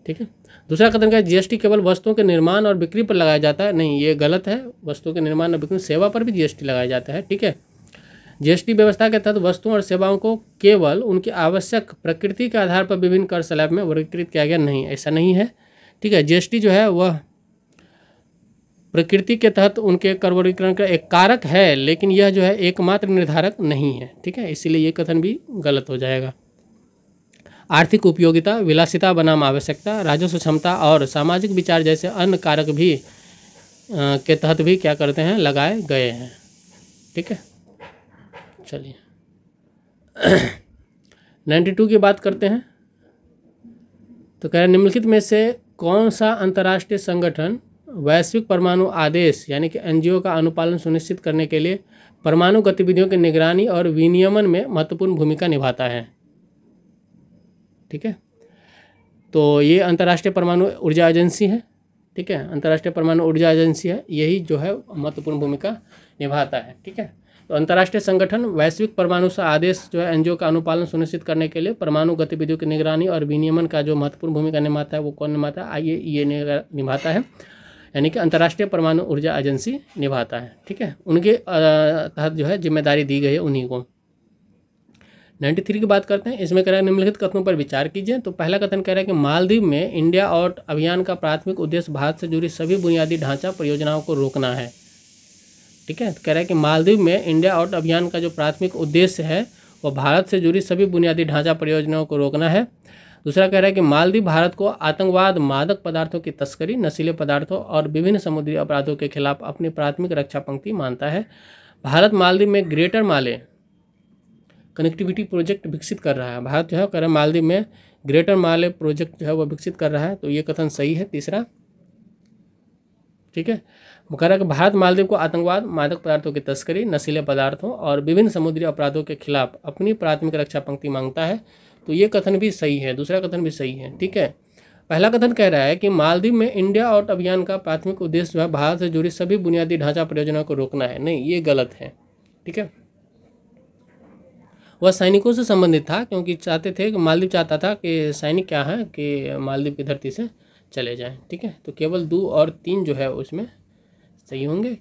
ठीक है, दूसरा कथन क्या है, जीएसटी केवल वस्तुओं के निर्माण और बिक्री पर लगाया जाता है। नहीं, ये गलत है। वस्तुओं के निर्माण और बिक्री, सेवा पर भी जीएसटी लगाया जाता है। ठीक है, जीएसटी व्यवस्था के तहत वस्तुओं और सेवाओं को केवल उनकी आवश्यक प्रकृति के आधार पर विभिन्न कर स्लैब में वर्गीकृत किया गया। नहीं, ऐसा नहीं है। ठीक है, जीएसटी जो है वह प्रकृति के तहत उनके कर वर्गीकरण का एक कारक है, लेकिन यह जो है एकमात्र निर्धारक नहीं है। ठीक है, इसीलिए ये कथन भी गलत हो जाएगा। आर्थिक उपयोगिता, विलासिता बनाम आवश्यकता, राजस्व क्षमता और सामाजिक विचार जैसे अन्य कारक भी के तहत भी क्या करते हैं, लगाए गए हैं। ठीक है, चलिए 92 की बात करते हैं। तो कह रहे निम्नलिखित में से कौन सा अंतर्राष्ट्रीय संगठन वैश्विक परमाणु आदेश यानी कि एनजीओ का अनुपालन सुनिश्चित करने के लिए परमाणु गतिविधियों की निगरानी और विनियमन में महत्वपूर्ण भूमिका निभाता है। ठीक है, तो ये अंतर्राष्ट्रीय परमाणु ऊर्जा एजेंसी है। ठीक है, अंतर्राष्ट्रीय परमाणु ऊर्जा एजेंसी है, यही जो है महत्वपूर्ण भूमिका निभाता है। ठीक है, तो अंतर्राष्ट्रीय संगठन वैश्विक परमाणु आदेश जो है एनजीओ का अनुपालन सुनिश्चित करने के लिए परमाणु गतिविधियों की निगरानी और विनियमन का जो महत्वपूर्ण भूमिका निभाता है, वो कौन निभाता है, आइए ये निभाता है, यानी कि अंतर्राष्ट्रीय परमाणु ऊर्जा एजेंसी निभाता है। ठीक है, उनके तहत जो है जिम्मेदारी दी गई है उन्हीं को। 93 की बात करते हैं। इसमें कह रहा है निम्नलिखित कथनों पर विचार कीजिए। तो पहला कथन कह रहा है कि मालदीव में इंडिया आउट अभियान का प्राथमिक उद्देश्य भारत से जुड़ी सभी बुनियादी ढांचा परियोजनाओं को रोकना है। ठीक है, तो कह रहा है कि मालदीव में इंडिया आउट अभियान का जो प्राथमिक उद्देश्य है वो भारत से जुड़ी सभी बुनियादी ढांचा परियोजनाओं को रोकना है। दूसरा कह रहा है कि मालदीव भारत को आतंकवाद, मादक पदार्थों की तस्करी, नशीले पदार्थों और विभिन्न समुद्री अपराधों के खिलाफ अपनी प्राथमिक रक्षा पंक्ति मानता है। भारत मालदीव में ग्रेटर माले कनेक्टिविटी प्रोजेक्ट विकसित कर रहा है। भारत जो है कह रहा है मालदीव में ग्रेटर माले प्रोजेक्ट जो है वो विकसित कर रहा है। तो ये कथन सही है, तीसरा। ठीक है, वो कह रहा है कि भारत मालदीव को आतंकवाद, मादक पदार्थों की तस्करी, नशीले पदार्थों और विभिन्न समुद्री अपराधों के खिलाफ अपनी प्राथमिक रक्षा पंक्ति मांगता है। तो ये कथन भी सही है, दूसरा कथन भी सही है। ठीक है, पहला कथन कह रहा है कि मालदीव में इंडिया आउट अभियान का प्राथमिक उद्देश्य जो है भारत से जुड़ी सभी बुनियादी ढांचा परियोजनाओं को रोकना है। नहीं, ये गलत है। ठीक है, वह सैनिकों से संबंधित था, क्योंकि चाहते थे कि मालदीव चाहता था कि सैनिक क्या है कि मालदीव की धरती से चले जाएं। ठीक है, तो केवल 2 और 3 जो है उसमें सही होंगे।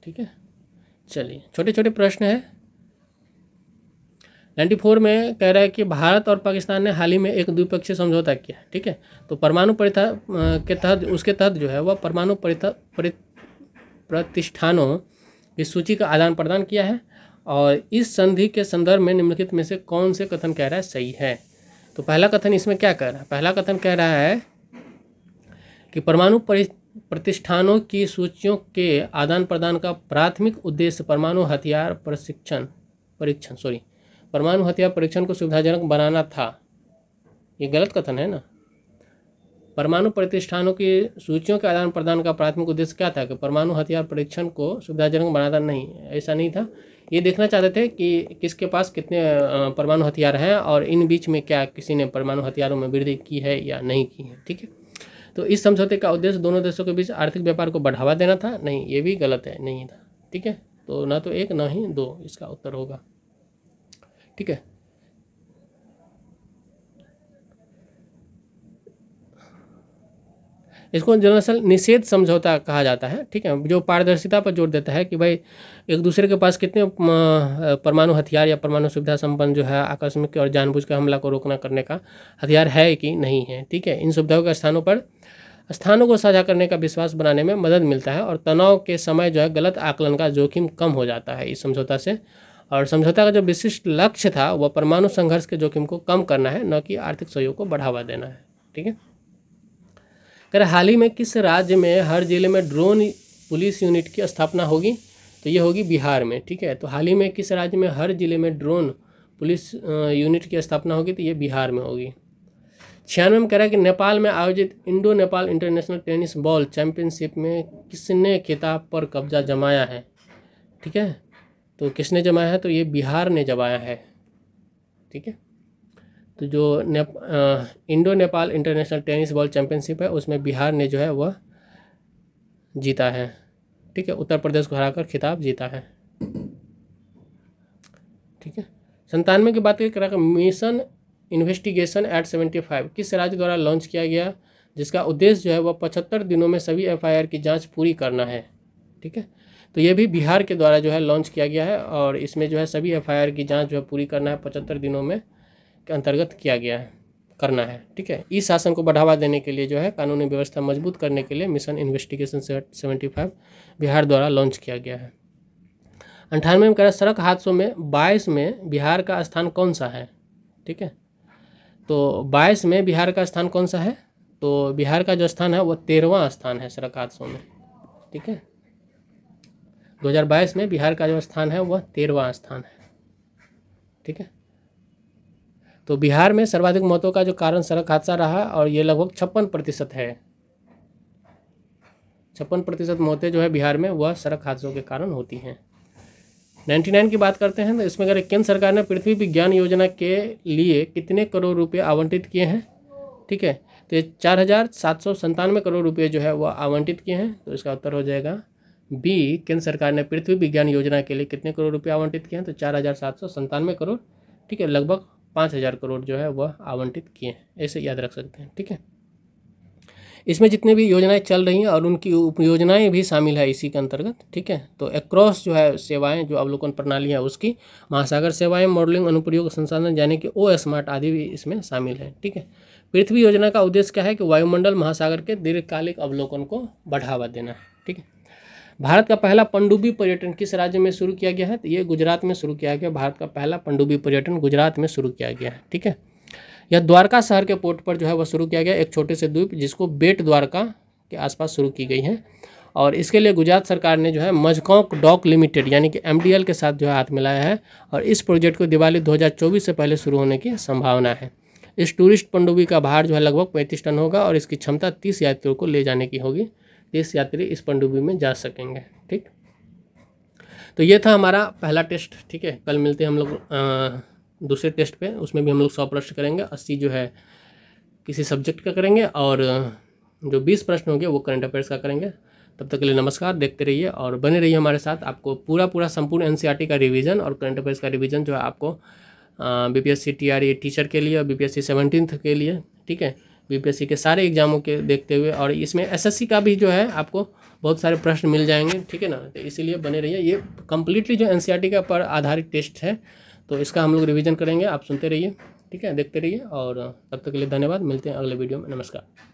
ठीक है, चलिए छोटे छोटे प्रश्न है। 94 में कह रहा है कि भारत और पाकिस्तान ने हाल ही में एक द्विपक्षीय समझौता किया। ठीक है, तो परमाणु के तहत उसके तहत जो है वह परमाणु प्रतिष्ठानों की सूची का आदान प्रदान किया है। और इस संधि के संदर्भ में निम्नलिखित में से कौन से कथन कह रहा है सही है। तो पहला कथन इसमें क्या कह रहा है, पहला कथन कह रहा है कि परमाणु प्रतिष्ठानों की सूचियों के आदान प्रदान का प्राथमिक उद्देश्य परमाणु हथियार परीक्षण को सुविधाजनक बनाना था। ये गलत कथन है ना। परमाणु प्रतिष्ठानों की सूचियों के आदान प्रदान का प्राथमिक उद्देश्य क्या था कि परमाणु हथियार परीक्षण को सुविधाजनक बनाना, नहीं, ऐसा नहीं था। ये देखना चाहते थे कि किसके पास कितने परमाणु हथियार हैं और इन बीच में क्या किसी ने परमाणु हथियारों में वृद्धि की है या नहीं की है। ठीक है, तो इस समझौते का उद्देश्य दोनों देशों के बीच आर्थिक व्यापार को बढ़ावा देना था। नहीं, ये भी गलत है, नहीं था। ठीक है, तो ना तो एक ना ही दो इसका उत्तर होगा। ठीक है, इसको दरअसल निषेध समझौता कहा जाता है। ठीक है, जो पारदर्शिता पर जोर देता है कि भाई एक दूसरे के पास कितने परमाणु हथियार या परमाणु सुविधा संपन्न जो है आकस्मिक और जानबूझ के हमला को रोकना करने का हथियार है कि नहीं है। ठीक है, इन सुविधाओं के स्थानों को साझा करने का विश्वास बनाने में मदद मिलता है और तनाव के समय जो है गलत आकलन का जोखिम कम हो जाता है इस समझौता से। और समझौता का जो विशिष्ट लक्ष्य था वह परमाणु संघर्ष के जोखिम को कम करना है, न कि आर्थिक सहयोग को बढ़ावा देना है। ठीक है, अगर हाल ही में किस राज्य में हर जिले में ड्रोन पुलिस यूनिट की स्थापना होगी, तो ये होगी बिहार में। ठीक है, तो हाल ही में किस राज्य में हर जिले में ड्रोन पुलिस यूनिट की स्थापना होगी, तो ये बिहार में होगी। 96 में कह रहा है कि नेपाल में आयोजित Indo Nepal international tennis ball championship में किसने खिताब पर कब्जा जमाया है। ठीक है, तो किसने जमाया है, तो ये बिहार ने जमाया है। ठीक है, तो जो Indo Nepal international tennis ball championship है उसमें बिहार ने जो है वह जीता है। ठीक है, उत्तर प्रदेश को हराकर खिताब जीता है। ठीक है, 97 की बात करें, मिशन इन्वेस्टिगेशन एट 75 किस राज्य द्वारा लॉन्च किया गया, जिसका उद्देश्य जो है वह 75 दिनों में सभी FIR की जांच पूरी करना है। ठीक है, तो ये भी बिहार के द्वारा जो है लॉन्च किया गया है और इसमें जो है सभी FIR की जांच जो है पूरी करना है 75 दिनों में के अंतर्गत किया गया है, करना है। ठीक है, ई शासन को बढ़ावा देने के लिए जो है कानूनी व्यवस्था मजबूत करने के लिए मिशन इन्वेस्टिगेशन 75 बिहार द्वारा लॉन्च किया गया है। 98 में कह रहा सड़क हादसों में 22 में बिहार का स्थान कौन सा है। ठीक है, तो 22 में बिहार का स्थान कौन सा है, तो बिहार का जो स्थान है वह 13वां स्थान है सड़क हादसों में। ठीक है, 2022 में बिहार का जो स्थान है वह 13वां स्थान है। ठीक है, तो बिहार में सर्वाधिक मौतों का जो कारण सड़क हादसा रहा और ये लगभग 56% है। 56% मौतें जो है बिहार में वह सड़क हादसों के कारण होती हैं। 99 की बात करते हैं तो इसमें अगर केंद्र सरकार ने पृथ्वी विज्ञान योजना के लिए कितने करोड़ रुपए आवंटित किए हैं। ठीक है, तो ये 4797 करोड़ रुपए जो है वह आवंटित किए हैं, तो इसका उत्तर हो जाएगा बी। केंद्र सरकार ने पृथ्वी विज्ञान योजना के लिए कितने करोड़ रुपए आवंटित किए हैं, तो 4797 करोड़। ठीक है, लगभग 5000 करोड़ जो है वह आवंटित किए हैं, ऐसे याद रख सकते हैं। ठीक है, इसमें जितने भी योजनाएं चल रही हैं और उनकी उपयोजनाएं भी शामिल है इसी के अंतर्गत। ठीक है, तो एक्रॉस जो है सेवाएं जो अवलोकन प्रणाली है उसकी, महासागर सेवाएं, मॉडलिंग, अनुप्रयोग संसाधन यानी कि OSMART आदि भी इसमें शामिल है। ठीक है, पृथ्वी योजना का उद्देश्य क्या है कि वायुमंडल महासागर के दीर्घकालिक अवलोकन को बढ़ावा देना है। ठीक है, भारत का पहला पनडुब्बी पर्यटन किस राज्य में शुरू किया गया है, तो ये गुजरात में शुरू किया गया। भारत का पहला पनडुब्बी पर्यटन गुजरात में शुरू किया गया है। ठीक है, यह द्वारका शहर के पोर्ट पर जो है वह शुरू किया गया, एक छोटे से द्वीप जिसको बेट द्वारका के आसपास शुरू की गई है। और इसके लिए गुजरात सरकार ने जो है मजकॉक डॉक लिमिटेड यानी कि MDL के साथ जो है हाथ मिलाया है और इस प्रोजेक्ट को दिवाली 2024 से पहले शुरू होने की संभावना है। इस टूरिस्ट पनडुब्बी का भार जो है लगभग 35 टन होगा और इसकी क्षमता 30 यात्रियों को ले जाने की होगी। 30 यात्री इस पनडुब्बी में जा सकेंगे। ठीक, तो ये था हमारा पहला टेस्ट। ठीक है, कल मिलते हैं हम लोग दूसरे टेस्ट पे, उसमें भी हम लोग 100 प्रश्न करेंगे। 80 जो है किसी सब्जेक्ट का करेंगे और जो 20 प्रश्न होंगे वो करंट अफेयर्स का करेंगे। तब तक के लिए नमस्कार, देखते रहिए और बने रहिए हमारे साथ। आपको पूरा संपूर्ण NCERT का रिवीजन और करंट अफेयर्स का रिवीजन जो है आपको BPSC TRE टीचर के लिए और BPSC 17th के लिए, ठीक है, BPSC के सारे एग्जामों के देखते हुए, और इसमें SSC का भी जो है आपको बहुत सारे प्रश्न मिल जाएंगे। ठीक है ना, तो इसीलिए बने रहिए। ये कम्प्लीटली जो NCERT का पर आधारित टेस्ट है, तो इसका हम लोग रिवीजन करेंगे। आप सुनते रहिए, ठीक है, देखते रहिए और तब तक के लिए धन्यवाद। मिलते हैं अगले वीडियो में। नमस्कार।